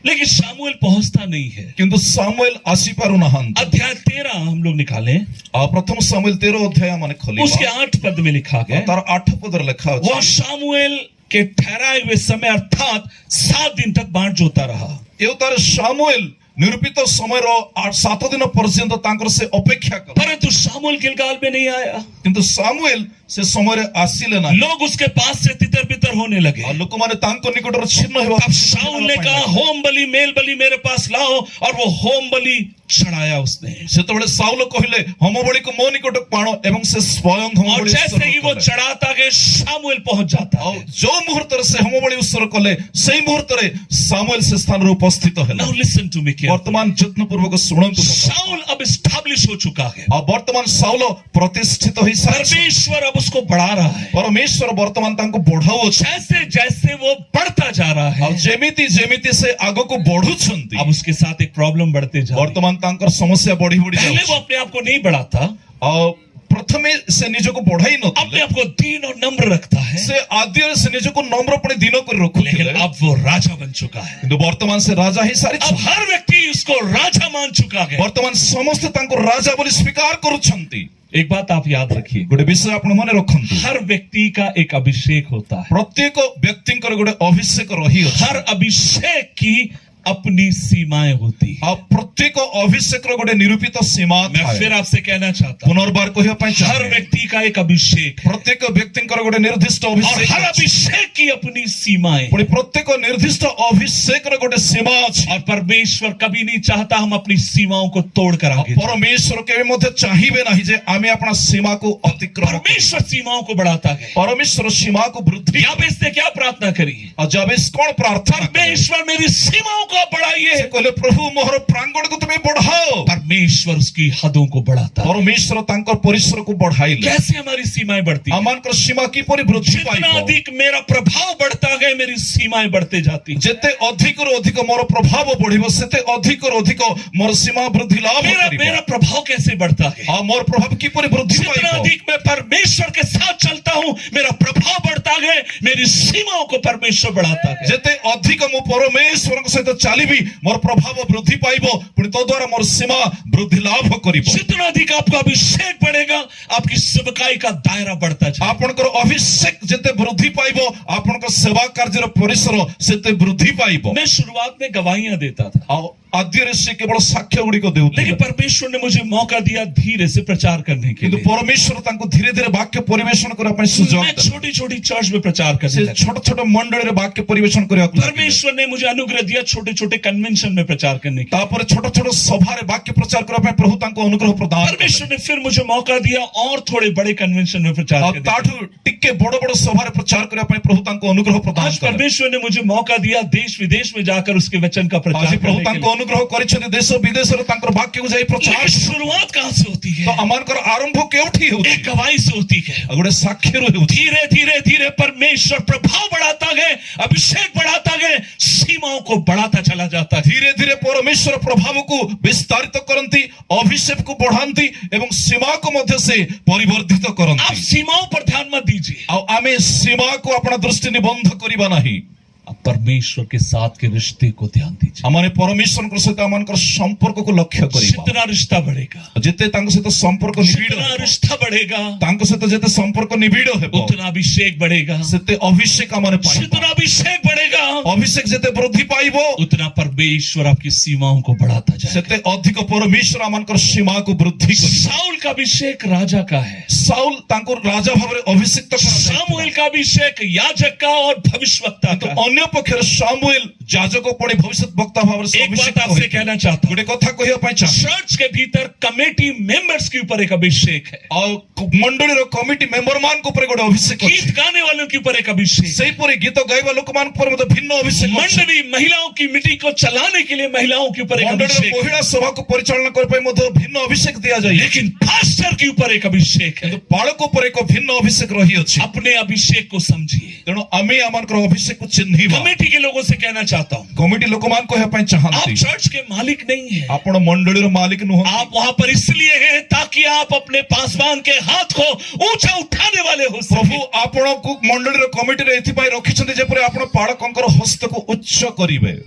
S1: लेकिन शामुएल पहुंचता नहीं है।
S2: किंतु सामुएल आसी पारु नहंत।
S1: अध्याय 13 हम लोग निकाले,
S2: प्रथम सामुएल 13 अध्याय माने खोली
S1: उसके 8 पद में लिखा गया,
S2: तार 8 पद लेखा अछि
S1: वह शामुएल के ठहराए हुए समय अर्थात 7 दिन तक बाढ़ जोता रहा।
S2: एव तार सामुएल निरूपित समय रो 7 दिन पर्यंत तांकर से अपेक्षा कर,
S1: परंतु शामुएल गिलगाल में नहीं आया।
S2: किंतु सामुएल से समय रे आसिले ना।
S1: लोग उसके पास से तितर बितर होने लगे।
S2: और लोक माने तांको निकट छिन्न हेबा।
S1: तब शाऊल ने कहा होम बलि मेल बलि मेरे पास लाओ, और वो होम बलि चढ़ाया उसने।
S2: सेतबेले साउल कहिले होम बलि को मो निकट पाणो एवं से स्वयं होम
S1: और
S2: बलि
S1: जैसे ही वो चढ़ाता गया शामुएल पहुंच जाता है।
S2: जो मुहूर्त से होम बलि उत्सर्ग कले सेही मुहूर्त रे सामुएल से स्थान रे उपस्थित हेले।
S1: Now listen to me carefully.
S2: वर्तमान जत्न पूर्वक सुनंतु।
S1: शाऊल अब एस्टैब्लिश हो चुका है,
S2: और वर्तमान साउल प्रतिष्ठित होई सारी।
S1: परमेश्वर अब उसको बढ़ा रहा है।
S2: परमेश्वर वर्तमान तांको बढ़ाओ।
S1: जैसे जैसे वो बढ़ता जा रहा है,
S2: और जेमिति जेमिति से आगो को बढ़ुछंती,
S1: अब उसके साथ एक प्रॉब्लम बढ़ते जा रही है।
S2: वर्तमान तांकर समस्या बढ़ी बढ़ी
S1: पहले वो अपने आप को नहीं बढ़ाता,
S2: और प्रथमे से निज को बढ़ाई न
S1: अपने आप को दीन और नम्र रखता है,
S2: से आद्य से निज को नम्र पड़े दिनों को
S1: लेकिन
S2: रखुथिले।
S1: अब वो राजा बन चुका है।
S2: किंतु वर्तमान से राजा ही सारी।
S1: अब हर व्यक्ति उसको राजा मान चुका है।
S2: वर्तमान समस्त तांको राजा बोली स्वीकार करुछंती।
S1: एक बात आप याद रखिए,
S2: गोटे विषय आपण मने रखंतु,
S1: हर व्यक्ति का एक अभिषेक होता है।
S2: प्रत्येक व्यक्तिंकर गोटे अभिषेक रही अछि।
S1: हर अभिषेक की अपनी सीमाएं होती है।
S2: आ प्रत्येक अभिषेक रो गोटे निरूपित सीमा
S1: मैं
S2: थाए।
S1: फिर आपसे कहना चाहता हूं,
S2: पुनर्बार कहिया पाई
S1: हर
S2: चाहे
S1: व्यक्ति का एक अभिषेक है,
S2: प्रत्येक व्यक्तिंकर गोटे निर्दिष्ट
S1: और
S2: अभिषेक
S1: हर
S2: अछि।
S1: अभिषेक की अपनी सीमाएं।
S2: पुणी प्रत्येक निर्दिष्ट अभिषेक रो गोटे सीमा अछि।
S1: और परमेश्वर कभी नहीं चाहता हम अपनी सीमाओं को तोड़कर आगे जाएं।
S2: परमेश्वर केबे मध्ये चाहिबे नाही जे आमे अपना सीमा को अतिक्रमण करू।
S1: परमेश्वर सीमाओं को बढ़ाता है।
S2: परमेश्वर सीमा को वृद्धि।
S1: याबेस ने क्या प्रार्थना करी?
S2: और जाबेस कौन प्रार्थना करे?
S1: परमेश्वर मेरी सीमाओं को बढ़ाइए।
S2: से कहले प्रभु मोहर प्रांगण को तुम्हें बढ़ाओ।
S1: परमेश्वर उसकी हदों को बढ़ाता है।
S2: परमेश्वर तांकर परिसर को बढ़ाइले।
S1: कैसे हमारी सीमाएं बढ़ती हैं?
S2: अमानकर सीमा की परि वृद्धि
S1: जितना
S2: पाइबो।
S1: अधिक मेरा प्रभाव बढ़ता गया मेरी सीमाएं बढ़ते जाती हैं।
S2: जेते अधिक रो अधिक मोर प्रभाव बढ़िबो सेते अधिक रो अधिक मोर सीमा वृद्धि लाभ करिबो।
S1: मेरा प्रभाव कैसे बढ़ता है?
S2: आ मोर प्रभाव की परि वृद्धि
S1: जितना
S2: पाइबो।
S1: अधिक मैं परमेश्वर के साथ चलता हूं मेरा प्रभाव बढ़ता गया, मेरी सीमाओं को परमेश्वर बढ़ाता है।
S2: जेते अधिक मु परमेश्वर के सहित चालिबी मोर प्रभाव वृद्धि पाइबो, पुणी तो द्वारा मोर सीमा वृद्धि लाभ करिबो।
S1: जितना अधिक आपका अभिषेक बढ़ेगा आपकी सेवकाई का दायरा बढ़ता जाएगा।
S2: आपनकर अभिषेक जेते वृद्धि पाइबो आपनकर सेवा कार्यर परिसर सेते वृद्धि पाइबो।
S1: मैं शुरुआत में गवाहियां देता था,
S2: आ आद्य से केवल साक्ष्य गुडी को देउते।
S1: लेकिन परमेश्वर ने मुझे मौका दिया धीरे से प्रचार करने के
S2: किंतु
S1: लिए।
S2: परमेश्वर तांको धीरे धीरे वाक्य परिवेशन करा पई सुजोग
S1: मैं
S2: देला।
S1: छोटी छोटी चर्च में प्रचार करने
S2: से
S1: लगा।
S2: छोट छोट मंडल रे वाक्य परिवेशन करिया।
S1: परमेश्वर ने मुझे अनुग्रह दिया छोटे छोटे कन्वेंशन में प्रचार करने की।
S2: तापर छोट छोट सभा रे वाक्य प्रचार करा पई प्रभु तांको अनुग्रह प्रदान कले।
S1: परमेश्वर ने फिर मुझे मौका दिया और थोड़े बड़े कन्वेंशन में प्रचार
S2: आ
S1: करने की।
S2: ताठु टिक्के बड़ बड़ सभा रे प्रचार करा पई प्रभु तांको अनुग्रह प्रदान
S1: आज
S2: कले।
S1: परमेश्वर ने मुझे मौका दिया देश विदेश में जाकर उसके वचन का प्रचार
S2: आज प्रभु
S1: करने के
S2: तांको
S1: लिए।
S2: अनुग्रह करिछथि देश विदेश रे तांकर वाक्य को जाई प्रचार।
S1: लेकिन शुरुआत कहां से होती
S2: तो
S1: है?
S2: अमानकर आरंभ केउठी होछि?
S1: एक गवाही से होती है।
S2: गोटे साक्ष्य रो होछि।
S1: धीरे धीरे धीरे परमेश्वर प्रभाव बढ़ाता गए, अभिषेक बढ़ाता गए, सीमाओं को बढ़ाता चला जाता है।
S2: धीरे धीरे परमेश्वर प्रभाव को विस्तारित करंती, अभिषेक को बढ़ांती एवं सीमा को मध्य से परिवर्धित
S1: आप
S2: करंती।
S1: सीमाओं पर ध्यान मत दीजिए।
S2: आ आमे सीमा को अपना दृष्टि निबंध करिबा नाही।
S1: अब परमेश्वर के साथ के रिश्ते को ध्यान दीजिए।
S2: आमाने परमेश्वर सहित आमानकर संपर्क को लक्ष्य करिबा।
S1: जितना रिश्ता बढ़ेगा,
S2: जेते तांक सहित संपर्क निबिड़
S1: जितना रिश्ता बढ़ेगा,
S2: तांक सहित जेते संपर्क निबिड़ हेबो,
S1: उतना अभिषेक बढ़ेगा।
S2: सेते अभिषेक आमाने पाइबा।
S1: जितना अभिषेक बढ़ेगा,
S2: अभिषेक जेते वृद्धि पाइबो,
S1: उतना परमेश्वर आपकी सीमाओं को बढ़ाता जाएगा।
S2: सेते अधिक परमेश्वर आमानकर सीमा को वृद्धि करिबा।
S1: शाऊल का अभिषेक राजा का है,
S2: साउल तांको राजा भावरे अभिषिक्त करा जाय।
S1: सामुएल का अभिषेक याजक का और भविष्यवक्ता
S2: तो
S1: का।
S2: अन्य पक्षर सामुएल जाजक पड़े भविष्य वक्ता भाव से
S1: एक बात आपसे कहना चाहता हूं,
S2: गोटे कथा कहिया पई चाहे।
S1: चर्च के भीतर कमेटी मेंबर्स के ऊपर एक अभिषेक है,
S2: और मंडली रो कमिटी मेंबर मान को ऊपर गोटे अभिषेक
S1: गीत
S2: अछि।
S1: गाने वालों के ऊपर एक अभिषेक,
S2: सही पूरे गीत गाइबा लोक मान पर मते भिन्न अभिषेक अछि।
S1: मंडली महिलाओं की मीटिंग को चलाने के लिए महिलाओं के ऊपर एक
S2: मंडली रो
S1: अभिषेक,
S2: महिला सभा को परिचालन कर पई मते भिन्न अभिषेक दिया जाय।
S1: लेकिन पास्टर के ऊपर एक अभिषेक है।
S2: किंतु बालक ऊपर एक भिन्न अभिषेक रही अछि।
S1: अपने अभिषेक को समझिए।
S2: तेणु आमे आमानकर अभिषेक को चिन्हिबा।
S1: कमेटी के लोगों से कहना चाहता हूं,
S2: कमिटी लोक मान को हे पई
S1: आप
S2: चाहंती।
S1: चर्च के मालिक नहीं है,
S2: आपण मंडली रो मालिक नुह।
S1: आप वहां पर इसलिए हैं ताकि आप अपने पासवान के हाथ को ऊंचा उठाने वाले हो
S2: प्रभु
S1: सके।
S2: आपण को मंडली रो कमिटी रे एथि पई रखिछन्ते जे परे आपण पालकंकर हस्त को उच्च करिवे।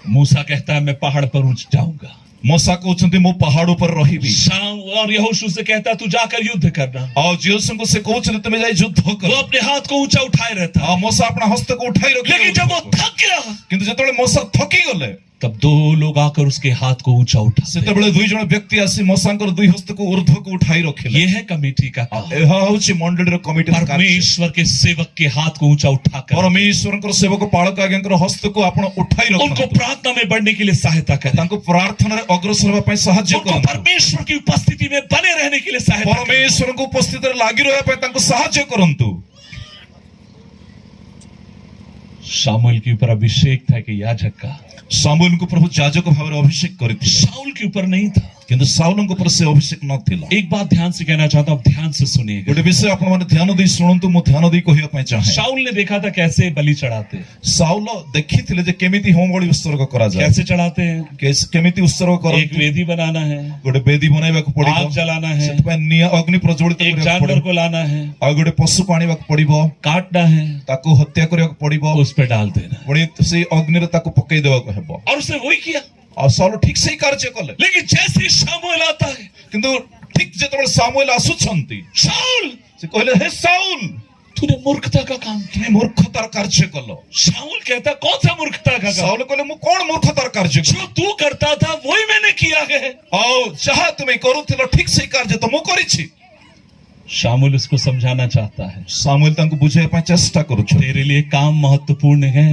S1: मूसा कहता है मैं पहाड़ पर ऊंच जाऊंगा,
S2: मूसा कहउछन्ते मो पहाड़ ऊपर रहिबी।
S1: शाम और यहोशू से कहता है तू जाकर युद्ध करना,
S2: और जियोसन को से कहउछन्ते तमे जाई युद्ध
S1: वो
S2: करो।
S1: अपने हाथ को ऊंचा उठाए रहता है।
S2: आ मूसा अपना हस्त को उठाई रखि।
S1: लेकिन जब वो थक गया,
S2: किंतु जेतबेले मूसा थकी गले,
S1: तब दो लोग आकर उसके हाथ को ऊंचा उठाते।
S2: सेतबेले दुई जण व्यक्ति आसी मूसांकर दुई हस्त को ऊर्ध्व को उठाई रखिले।
S1: ये है कमेटी का काम।
S2: एहा होछि मंडली रो कमिटी रो कार्य।
S1: परमेश्वर के सेवक के हाथ को ऊंचा उठाकर
S2: परमेश्वरकर सेवक पालक आज्ञाकर हस्त को आपण उठाई
S1: उनको
S2: रखो।
S1: प्रार्थना में बढ़ने के लिए सहायता करें,
S2: तांको प्रार्थना रे अग्रसर होबा पई सहाय्य
S1: उनको
S2: करंतु।
S1: परमेश्वर की उपस्थिति में बने रहने के लिए सहायता करें।
S2: परमेश्वर को उपस्थित रे लागि रहया पई तांको सहाय्य करंतु।
S1: शामुएल के ऊपर अभिषेक था कि याजक का,
S2: सामुएल को प्रभु याजक भाव अभिषेक करथिले।
S1: शाऊल के ऊपर नहीं था।
S2: किंतु साउलଙ୍କ पर से अभिषेक नथिला।
S1: एक बात ध्यान से कहना चाहता हूं, ध्यान से सुनिएगा।
S2: गोटे विषय आपण माने ध्यान देई सुनंतु। मो ध्यान देई कहिया पई चाहे।
S1: शाऊल ने देखा था कैसे बलि चढ़ाते,
S2: साउल देखिथिले जे केमिति होम बलि उत्सर्ग करा जाय।
S1: कैसे चढ़ाते हैं।
S2: केमिति उत्सर्ग
S1: एक
S2: करंतु।
S1: वेदी बनाना है,
S2: गोटे वेदी बनाइबा को पड़िबो,
S1: आग जलाना है,
S2: सेत पय निया अग्नि प्रज्वलित
S1: एक
S2: करिया
S1: जानवर
S2: पड़िबो,
S1: को लाना है,
S2: आ गोटे पशु को आनिबा को पड़िबो,
S1: काटना है,
S2: ताको हत्या करिया को पड़िबो,
S1: उस पे डाल देना,
S2: पुणी से अग्नि रे ताको पकई देबा को हेबो।
S1: और उसने वही किया।
S2: और साउल ठीक से ही कार्य कले।
S1: लेकिन जैसे ही शामुएल आता है,
S2: किंतु ठीक जेतबेले सामुएल आसुछंती,
S1: शाऊल
S2: से कहले हे साउल
S1: तूने मूर्खता का काम किया।
S2: तुम मूर्खतार कार्य कलो।
S1: शाऊल कहता कौन सा मूर्खता का काम,
S2: साउल कहले मु कोन मूर्खतार कार्य
S1: जो तू करता था वही मैंने किया है।
S2: आओ जहां तुम करूथिलो ठीक से कार्य तो मु करिछि।
S1: शामुएल उसको समझाना चाहता है,
S2: सामुएल तांको बुझाय पय चेष्टा करूछ।
S1: तेरे लिए काम महत्वपूर्ण है,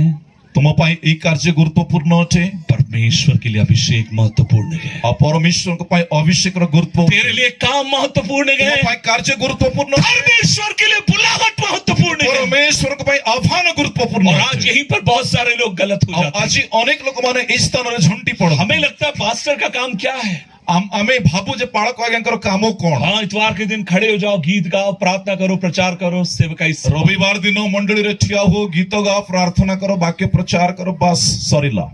S2: तुम पय ए कार्य गुरुत्वपूर्ण अटे।
S1: परमेश्वर के लिए अभिषेक महत्वपूर्ण है।
S2: आ परमेश्वर को पय अभिषेक रो गुरुत्व।
S1: तेरे लिए काम महत्वपूर्ण है,
S2: तुम पय कार्य गुरुत्वपूर्ण।
S1: परमेश्वर के लिए बुलाहट महत्वपूर्ण है।
S2: परमेश्वर को पय आह्वान गुरुत्वपूर्ण।
S1: और आज यहीं पर बहुत सारे लोग गलत हो जाते हैं।
S2: आज अनेक लोक माने इस स्थान रे झंटी पड़।
S1: हमें लगता है पास्टर का काम क्या है।
S2: आमे भाबू जे पालक आज्ञाकर कामो कोन।
S1: हाँ, इतवार के दिन खड़े हो जाओ, गीत गाओ, प्रार्थना करो, प्रचार करो, सेवकाई करो।
S2: रविवार दिन मंडली रे ठिया हो, गीत गाओ, प्रार्थना करो, वाक्य प्रचार करो, बस सरिला।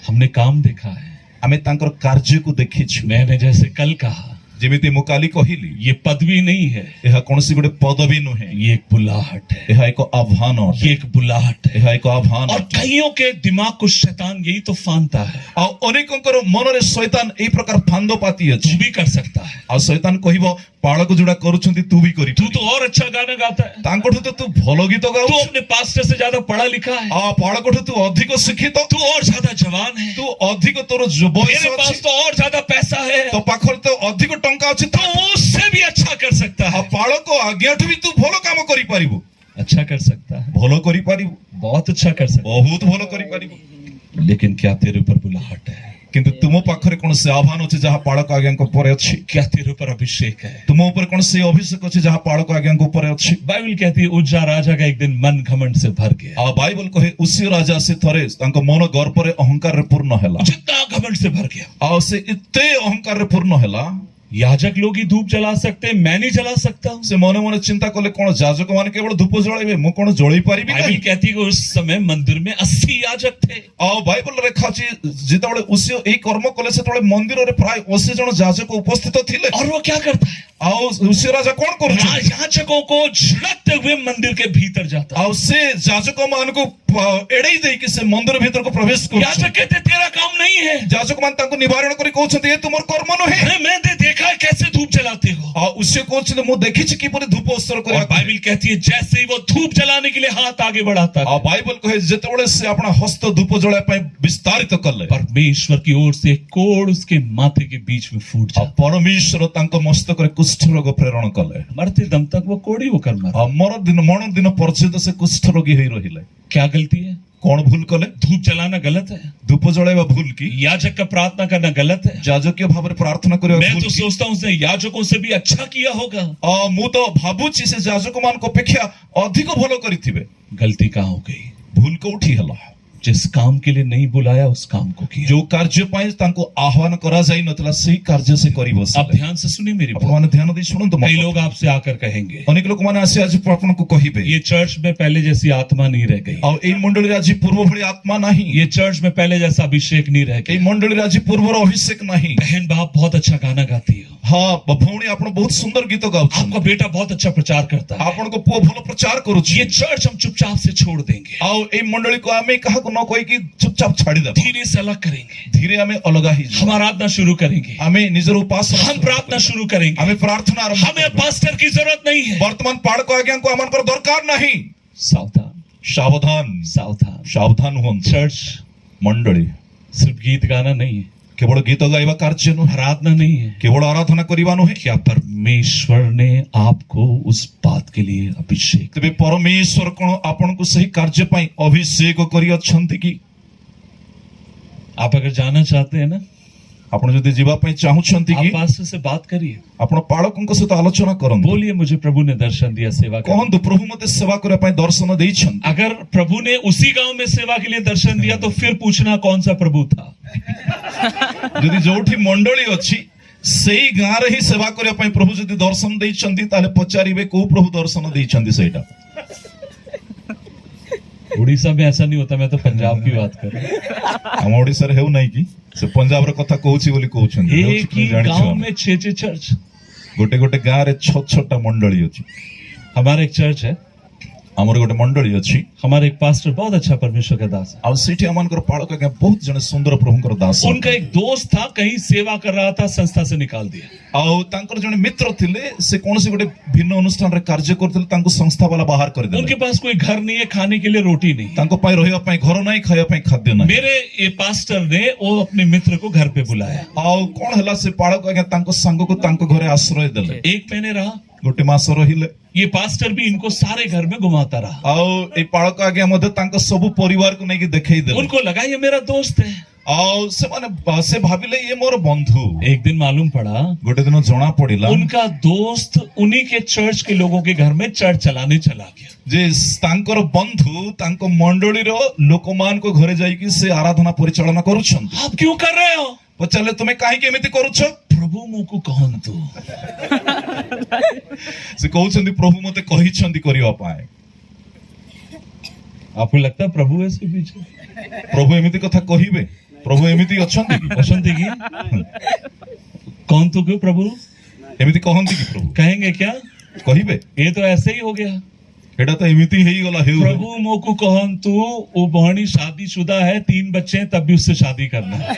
S1: हमने काम देखा है।
S2: आमे तांकर कार्य को देखिछु।
S1: मैंने जैसे कल कहा,
S2: जेमिति मुकाली कहिली,
S1: ये पदवी नहीं है,
S2: एहा कोनसी गोटे पदवी नुहे,
S1: ये एक बुलाहट है।
S2: एहा एक आह्वान अटे।
S1: ये एक बुलाहट है।
S2: एहा एक आह्वान
S1: और
S2: अटे।
S1: कईयों के दिमाग को शैतान यही तो फांदता है।
S2: आ अनेकंकर मन रे शैतान एई प्रकार फांदो पाती
S1: तू
S2: अछि।
S1: भी कर सकता है,
S2: आ शैतान कहिबो पालक जोड़ा करूछंती तू भी करी।
S1: तू तो और अच्छा गाना गाता है,
S2: तांकोठु तो तू भलो गीत गाउ।
S1: तू अपने पास्टर से ज्यादा पढ़ा लिखा है,
S2: आ पालकोठु तू अधिक शिक्षित।
S1: तू और ज्यादा जवान है,
S2: तू अधिक तोर बयस
S1: मेरे पास
S2: अछि।
S1: तो और ज्यादा पैसा है,
S2: तो पाखर तो अधिक टंका अछि।
S1: तो उससे भी अच्छा कर सकता
S2: आ
S1: है।
S2: पालक आज्ञाठु भी तू भलो काम करी पारिबो।
S1: अच्छा कर सकता है,
S2: भलो करी पारिबो।
S1: बहुत अच्छा कर सकता
S2: बहुत भलो करी पारिबो।
S1: है। लेकिन क्या तेरे ऊपर बुलाहट है?
S2: किंतु तुम पाखरे कोन से आह्वान अछि जहां पालक आज्ञाक ऊपर अछि?
S1: क्या तेरे ऊपर अभिषेक है?
S2: तुम ऊपर कोन से अभिषेक अछि जहां पालक आज्ञाक ऊपर अछि?
S1: बाइबल कहती है उज्जा राजा का एक दिन मन घमंड से भर गया।
S2: आ बाइबल कहे उसी राजा से थरे तांको मन गर्व रे अहंकार रे पूर्ण हैला।
S1: जितना घमंड से भर गया।
S2: आ से इते अहंकार रे पूर्ण हैला।
S1: याजक लोग ही धूप जला सकते हैं, मैं नहीं जला सकता हूं।
S2: से मने मने चिंता कले कोन याजक माने केवल धूप जळाइबे, मु कोन जळी पारिबि
S1: बाइबल
S2: काई?
S1: कहती है कि उस समय मंदिर में 80 याजक थे।
S2: आ बाइबल रेखा अछि जेतबेले उसी एई कर्म कले सेतबेले मंदिर रे प्राय 80 जन याजक उपस्थित थिले।
S1: और वो क्या करता है?
S2: आ उसी राजा कोन करू?
S1: याजकों को झड़कते हुए मंदिर के भीतर जाता है।
S2: आ से याजक मान को एड़े दे कि से मंदिर भीतर को प्रवेश कर
S1: याजक कहते तेरा काम नहीं है।
S2: याजक मान तांको निवारण करी कहउछन्ते ए तुमर कर्म नहे।
S1: अरे मैंने देखा है कैसे धूप जलाते हो।
S2: उसे कहउछन्ते मु देखिछि कि परे धूप उत्सर्ग
S1: और
S2: करिया।
S1: बाइबल कहती है जैसे ही वो धूप जलाने के लिए हाथ आगे बढ़ाता है,
S2: बाइबल कहे जेतेबेले से अपना हस्त धूप जळा पय विस्तारित कले,
S1: परमेश्वर की ओर से एक कोड़ उसके माथे के बीच में फूट जाता।
S2: परमेश्वर तांको मस्तक रे कुष्ठ रोग प्रेरण कले।
S1: मरते दम तक वो कोड़ी होकर मरा।
S2: मरण दिन पर्यंत से कुष्ठ रोगी होई रहिले।
S1: क्या गलती है?
S2: कौन भूल कले?
S1: धूप जलाना गलत है,
S2: धूप जळाइबा भूल की?
S1: याजक का प्रार्थना करना गलत है।
S2: याजकीय भाव रे प्रार्थना करिया
S1: मैं
S2: भूल
S1: तो
S2: की?
S1: सोचता हूँ उसने याजकों से भी अच्छा किया होगा।
S2: मु तो भाबुछि से याजक मान को अपेक्षा अधिक भलो करिथिबे।
S1: गलती कहाँ हो गई?
S2: भूल को उठी हला।
S1: जिस काम के लिए नहीं बुलाया उस काम को किया।
S2: जो कार्य पाए तांको आह्वान करा जाई नतला सही कार्य से करी बस।
S1: आप ध्यान से सुनिए मेरी बात।
S2: अपन ध्यान दे सुनन तो
S1: कई लोग आपसे आकर कहेंगे
S2: अनेक लोक माने आसे आज अपन को कहिबे
S1: ये चर्च में पहले जैसी आत्मा नहीं रह गई,
S2: और ए मंडली राजी पूर्व भली आत्मा नहीं।
S1: ये चर्च में पहले जैसा अभिषेक नहीं रह
S2: ए
S1: गई,
S2: मंडली राजी पूर्वर अभिषेक नहीं।
S1: बहन बाप बहुत अच्छा गाना गाती हो,
S2: हाँ भौणी आपण बहुत सुंदर गीत गाउछ।
S1: आपका बेटा बहुत अच्छा प्रचार करता है,
S2: आपण को पुओ भलो प्रचार करूछि।
S1: ये चर्च हम चुपचाप से छोड़ देंगे,
S2: आउ ए मंडली को आमे कहा को न कोई की चुपचाप छाड़ी दे।
S1: धीरे से अलग करेंगे,
S2: धीरे आमे अलगा ही
S1: हम आराधना शुरू करेंगे,
S2: आमे निजर उपासना
S1: हम प्रार्थना शुरू करेंगे,
S2: आमे प्रार्थना आरंभ।
S1: हमें पास्टर की जरूरत नहीं है।
S2: वर्तमान पाड़ को आज्ञा को अमन कर दरकार नहीं।
S1: सावधान
S2: सावधान
S1: सावधान।
S2: सावधान हुअन्तु।
S1: चर्च
S2: मंडली
S1: सिर्फ गीत गाना नहीं है,
S2: केवल गीत गाइबा कार्य नुहे,
S1: आराधना नहीं है,
S2: केवल आराधना करिबा नुहे।
S1: क्या परमेश्वर ने आपको उस बात के लिए अभिषेक?
S2: तेबे परमेश्वर कोन आपन को सही कार्य पई अभिषेक करि अछंती की?
S1: आप अगर जाना चाहते हैं ना,
S2: आपण जदि जीवा पई चाहुछंती
S1: आप
S2: की
S1: पास्टर से बात करिए,
S2: आपण पाळकंक सहित आलोचना करन।
S1: बोलिए मुझे प्रभु ने दर्शन दिया सेवा करने।
S2: कहंतु प्रभु मते सेवा करे पई दर्शन देइछन।
S1: अगर प्रभु ने उसी गांव में सेवा के लिए दर्शन दिया तो फिर पूछना कौन सा प्रभु था।
S2: जदि जोठी मंडली अछि सेई गां रे ही सेवा करे पई प्रभु जदि दर्शन देइछंती ताले पचारिबे को प्रभु दर्शन देइछंती सेटा।
S1: उड़ीसा में ऐसा नहीं होता, मैं तो पंजाब की बात कर रहा हूं।
S2: हम ओडिसा रे हेउ नै की से पंजाब रे कथा कहूची बोली कहउछन।
S1: एक ही गांव में 6 चर्च,
S2: गोटे गोटे गां रे 6 मंडली अछि।
S1: हमारा एक चर्च है,
S2: हमर गोटे मंडली अछि।
S1: हमारे एक पास्टर बहुत अच्छा परमेश्वर का दास है,
S2: आ सेठी अमानकर पाळक आज्ञा बहुत जने सुंदर प्रभुकर दास।
S1: उनका एक दोस्त था, कहीं सेवा कर रहा था, संस्था से निकाल दिया।
S2: आ तांकर जने मित्र थिले से कोनसे गोटे भिन्न अनुष्ठान रे कार्य करथिले, तांको संस्था वाला बाहर कर देले।
S1: उनके पास कोई घर नहीं है, खाने के लिए रोटी नहीं,
S2: तांको पई रहिबा पई घर नै, खाया पई खाद्य नै।
S1: मेरे ये पास्टर ने वो अपने मित्र को घर पे बुलाया।
S2: आ कोन हला से पाळक आज्ञा तांको संग को तांको घरे आश्रय देले।
S1: 1 महीने रहा,
S2: गोटे मास रहिले।
S1: ये पास्टर भी इनको सारे घर में घुमाता रहा।
S2: आ ए पाळक आज्ञा मध्ये तांको सब परिवार को नै कि देखाई देले।
S1: उनको लगा ये मेरा दोस्त है।
S2: आ से माने से भाबिले ये मोर बंधु।
S1: एक दिन मालूम पड़ा
S2: गोटे दिन जणा पड़िला
S1: उनका दोस्त उन्हीं के चर्च के लोगों के घर में चर्च चलाने चला गया।
S2: जे तांकर बंधु तांको मंडली रो लोकमान को घरे जाई कि से आराधना परिचालना करूछन।
S1: आप क्यों कर रहे हो?
S2: पचाले तुम्हें काहे के एमिति करूछ?
S1: प्रभु मुको कहंतु।
S2: से कहउछंदी प्रभु मते कहिछंदी करिवा पाए।
S1: आपको लगता है प्रभु ऐसे पीछे?
S2: प्रभु एमिति कथा कहिबे? प्रभु एमिति अछंती की?
S1: अछंती की? कौन तो क्यों प्रभु
S2: एमिति कहंती की प्रभु?
S1: कहेंगे क्या?
S2: कहिबे?
S1: ये तो ऐसे ही हो गया।
S2: एटा तो एमिति हेई गला हेउ।
S1: प्रभु मोकु कहंतु वो बहनी शादीशुदा है, 3 बच्चे हैं, तब भी उससे शादी करना।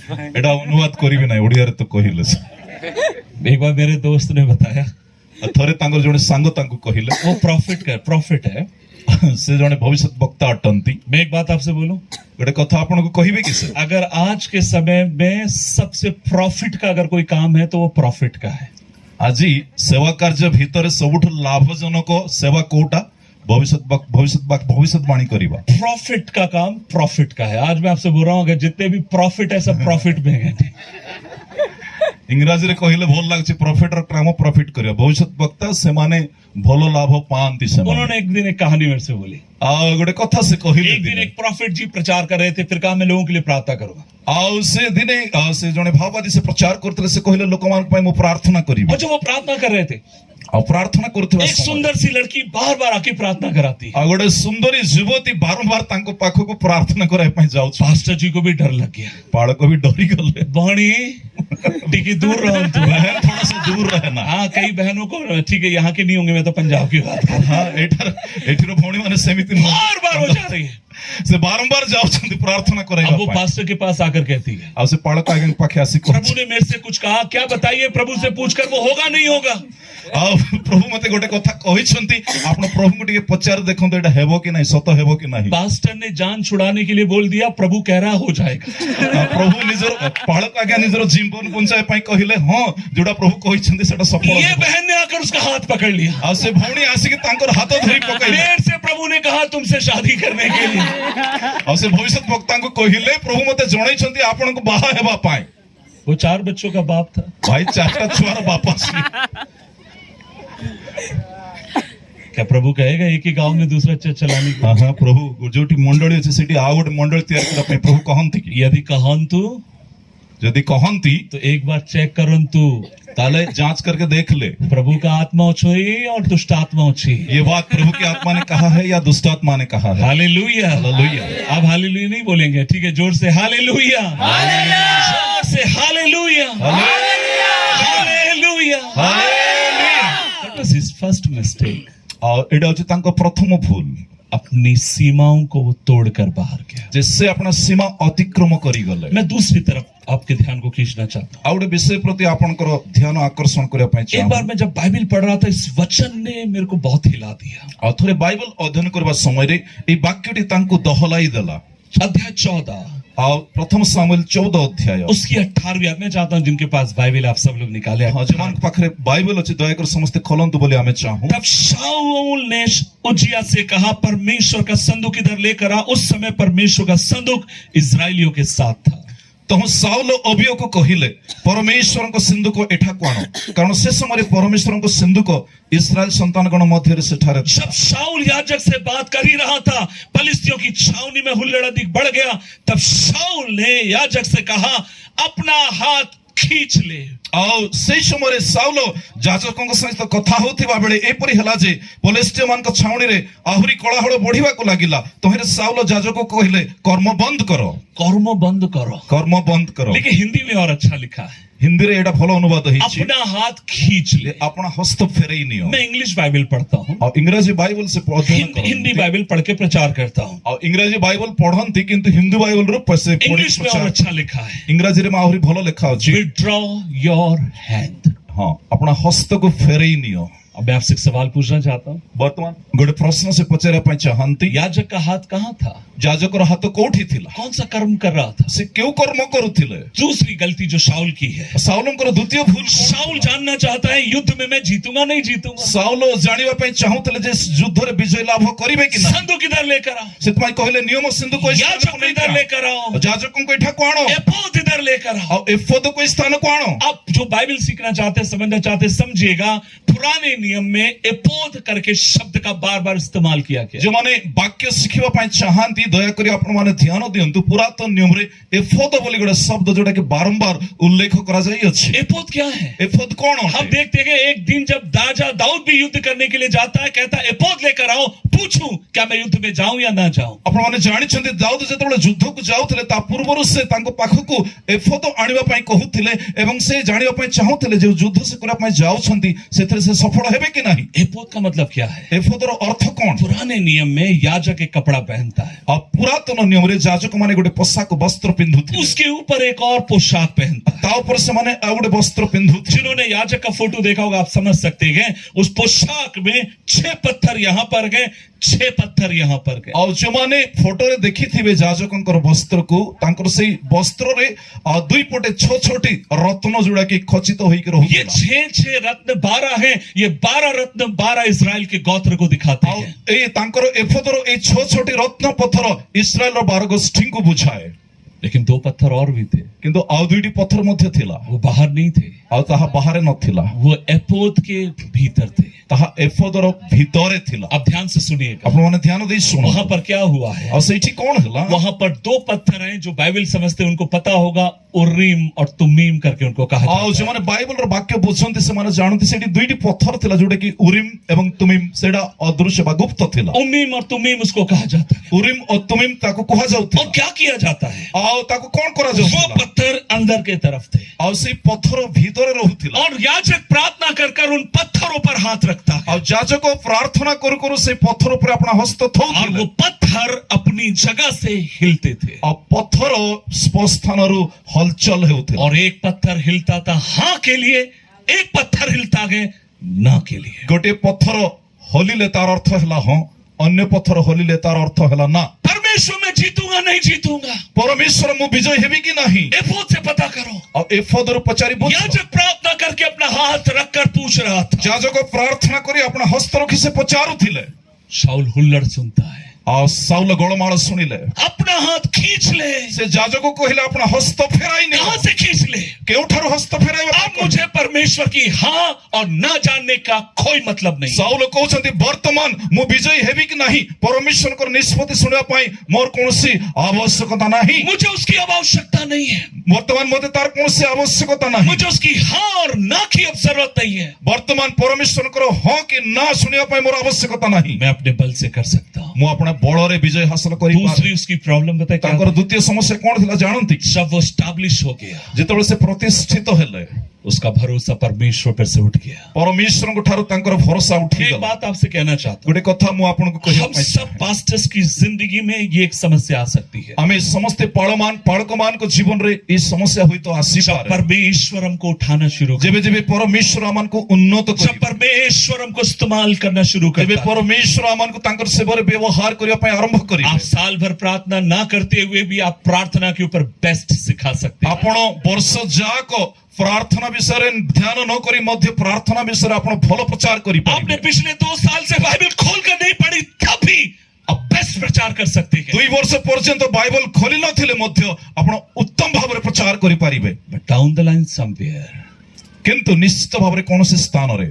S2: एटा अनुवाद करिबे ना ओडिया रे तो कहिले।
S1: एक बार मेरे दोस्त ने बताया,
S2: थरे तांकर जने सांग तांको कहिले
S1: वो प्रॉफिट है।
S2: से जने भविष्य वक्ता अटंती।
S1: मैं एक बात आपसे बोलूं,
S2: गोटे कथा आपन को कहिबे कि से?
S1: अगर आज के समय में सबसे प्रॉफिट का अगर कोई काम है तो वो प्रॉफिट का है।
S2: आजी सेवा कार्य भीतर सबुठ लाभजनक सेवा कोटा भविष्यवाणी करिबा।
S1: प्रॉफिट का काम प्रॉफिट का है। आज मैं आपसे बोल रहा हूं, अगर जितने भी प्रॉफिट है सब प्रॉफिट में है।
S2: इंग्राजी रे कहिले भल लागछि प्रॉफिट और काम प्रॉफिट करिया। भविष्य वक्ता से माने भलो लाभ पांती से।
S1: उन्होंने एक दिन एक कहानी मेरे से बोली।
S2: गोटे कथा से कहिले
S1: एक दिन एक प्रॉफिट जी प्रचार कर रहे थे, फिर कहा मैं लोगों के लिए प्रार्थना करूंगा।
S2: आ से दिने से जने भाववादी से प्रचार करते से कहिले लोकमान पय मो प्रार्थना करिबा।
S1: और जब वो प्रार्थना कर रहे थे
S2: ଆଉ ପ୍ରାର୍ଥନା କରୁଥିବା
S1: एक सुंदर सी लड़की बार बार आके प्रार्थना कराती है।
S2: ଆଉ ଗୋଟେ ସୁନ୍ଦରୀ ଯୁବତୀ ବାରମ୍ବାର ତାଙ୍କ ପାଖକୁ ପ୍ରାର୍ଥନା କରିବା ପାଇଁ ଯାଉଛି।
S1: पास्टर जी को भी डर लग गया।
S2: ବାଳକ ବି ଡରିଗଲେ।
S1: बहनी टिकी दूर रहो तू।
S2: बहन थोड़ा सा दूर रहना।
S1: हाँ, कई बहनों को ठीक है, यहाँ के नहीं होंगे, मैं तो पंजाब की बात कर।
S2: हाँ, ଏଠିର ଭଉଣୀ ମାନେ ସେମିତି ନୁହଁ।
S1: बार बार हो जा रही है।
S2: ସେ ବାରମ୍ବାର ଯାଉଛନ୍ତି ପ୍ରାର୍ଥନା କରିବା
S1: अब वो
S2: ପାଇଁ।
S1: पास्टर के पास आकर कहती है,
S2: ଆଉ ସେ ବାଳକ ଆଜ୍ଞା ପାଖେ ଆସି
S1: प्रभु
S2: କହୁଛି,
S1: ने मेरे से कुछ कहा, क्या बताइए, प्रभु से पूछकर वो होगा नहीं होगा।
S2: ଆଉ ପ୍ରଭୁ ମତେ ଗୋଟେ କଥା କହିଛନ୍ତି, ଆପଣ ପ୍ରଭୁଙ୍କୁ ଟିକେ ପଚାରି ଦେଖନ୍ତୁ ଏଇଟା ହେବ କି ନାହିଁ, ସତ ହେବ କି ନାହିଁ।
S1: पास्टर ने जान छुड़ाने के लिए बोल दिया, प्रभु कह रहा हो जाएगा।
S2: ପ୍ରଭୁ ନିଜର ବାଳକ ଆଜ୍ଞା ନିଜର ଜୀବନ ବଞ୍ଚାଇବା ପାଇଁ କହିଲେ, ହଁ ଯୋଉଟା ପ୍ରଭୁ କହିଛନ୍ତି ସେଟା ସଫଳ
S1: ये
S2: ହେବ।
S1: बहन ने आकर उसका हाथ पकड़ लिया।
S2: ଆଉ ସେ ଭଉଣୀ ଆସିକି ତାଙ୍କର ହାତ ଧରି ପକାଇଲେ।
S1: देर से प्रभु ने कहा तुमसे शादी करने के लिए।
S2: ଆଉ ସେ ଭବିଷ୍ୟତ ବକ୍ତାଙ୍କୁ କହିଲେ, ପ୍ରଭୁ ମତେ ଜଣେଇଛନ୍ତି ଆପଣଙ୍କୁ ବାହା ହେବା ପାଇଁ।
S1: वो 4 बच्चों का बाप था।
S2: ଭାଇ 4ଟା ଛୁଆର ବାପା ସିଏ।
S1: क्या प्रभु कहेगा एक ही गांव में दूसरा चर्च चलाने की?
S2: ହଁ ହଁ ପ୍ରଭୁ ଯୋଉଠି ମଣ୍ଡଳୀ ଅଛି ସେଠି ଆଉ ଗୋଟେ ମଣ୍ଡଳୀ ତିଆରି କରିବା ପାଇଁ ପ୍ରଭୁ କହନ୍ତି କି?
S1: यदि कहन तू
S2: ଯଦି କହନ୍ତି
S1: तो एक बार चेक करन तू,
S2: ତାହେଲେ जांच करके देख ले,
S1: प्रभु का आत्मा उछी और दुष्ट आत्मा उछी।
S2: ये बात प्रभु की आत्मा ने कहा है या दुष्ट आत्मा ने कहा है।
S1: हालेलुया।
S2: हालेलुया।
S1: आप हालेलुया नहीं बोलेंगे, ठीक है, जोर से हालेलुया। जोर से hallelujah. Hallelujah. That was his first mistake.
S2: और एटा होची तांको प्रथम भूल,
S1: अपनी सीमाओं को वो तोड़कर बाहर गया।
S2: जिससे अपना सीमा अतिक्रम करी गले।
S1: मैं दूसरी तरफ आपके ध्यान को खींचना चाहता हूँ।
S2: आ गोटे विषय प्रति आपनकर ध्यान आकर्षण करबा ପାଇଁ
S1: एक
S2: चाहूँ।
S1: बार मैं जब बाइबल पढ़ रहा था, इस वचन ने मेरे को बहुत हिला दिया।
S2: और थोड़े बाइबल अध्ययन करबा समय रे ए वाक्यटी तांको दहलाई देला।
S1: अध्याय 14
S2: और प्रथम सामुएल 14 अध्याय
S1: उसकी 18वीं आयत। मैं चाहता हूं जिनके पास बाइबल आप सब लोग निकाले।
S2: हाँ जमान पाखरे बाइबल अछि दयाकर समस्त खोलंतु बोले आमे चाहूँ।
S1: तब शाऊल ने उज्जियाह से कहा, परमेश्वर का संदूक इधर लेकर आ। उस समय परमेश्वर का संदूक इजरायलियों के साथ था।
S2: तो साउल अभियो को कहिले परमेश्वर को सिंधुक एठा कोण, कारण से समय परमेश्वर को सिंधुक इस्राएल संतानगण मध्य सेठारे।
S1: जब शाऊल याजक से बात कर ही रहा था, फलिस्तियों की छावनी में हुल्लड़ अधिक बढ़ गया। तब शाऊल ने याजक से कहा, अपना हाथ खींच ले।
S2: ଆଉ ସେଇ ସମୟରେ ସାଉଲ ଯାଜକଙ୍କ ସହିତ କଥା ହେଉଥିବା ବେଳେ ଏପରି ହେଲା ଯେ ଫିଲିଷ୍ଟିୟମାନଙ୍କ ଛାଉଣୀରେ ଆହୁରି କୋଳାହଳ ବଢିବାକୁ ଲାଗିଲା। ତହିଁରେ ସାଉଲ ଯାଜକ କହିଲେ, କର୍ମ ବନ୍ଦ କର,
S1: कर्म बंद करो।
S2: କର୍ମ ବନ୍ଦ କର।
S1: लेकिन हिंदी में और अच्छा लिखा है,
S2: ହିନ୍ଦୀରେ ଏଇଟା ଭଲ ଅନୁବାଦ ହେଇଛି,
S1: अपना हाथ खींच ले।
S2: ଆପଣ ହସ୍ତ ଫେରେଇ ନିଅ।
S1: मैं इंग्लिश बाइबल पढ़ता हूँ,
S2: ଆଉ ଇଂରାଜୀ ବାଇବଲ ସେ ଅଧ୍ୟୟନ
S1: हिंदी
S2: କରନ୍ତି।
S1: बाइबल पढ़ के प्रचार करता हूँ।
S2: ଆଉ ଇଂରାଜୀ ବାଇବଲ ପଢନ୍ତି କିନ୍ତୁ ହିନ୍ଦୀ ବାଇବଲରୁ ସେ
S1: इंग्लिश में और अच्छा लिखा है,
S2: ଇଂରାଜୀରେ ଆହୁରି ଭଲ ଲେଖା ଅଛି।
S1: Withdraw your hand.
S2: ହଁ ଆପଣ ହସ୍ତକୁ ଫେରେଇ ନିଅ।
S1: अब मैं आपसे एक सवाल पूछना चाहता हूँ,
S2: ବର୍ତ୍ତମାନ ଗୋଟେ ପ୍ରଶ୍ନ ସେ ପଚାରିବା ପାଇଁ ଚାହାନ୍ତି,
S1: याजक का हाथ कहाँ था?
S2: ଯାଜକର ହାତ କୋଉଠି ଥିଲା?
S1: कौन सा कर्म कर रहा था?
S2: ସେ କେଉଁ କର୍ମ କରୁଥିଲେ?
S1: दूसरी गलती जो शाऊल की है,
S2: ସାଉଲଙ୍କର ଦ୍ୱିତୀୟ ଭୁଲ କଣ?
S1: शाऊल जानना चाहता है युद्ध में मैं जीतूंगा नहीं जीतूंगा।
S2: ସାଉଲ ଜାଣିବା ପାଇଁ ଚାହୁଁଥିଲେ ଯେ ଯୁଦ୍ଧରେ ବିଜୟ ଲାଭ କରିବେ କି ନାହିଁ।
S1: संदूक इधर लेकर आओ,
S2: ସେଥିପାଇଁ କହିଲେ ନିୟମ ସିନ୍ଧୁକୁ ଏଇ
S1: याजक
S2: ସ୍ଥାନକୁ
S1: को इधर
S2: ନେଇଯାଅ।
S1: लेकर आओ,
S2: ଯାଜକଙ୍କୁ ଏଠାକୁ ଆଣ
S1: एपोद इधर लेकर आओ।
S2: ଆଉ ଏଫୋଦକୁ ଏଇ ସ୍ଥାନକୁ ଆଣ।
S1: आप जो बाइबल सीखना चाहते हैं, समझना चाहते हैं, समझिएगा, पुराने नियम में एपोद करके शब्द का बार बार इस्तेमाल किया गया।
S2: ଯୋଉମାନେ ବାକ୍ୟ ଶିଖିବା ପାଇଁ ଚାହାନ୍ତି ଦୟାକରି ଆପଣମାନେ ଧ୍ୟାନ ଦିଅନ୍ତୁ। ପୁରାତନ ନିୟମରେ ଏଫୋଦ ବୋଲି ଗୋଟେ ଶବ୍ଦ ଯୋଉଟା କି ବାରମ୍ବାର ଉଲ୍ଲେଖ କରାଯାଇଅଛି।
S1: एपोद क्या है?
S2: एफोद कौन
S1: हम
S2: होते?
S1: देखते हैं एक दिन जब राजा दाऊद भी युद्ध करने के लिए जाता है, कहता है एपोद लेकर आओ, पूछूं क्या मैं युद्ध में जाऊं या ना जाऊं।
S2: ଆପଣମାନେ ଜାଣିଛନ୍ତି ଦାଉଦ ଯେତେବେଳେ ଯୁଦ୍ଧକୁ ଯାଉଥିଲେ ତା ପୂର୍ବରୁ ସେ ତାଙ୍କ ପାଖକୁ ଏଫୋଦ ଆଣିବା ପାଇଁ କହୁଥିଲେ ଏବଂ ସେ ଜାଣିବା ପାଇଁ ଚାହୁଁଥିଲେ ଯେ ଯୁଦ୍ଧ ସେ କରିବା ପାଇଁ ଯାଉଛନ୍ତି ସେଥିରେ ସେ ସଫଳ ହେବେ କି ନାହିଁ।
S1: एपोद का मतलब क्या है?
S2: ଏଫୋଦର ଅର୍ଥ କଣ?
S1: पुराने नियम में याजक एक कपड़ा पहनता है,
S2: ଆଉ ପୁରାତନ ନିୟମରେ ଯାଜକ ମାନେ ଗୋଟେ ପୋଷାକ ବସ୍ତ୍ର ପିନ୍ଧୁଥିଲେ,
S1: उसके ऊपर एक और पोशाक पहनता है।
S2: ତା ଉପରେ ସେମାନେ ଆଉ ଗୋଟେ ବସ୍ତ୍ର ପିନ୍ଧୁଥିଲେ।
S1: जिन्होंने याजक का फोटो देखा होगा आप समझ सकते हैं, उस पोशाक में 6 पत्थर यहां पर गए, 6 पत्थर यहां पर गए।
S2: ଆଉ ଯୋଉମାନେ ଫଟୋରେ ଦେଖିଥିବେ ଯାଜକଙ୍କର ବସ୍ତ୍ରକୁ, ତାଙ୍କର ସେଇ ବସ୍ତ୍ରରେ ଦୁଇ ପଟେ ଛଅ ଛଅଟି ରତ୍ନ ଯୋଉଟା କି ଖଚିତ ହୋଇକି
S1: ये
S2: ରହୁଥିଲା।
S1: 6 रत्न 12 हैं, ये 12 रत्न 12 इस्राएल के गोत्र को दिखाते
S2: ଆଉ
S1: हैं।
S2: ଏଇ ତାଙ୍କର ଏଫୋଦର ଏଇ ଛଅ ଛଅଟି ରତ୍ନ ପଥର ଇସ୍ରାଏଲର 12 ଗୋଷ୍ଠୀଙ୍କୁ ବୁଝାଏ।
S1: लेकिन दो पत्थर और भी थे,
S2: କିନ୍ତୁ ଆଉ ଦୁଇଟି ପଥର ମଧ୍ୟ ଥିଲା,
S1: वो बाहर नहीं थे,
S2: ଆଉ ତାହା ବାହାରେ ନଥିଲା,
S1: वो एपोद के भीतर थे।
S2: ତାହା ଏଫୋଦର ଭିତରେ ଥିଲା।
S1: अब ध्यान से सुनिएगा,
S2: ଆପଣମାନେ ଧ୍ୟାନ ଦେଇ ଶୁଣ।
S1: वहां पर क्या हुआ है।
S2: ଆଉ ସେଇଠି କଣ ହେଲା?
S1: वहां पर दो पत्थर हैं जो बाइबल समझते हैं, उनको पता होगा उर्रीम और तुमीम करके उनको कहा
S2: ଆଉ
S1: जाता है।
S2: ଯେଉଁମାନେ ବାଇବଲର ବାକ୍ୟ ବୁଝନ୍ତି ସେମାନେ ଜାଣନ୍ତି ସେଠି ଦୁଇଟି ପଥର ଥିଲା ଯୋଉଟା କି ଉରିମ୍ ଏବଂ ତୁମିମ୍, ସେଇଟା ଅଦୃଶ୍ୟ ବା ଗୁପ୍ତ ଥିଲା।
S1: उमीम और तुमीम उसको कहा जाता है।
S2: ଉରିମ୍ ଓ ତୁମିମ୍ ତାକୁ
S1: और
S2: କୁହାଯାଉଥିଲା।
S1: क्या किया जाता है,
S2: ଆଉ ତାକୁ କଣ
S1: वो
S2: କରାଯାଉଥିଲା?
S1: पत्थर अंदर के तरफ थे
S2: ଆଉ ସେଇ ପଥର ଭିତରେ ରହୁଥିଲା।
S1: और याजक प्रार्थना कर कर उन पत्थरों पर हाथ रखता है
S2: ଆଉ ଯାଜକ ପ୍ରାର୍ଥନା କରୁ କରୁ ସେଇ ପଥର ଉପରେ ଆପଣ ହସ୍ତ
S1: और
S2: ଥଉଥିଲେ।
S1: वो पत्थर अपनी जगह से हिलते थे
S2: ଆଉ ପଥର ସ୍ପସ୍ଥାନରୁ ହଲଚଲ ହେଉଥିଲା।
S1: और एक पत्थर हिलता था हाँ के लिए, एक पत्थर हिलता है ना के लिए।
S2: ଗୋଟିଏ ପଥର ହଲିଲେ ତାର ଅର୍ଥ ହେଲା ହଁ, ଅନ୍ୟ ପଥର ହଲିଲେ ତାର ଅର୍ଥ ହେଲା ନା।
S1: परमेश्वर में जीतूंगा नहीं जीतूंगा,
S2: ପରମେଶ୍ୱର ମୁଁ ବିଜୟ ହେବି କି ନାହିଁ?
S1: एफोद से पता करो।
S2: ଆଉ ଏଫୋଦରୁ ପଚାରି ବୁଝ।
S1: याजक प्रार्थना करके अपना हाथ रखकर पूछ रहा था।
S2: ଯାଜକ ପ୍ରାର୍ଥନା କରି ଆପଣ ହସ୍ତ ରଖି ସେ ପଚାରୁଥିଲେ।
S1: शाऊल हुल्लड़ सुनता है,
S2: ଆଉ ସାଉଲ ଗୋଳମାଳ ଶୁଣିଲେ।
S1: अपना हाथ खींच ले।
S2: ସେ ଯାଜକ କହିଲେ ଆପଣ ହସ୍ତ ଫେରାଇ ନିଅ।
S1: कहां से खींच ले?
S2: କେଉଁଠାରୁ ହସ୍ତ ଫେରାଇବେ?
S1: अब मुझे परमेश्वर की हाँ और ना जानने का कोई मतलब नहीं।
S2: ସାଉଲ କହୁଛନ୍ତି ବର୍ତ୍ତମାନ ମୁଁ ବିଜୟୀ ହେବି କି ନାହିଁ ପରମେଶ୍ୱରଙ୍କର ନିଷ୍ପତ୍ତି ଶୁଣିବା ପାଇଁ ମୋର କୌଣସି ଆବଶ୍ୟକତା ନାହିଁ।
S1: मुझे उसकी अब आवश्यकता नहीं है,
S2: ବର୍ତ୍ତମାନ ମୋତେ ତାର କୌଣସି ଆବଶ୍ୟକତା ନାହିଁ।
S1: मुझे उसकी हाँ और ना की अब जरूरत नहीं है।
S2: ବର୍ତ୍ତମାନ ପରମେଶ୍ୱରଙ୍କର ହଁ କି ନା ଶୁଣିବା ପାଇଁ ମୋର ଆବଶ୍ୟକତା ନାହିଁ।
S1: मैं अपने बल से कर सकता हूँ।
S2: ମୁଁ ଆପଣ ବଳରେ ବିଜୟ ହାସଲ କରିପାରେ।
S1: दूसरी उसकी प्रॉब्लम बताए क्या
S2: ତାଙ୍କର
S1: थी?
S2: ଦ୍ୱିତୀୟ ସମସ୍ୟା କଣ ଥିଲା ଜାଣନ୍ତି?
S1: जब वो स्टैब्लिश हो गया,
S2: ଯେତେବେଳେ ସେ ପ୍ରତିଷ୍ଠିତ ହେଲେ
S1: उसका भरोसा परमेश्वर पर से उठ गया।
S2: ପରମେଶ୍ୱରଙ୍କ ଠାରୁ ତାଙ୍କର ଭରସା
S1: एक
S2: ଉଠିଗଲା।
S1: बात आपसे कहना चाहता हूँ,
S2: ଗୋଟେ କଥା ମୁଁ ଆପଣଙ୍କୁ କହିବା
S1: हम
S2: ପାଇଁ
S1: सब पास्टर्स की जिंदगी में ये एक समस्या आ सकती है।
S2: ଆମେ ସମସ୍ତେ ପାଳକମାନଙ୍କ ଜୀବନରେ ଏଇ ସମସ୍ୟା ହୁଏତ
S1: जब
S2: ଆସିପାରେ।
S1: परमेश्वर हमको उठाना शुरू कर,
S2: ଯେବେ ଯେବେ ପରମେଶ୍ୱର ଆମକୁ ଉନ୍ନତ
S1: जब
S2: କରିବେ,
S1: परमेश्वर हमको इस्तेमाल करना शुरू
S2: ଯେବେ
S1: करता है।
S2: ପରମେଶ୍ୱର ଆମକୁ ତାଙ୍କର ସେବାରେ ବ୍ୟବହାର କରିବା ପାଇଁ ଆରମ୍ଭ କରିବେ,
S1: आप साल भर प्रार्थना ना करते हुए भी आप प्रार्थना के ऊपर बेस्ट सिखा सकते हैं।
S2: ଆପଣ ବର୍ଷ ଯାକ ପ୍ରାର୍ଥନା ବିଷୟରେ ଧ୍ୟାନ ନ କରି ମଧ୍ୟ ପ୍ରାର୍ଥନା ବିଷୟରେ ଆପଣ ଭଲ ପ୍ରଚାର
S1: आपने
S2: କରିପାରିବେ।
S1: पिछले 2 साल से बाइबल खोलकर नहीं पढ़ी तब भी आप बेस्ट प्रचार कर सकते हैं।
S2: 2 ବର୍ଷ ପର୍ଯ୍ୟନ୍ତ ବାଇବଲ ଖୋଲି ନଥିଲେ ମଧ୍ୟ ଆପଣ ଉତ୍ତମ ଭାବରେ ପ୍ରଚାର କରିପାରିବେ।
S1: But down the line somewhere,
S2: କିନ୍ତୁ ନିଶ୍ଚିତ ଭାବରେ କୌଣସି ସ୍ଥାନରେ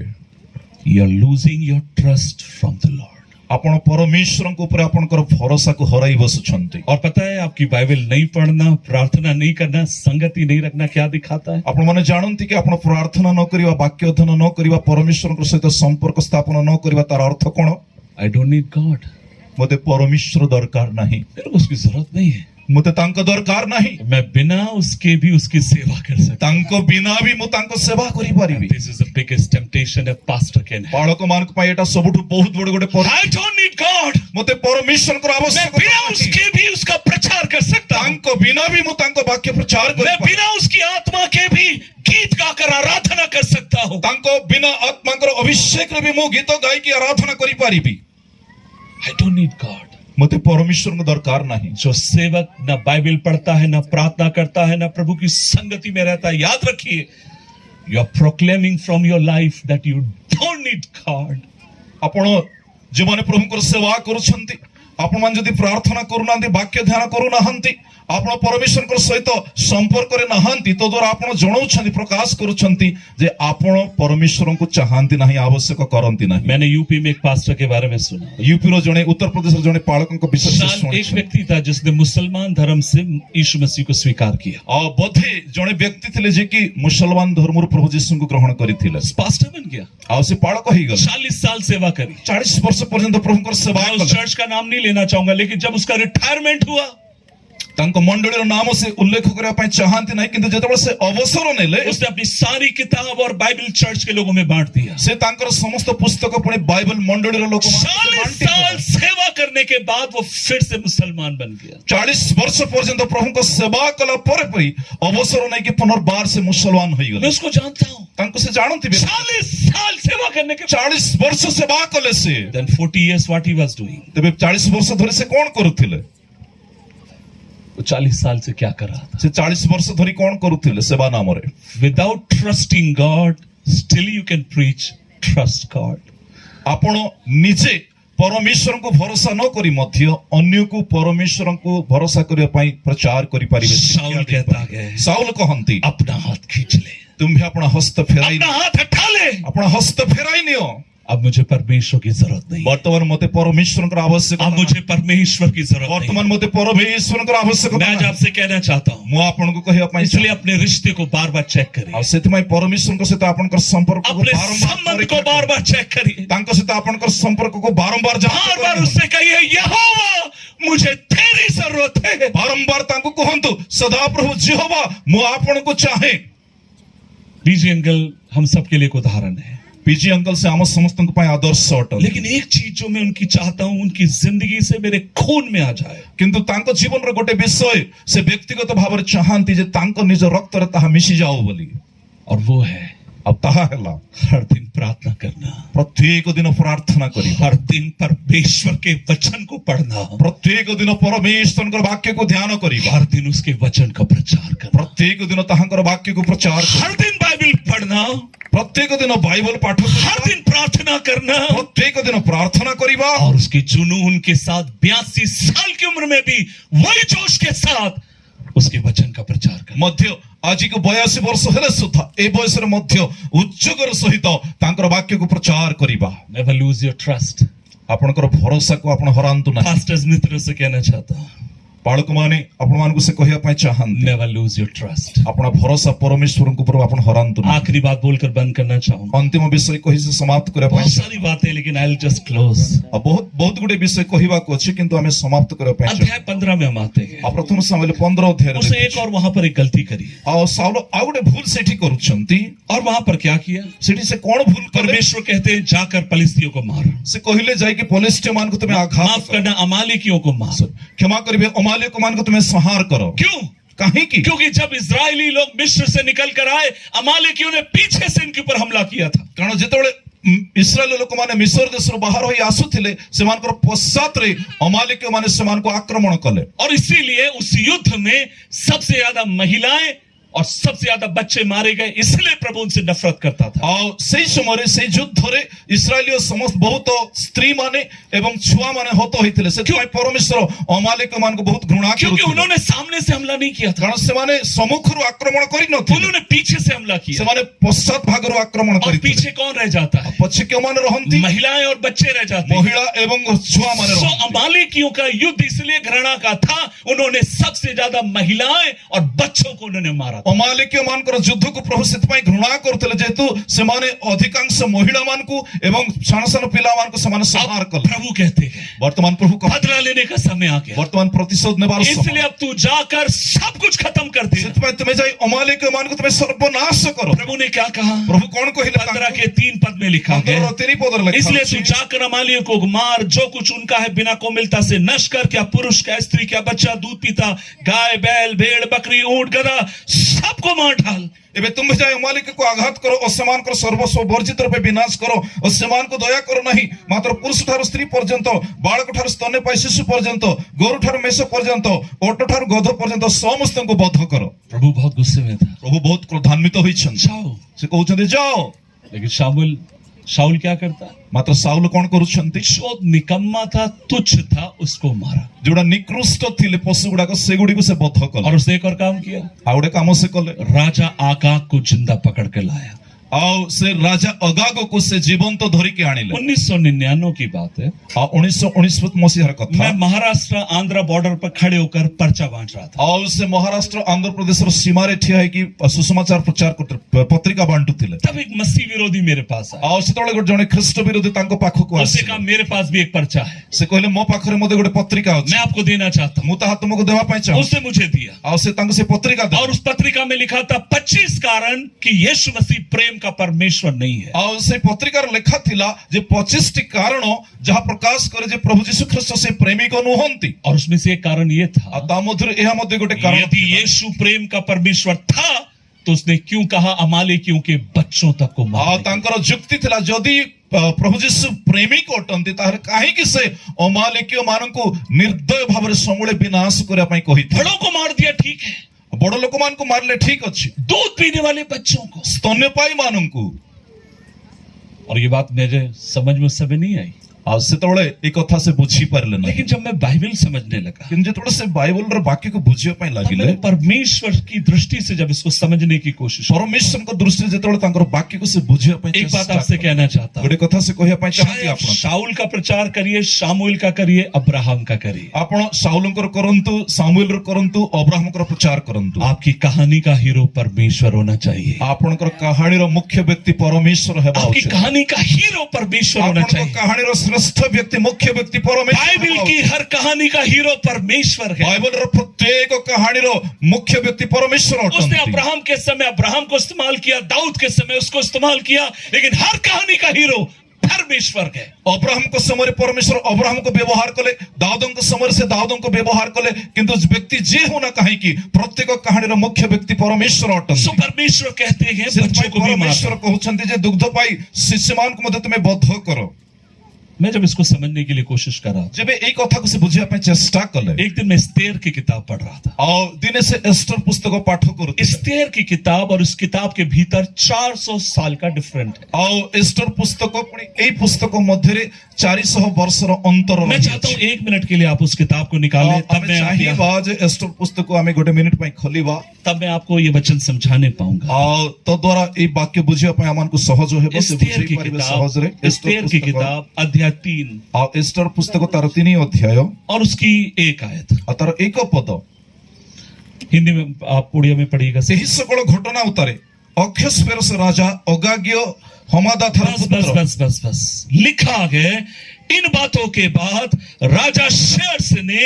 S1: you're losing your trust from the Lord.
S2: ଆପଣ ପରମେଶ୍ୱରଙ୍କ ଉପରେ ଆପଣଙ୍କର ଭରସାକୁ ହରାଇ ବସୁଛନ୍ତି।
S1: और पता है आपकी बाइबल नहीं पढ़ना, प्रार्थना नहीं करना, संगति नहीं रखना क्या दिखाता है?
S2: ଆପଣମାନେ ଜାଣନ୍ତି କି ଆପଣ ପ୍ରାର୍ଥନା ନ କରିବା, ବାକ୍ୟ ଅଧ୍ୟୟନ ନ କରିବା, ପରମେଶ୍ୱରଙ୍କ ସହିତ ସମ୍ପର୍କ ସ୍ଥାପନ ନ କରିବା ତାର ଅର୍ଥ କଣ?
S1: I don't need God.
S2: ମୋତେ ପରମେଶ୍ୱର ଦରକାର ନାହିଁ,
S1: मेरे को उसकी जरूरत नहीं है।
S2: ମୋତେ ତାଙ୍କ ଦରକାର ନାହିଁ।
S1: मैं बिना उसके भी उसकी सेवा कर सकता
S2: ତାଙ୍କ ବିନା ବି ମୁଁ ତାଙ୍କ ସେବା
S1: हूं।
S2: କରିପାରିବି।
S1: This is the biggest temptation a pastor can have.
S2: ବାଳକମାନଙ୍କ ପାଇଁ ଏଟା ସବୁଠୁ ବହୁତ ବଡ ଗୋଟେ
S1: I don't need God.
S2: ମୋତେ ପରମେଶ୍ୱରଙ୍କର
S1: मैं
S2: ଆବଶ୍ୟକତା
S1: बिना
S2: ନାହିଁ।
S1: उसके भी उसका प्रचार कर सकता हूं।
S2: ତାଙ୍କ ବିନା ବି ମୁଁ ତାଙ୍କ ବାକ୍ୟ ପ୍ରଚାର
S1: मैं
S2: କରିପାରିବି।
S1: बिना उसकी आत्मा के भी गीत गाकर आराधना कर सकता हूं।
S2: ତାଙ୍କ ବିନା ଆତ୍ମାଙ୍କର ଅଭିଷେକରେ ବି ମୁଁ ଗୀତ ଗାଇକି ଆରାଧନା କରିପାରିବି।
S1: I don't need God.
S2: ମୋତେ ପରମେଶ୍ୱରଙ୍କ ଦରକାର ନାହିଁ।
S1: जो सेवक ना बाइबल पढ़ता है, ना प्रार्थना करता है, ना प्रभु की संगति में रहता है, याद रखिए, you are proclaiming from your life that you don't need God.
S2: ଆପଣ ଯେଉଁମାନେ ପ୍ରଭୁଙ୍କର ସେବା କରୁଛନ୍ତି, ଆପଣମାନେ ଯଦି ପ୍ରାର୍ଥନା କରୁନାହାନ୍ତି, ବାକ୍ୟ ଧ୍ୟାନ କରୁନାହାନ୍ତି, ଆପଣ ପରମେଶ୍ୱରଙ୍କ ସହିତ ସମ୍ପର୍କରେ ନାହାନ୍ତି, ତ ଦ୍ୱାରା ଆପଣ ଜଣାଉଛନ୍ତି, ପ୍ରକାଶ କରୁଛନ୍ତି ଯେ ଆପଣ ପରମେଶ୍ୱରଙ୍କୁ ଚାହାନ୍ତି ନାହିଁ, ଆବଶ୍ୟକ କରନ୍ତି ନାହିଁ।
S1: मैंने यूपी में एक पास्टर के बारे में सुना।
S2: ୟୁପିର ଜଣେ ଉତ୍ତର ପ୍ରଦେଶର ଜଣେ ପାଳକଙ୍କ ବିଷୟରେ
S1: शायद एक
S2: ଶୁଣିଛନ୍ତି।
S1: व्यक्ति था जिसने मुसलमान धर्म से यीशु मसीह को स्वीकार किया।
S2: ଆଉ ବୋଧେ ଜଣେ ବ୍ୟକ୍ତି ଥିଲେ ଯେ କି ମୁସଲମାନ ଧର୍ମରୁ ପ୍ରଭୁ ଯୀଶୁଙ୍କୁ ଗ୍ରହଣ କରିଥିଲେ।
S1: पास्टर बन गया,
S2: ଆଉ ସେ ପାଳକ ହେଇଗଲେ।
S1: 40 साल सेवा करी।
S2: 40 ବର୍ଷ ପର୍ଯ୍ୟନ୍ତ ପ୍ରଭୁଙ୍କର ସେବା
S1: मैं उस
S2: କଲେ।
S1: चर्च का नाम नहीं लेना चाहूंगा, लेकिन जब उसका रिटायरमेंट हुआ,
S2: ତାଙ୍କ ମଣ୍ଡଳୀର ନାମ ସେ ଉଲ୍ଲେଖ କରିବା ପାଇଁ ଚାହାନ୍ତି ନାହିଁ, କିନ୍ତୁ ଯେତେବେଳେ ସେ ଅବସର ନେଲେ
S1: उसने अपनी सारी किताब और बाइबल चर्च के लोगों में बांट दिया।
S2: ସେ ତାଙ୍କର ସମସ୍ତ ପୁସ୍ତକ ପୁଣି ବାଇବଲ ମଣ୍ଡଳୀର
S1: 40 साल सेवा करने के बाद वो फिर से मुसलमान बन गया।
S2: 40 ବର୍ଷ ପର୍ଯ୍ୟନ୍ତ ପ୍ରଭୁଙ୍କ ସେବା କଲା ପରେ ପରେ ଅବସର ନେଇକି ପୁନର୍ବାର ସେ ମୁସଲମାନ
S1: मैं
S2: ହୋଇଗଲେ।
S1: उसको जानता हूँ।
S2: ତାଙ୍କୁ ସେ ଜାଣନ୍ତି
S1: 40 साल सेवा करने के
S2: 40 ବର୍ଷ ସେବା କଲେ ସେ।
S1: then 40 years what he was doing?
S2: ତେବେ 40 ବର୍ଷ ଧରି ସେ କଣ କରୁଥିଲେ?
S1: वो 40 साल से क्या कर रहा था?
S2: ସେ 40 ବର୍ଷ ଧରି କଣ କରୁଥିଲେ ସେବା ନାମରେ?
S1: Without trusting God, still you can preach trust God.
S2: ଆପଣ ନିଜେ परमेश्वर को भरोसा न करी मध्य अन्य को परमेश्वर को भरोसा करिया पई प्रचार करि परिबे।
S1: शाऊल कहता है,
S2: साउल कहंती
S1: अपना हाथ खींच ले,
S2: तुम्हें अपना हस्त फेराई,
S1: अपना हाथ हटा ले,
S2: अपना हस्त फेराई नियो।
S1: अब मुझे परमेश्वर की जरूरत नहीं,
S2: वर्तमान मते परमेश्वर को आवश्यकता,
S1: अब मुझे परमेश्वर की जरूरत नहीं।
S2: वर्तमान मते परमेश्वर को आवश्यकता।
S1: मैं आज आपसे कहना चाहता हूँ,
S2: मु आपन को कहिया पई
S1: इसलिए अपने रिश्ते को बार बार चेक करिए,
S2: आ सेतमय परमेश्वर को सहित आपनकर संपर्क को
S1: अपने संबंध को बार बार चेक करिए,
S2: तांको सहित आपनकर संपर्क को बारंबार
S1: बार बार उससे कहिए, यहोवा मुझे तेरी जरूरत है।
S2: बारंबार तांको कहंतु, सदा प्रभु यहोवा मु आपन को चाहे।
S1: डीजी अंकल हम सबके लिए एक उदाहरण है,
S2: पीजी अंकल से आम समस्त आदर्श अटल।
S1: लेकिन एक चीज जो मैं उनकी चाहता हूं, उनकी जिंदगी से मेरे खून में आ जाए,
S2: किंतु तांको जीवन रे गोटे विषय से व्यक्तिगत भाव चाहती जे तांको निज रक्त रे ताहा मिसी जाओ बोली,
S1: और वो है
S2: अब ताहा हैला
S1: हर दिन प्रार्थना करना,
S2: प्रत्येक दिन प्रार्थना करी,
S1: हर दिन परमेश्वर के वचन को पढ़ना,
S2: प्रत्येक दिन परमेश्वर के वाक्य को ध्यान करी,
S1: हर दिन उसके वचन का प्रचार करना,
S2: प्रत्येक दिन ताहांकर वाक्य को प्रचार करी,
S1: हर दिन बाइबल पढ़ना,
S2: प्रत्येक दिन बाइबल पाठ,
S1: हर दिन प्रार्थना करना,
S2: प्रत्येक दिन प्रार्थना करिबा,
S1: और उसके जुनून के साथ 82 साल की उम्र में भी वही जोश के साथ उसके वचन का प्रचार करना।
S2: मध्य आज को 82 वर्ष हेले सुधा ए बयस रे मध्य उच्चगर सहित तांकर वाक्य को प्रचार करिबा।
S1: नेवर लूज योर ट्रस्ट,
S2: आपनकर भरोसा को आपण हरांतु ना।
S1: पास्टर्स मित्रों से कहना चाहता हूं,
S2: बालक माने आपण मानकु से कहिया पई चाहंती,
S1: नेवर लूज योर ट्रस्ट,
S2: अपना भरोसा परमेश्वर को पर आपण हरांतु ना।
S1: आखिरी बात बोलकर बंद करना चाहूंगा,
S2: अंतिम विषय कहि से समाप्त करे
S1: बहुत
S2: पई
S1: सारी बातें, लेकिन आई विल जस्ट क्लोज।
S2: बहुत बहुत गुडे विषय कहिबा को अछि, किंतु हमें समाप्त करे पई
S1: अध्याय 15 में हम आते हैं,
S2: आ प्रथम सामले 15 अध्याय रे
S1: उसने एक और वहां पर एक गलती करी,
S2: आ साउल आ गुडे भूल सेठी करूछंती,
S1: और वहां पर क्या किया,
S2: सेठी से कोन भूल करे,
S1: परमेश्वर कहते हैं जाकर फलिस्तियों को मार,
S2: से कहिले जाय कि पलिस्त्य मान को तुम्हें आघात
S1: माफ करना अमालेकियों को मार,
S2: क्षमा करिबे अमालेक को मान को तुम्हें संहार करो।
S1: क्यों?
S2: काहे की?
S1: क्योंकि जब इजरायली लोग मिस्र से निकल कर आए, अमालेकियों ने पीछे से इनके ऊपर हमला किया था।
S2: कारण जेतोळे इस्राएल लोक माने मिस्र देश रो बाहर होई आसुथिले, सेमानकर पश्चात रे अमालेक माने सेमान को आक्रमण कले,
S1: और इसीलिए उस युद्ध में सबसे ज्यादा महिलाएं और सबसे ज्यादा बच्चे मारे गए, इसलिए प्रभु उनसे नफरत करता था।
S2: और सही समय रे सही युद्ध रे इस्राएलियो समस्त बहुत स्त्री माने एवं छुआ माने होतो होइथिले, से परमेश्वर अमालेक मान को बहुत घृणा करथि,
S1: क्योंकि उन्होंने सामने से हमला नहीं किया था,
S2: कारण से माने सम्मुख रो आक्रमण करि नथि,
S1: उन्होंने पीछे से हमला किया,
S2: से माने पश्चात भाग रो आक्रमण
S1: और
S2: करि।
S1: पीछे कौन रह जाता है?
S2: पछे के माने रहंती
S1: महिलाएं और बच्चे रह जाते हैं।
S2: महिला एवं छुआ माने
S1: सो
S2: रहंती।
S1: अमालेकियों का युद्ध इसलिए घृणा का था, उन्होंने सबसे ज्यादा महिलाएं और बच्चों को उन्होंने मारा था।
S2: अमालेक मान युद्ध को प्रभु से घृणा करते, जेहेतु से अधिकांश महिला मान को एवं सान सान पिला मान को समान संहार कले।
S1: प्रभु कहते हैं
S2: वर्तमान प्रभु का
S1: बदला लेने का समय आ गया,
S2: वर्तमान प्रतिशोध नेबार समय,
S1: इसलिए अब तू जाकर सब कुछ खत्म कर दे।
S2: तुम्हें जाई अमालेक मान को तुम्हें सर्वनाश करो।
S1: प्रभु ने क्या कहा?
S2: प्रभु कौन कहिले?
S1: 15 के 3 पद में लिखा है,
S2: 3 पद लिखा,
S1: इसलिए तू जाकर अमालियों को मार, जो कुछ उनका है बिना कोमलता से नष्ट कर, क्या पुरुष क्या स्त्री क्या बच्चा दूध पीता, गाय बैल भेड़ बकरी ऊंट गधा सबको मार डाल।
S2: एबे तुम जाए अमालेक को आघात करो और समान कर सर्वस्व वर्जित रूपे विनाश करो, और समान को दया करो नहीं, मात्र पुरुष ठार स्त्री पर्यंत, बालक ठार स्तन्यपायी शिशु पर्यंत, गोरु ठार मेष पर्यंत, ओट ठार गध पर्यंत समस्त को बध करो।
S1: प्रभु बहुत गुस्से में था,
S2: प्रभु बहुत क्रोधान्वित होइछन,
S1: जाओ
S2: से कहउछन जाओ।
S1: लेकिन शाऊल क्या करता?
S2: मात्र साउल कौन करूछंती?
S1: जो निकम्मा था, तुच्छ था, उसको मारा।
S2: जोड़ा निकृष्ट थिले पशु गुडा को सेगुडी को से बध कले,
S1: और उसने एक और काम किया,
S2: आउडे काम से कले,
S1: राजा आगाग को जिंदा पकड़ के लाया,
S2: आउ से राजा अगाग को से जीवंत धरि के आनिले।
S1: 1999 की बात है,
S2: 1919 मसीहार कथा।
S1: मैं महाराष्ट्र आंध्र बॉर्डर पर खड़े होकर पर्चा बांट रहा था,
S2: आउ से महाराष्ट्र आंध्र प्रदेश रो सीमा रे ठिया है कि सुसमाचार प्रचार करते पत्रिका बांटुतिले।
S1: तब एक मसीह विरोधी मेरे पास आया,
S2: आउ सेतळे गोटे जने ख्रीष्ट विरोधी तांको पाखो को
S1: उसने
S2: आसे,
S1: कहा मेरे पास भी एक पर्चा है,
S2: से कहले मो पाखरे मते गोटे पत्रिका अछि,
S1: मैं आपको देना चाहता हूं।
S2: मु ताहा तुमको देवा पई चाहू।
S1: उसने मुझे दिया,
S2: आउ से तांको से पत्रिका दे,
S1: और उस पत्रिका में लिखा था 25 कारण कि यीशु मसीह प्रेम का परमेश्वर नहीं है।
S2: आउ से पत्रिकार लेखा थिला जे 25 टी कारण जहा प्रकाश करे जे प्रभु यीशु ख्रीष्ट से प्रेमी को नुहंती,
S1: और उसमें से एक कारण ये था,
S2: आ ता मधुर एहा मध्ये गोटे कारण
S1: यदि यीशु प्रेम का परमेश्वर था तो उसने क्यों कहा अमालेकियों के बच्चों तक को
S2: आ
S1: मार?
S2: तांकर युक्ति थिला जदि प्रभु यीशु प्रेमी को अटंती ताहर काहे कि से अमालेकियो माननको निर्दय भाव रे समूले विनाश करे पई कहि था।
S1: बड़ों को मार दिया ठीक है,
S2: बड़ लोक मान को मारले ठीक अछि,
S1: दूध पीने वाले बच्चों को,
S2: स्तन्यपायी माननको।
S1: और ये बात मेरे समझ में उस समय नहीं आई,
S2: ଆଉ ସେତେବେଳେ ଏ କଥା ସେ ବୁଝି ପାରିଲେ ନାହିଁ।
S1: लेकिन जब मैं बाइबल समझने लगा,
S2: କିନ୍ତୁ ଯେତେବେଳେ ସେ ବାଇବଲର ବାକ୍ୟକୁ ବୁଝିବା ପାଇଁ
S1: तब
S2: ଲାଗିଲେ,
S1: मैंने परमेश्वर की दृष्टि से जब इसको समझने की कोशिश की।
S2: ପରମେଶ୍ୱରଙ୍କ ଦୃଷ୍ଟିରେ ଯେତେବେଳେ ତାଙ୍କର ବାକ୍ୟକୁ ସେ ବୁଝିବା ପାଇଁ
S1: एक बात
S2: ଚେଷ୍ଟା
S1: आपसे
S2: କଲେ,
S1: कहना चाहता हूं,
S2: ଗୋଟେ କଥା ସେ କହିବା ପାଇଁ ଚାହାନ୍ତି
S1: चाहे आप
S2: ଆପଣ।
S1: शाऊल का प्रचार करिए, शामुएल का करिए, अब्राहम का करिए,
S2: ଆପଣ ସାଉଲଙ୍କର କରନ୍ତୁ, ସାମୁଏଲର କରନ୍ତୁ, ଅବ୍ରାହମଙ୍କର ପ୍ରଚାର କରନ୍ତୁ,
S1: आपकी कहानी का हीरो परमेश्वर होना चाहिए।
S2: ଆପଣଙ୍କର କାହାଣୀର ମୁଖ୍ୟ ବ୍ୟକ୍ତି ପରମେଶ୍ୱର ହେବା
S1: आपकी
S2: ଉଚିତ।
S1: कहानी का हीरो परमेश्वर होना
S2: ଆପଣଙ୍କ
S1: चाहिए।
S2: କାହାଣୀର ଶ୍ରେଷ୍ଠ ବ୍ୟକ୍ତି, ମୁଖ୍ୟ ବ୍ୟକ୍ତି ପରମେଶ୍ୱର
S1: बाइबल
S2: ହେବା
S1: की
S2: ଉଚିତ।
S1: हर कहानी का हीरो परमेश्वर है।
S2: ବାଇବଲର ପ୍ରତ୍ୟେକ କାହାଣୀର ମୁଖ୍ୟ ବ୍ୟକ୍ତି ପରମେଶ୍ୱର
S1: उसने
S2: ଅଟନ୍ତି।
S1: अब्राहम के समय अब्राहम को इस्तेमाल किया, दाऊद के समय उसको इस्तेमाल किया, लेकिन हर कहानी का हीरो परमेश्वर है।
S2: ଅବ୍ରାହମଙ୍କ ସମୟରେ ପରମେଶ୍ୱର ଅବ୍ରାହମକୁ ବ୍ୟବହାର କଲେ, ଦାଉଦଙ୍କ ସମୟରେ ସେ ଦାଉଦଙ୍କୁ ବ୍ୟବହାର କଲେ, କିନ୍ତୁ ବ୍ୟକ୍ତି ଯିଏ ହଉନା କାହିଁକି ପ୍ରତ୍ୟେକ କାହାଣୀର ମୁଖ୍ୟ ବ୍ୟକ୍ତି ପରମେଶ୍ୱର
S1: सो
S2: ଅଟନ୍ତି।
S1: परमेश्वर कहते हैं बच्चों
S2: ସେଥିପାଇଁ
S1: को भी मार।
S2: ପରମେଶ୍ୱର କହୁଛନ୍ତି ଯେ ଦୁଗ୍ଧ ପାଇ ଶିଶୁମାନଙ୍କୁ ମଧ୍ୟ ତୁମେ ବଧ କର।
S1: मैं जब इसको समझने के लिए कोशिश कर रहा था,
S2: ଯେବେ ଏଇ କଥାକୁ ସେ ବୁଝିବା ପାଇଁ ଚେଷ୍ଟା କଲେ,
S1: एक दिन मैं इस्तेर की किताब पढ़ रहा था।
S2: ଆଉ ଦିନେ ସେ ଏଷ୍ଟର ପୁସ୍ତକ ପାଠ କରୁଥିଲେ।
S1: इस्तेर की किताब और इस किताब के भीतर 400 साल का डिफरेंट है।
S2: ଆଉ ଏଷ୍ଟର ପୁସ୍ତକ ପୁଣି ଏଇ ପୁସ୍ତକ ମଧ୍ୟରେ 400 ବର୍ଷର ଅନ୍ତର
S1: मैं ଚାहता हूं 1 मिनट के लिए आप उस किताब को निकालें, तब
S2: ଆମେ
S1: मैं
S2: ଚାହିଁବା ଯେ ଏଷ୍ଟର ପୁସ୍ତକ ଆମେ ଗୋଟେ ମିନିଟ ପାଇଁ ଖୋଲିବା,
S1: तब मैं आपको ये वचन समझाने पाऊंगा।
S2: ଆଉ ତ ଦ୍ୱାରା ଏଇ ବାକ୍ୟ ବୁଝିବା ପାଇଁ ଆମମାନଙ୍କୁ ସହଜ ହେବ, ସେ
S1: इस्तेर की
S2: ବୁଝି ପାରିବେ
S1: किताब,
S2: ସହଜରେ।
S1: इस्तेर की किताब अध्याय 3
S2: ଆଉ ଏଷ୍ଟର ପୁସ୍ତକ ତାର 3 ଅଧ୍ୟାୟ
S1: और उसकी 1 आयत।
S2: ଆଉ ତାର 1 ପଦ।
S1: हिंदी में आप उड़िया में पढ़िएगा।
S2: ସେହି ସକଳ ଘଟଣା ଉତ୍ତାରେ ଅକ୍ଷସ୍ପେରସ ରାଜା ଅଗାଗ୍ୟ ହମାଦାଥାର
S1: बस बस
S2: ପୁତ୍ର
S1: बस बस बस लिखा है, इन बातों के बाद राजा शेर्स ने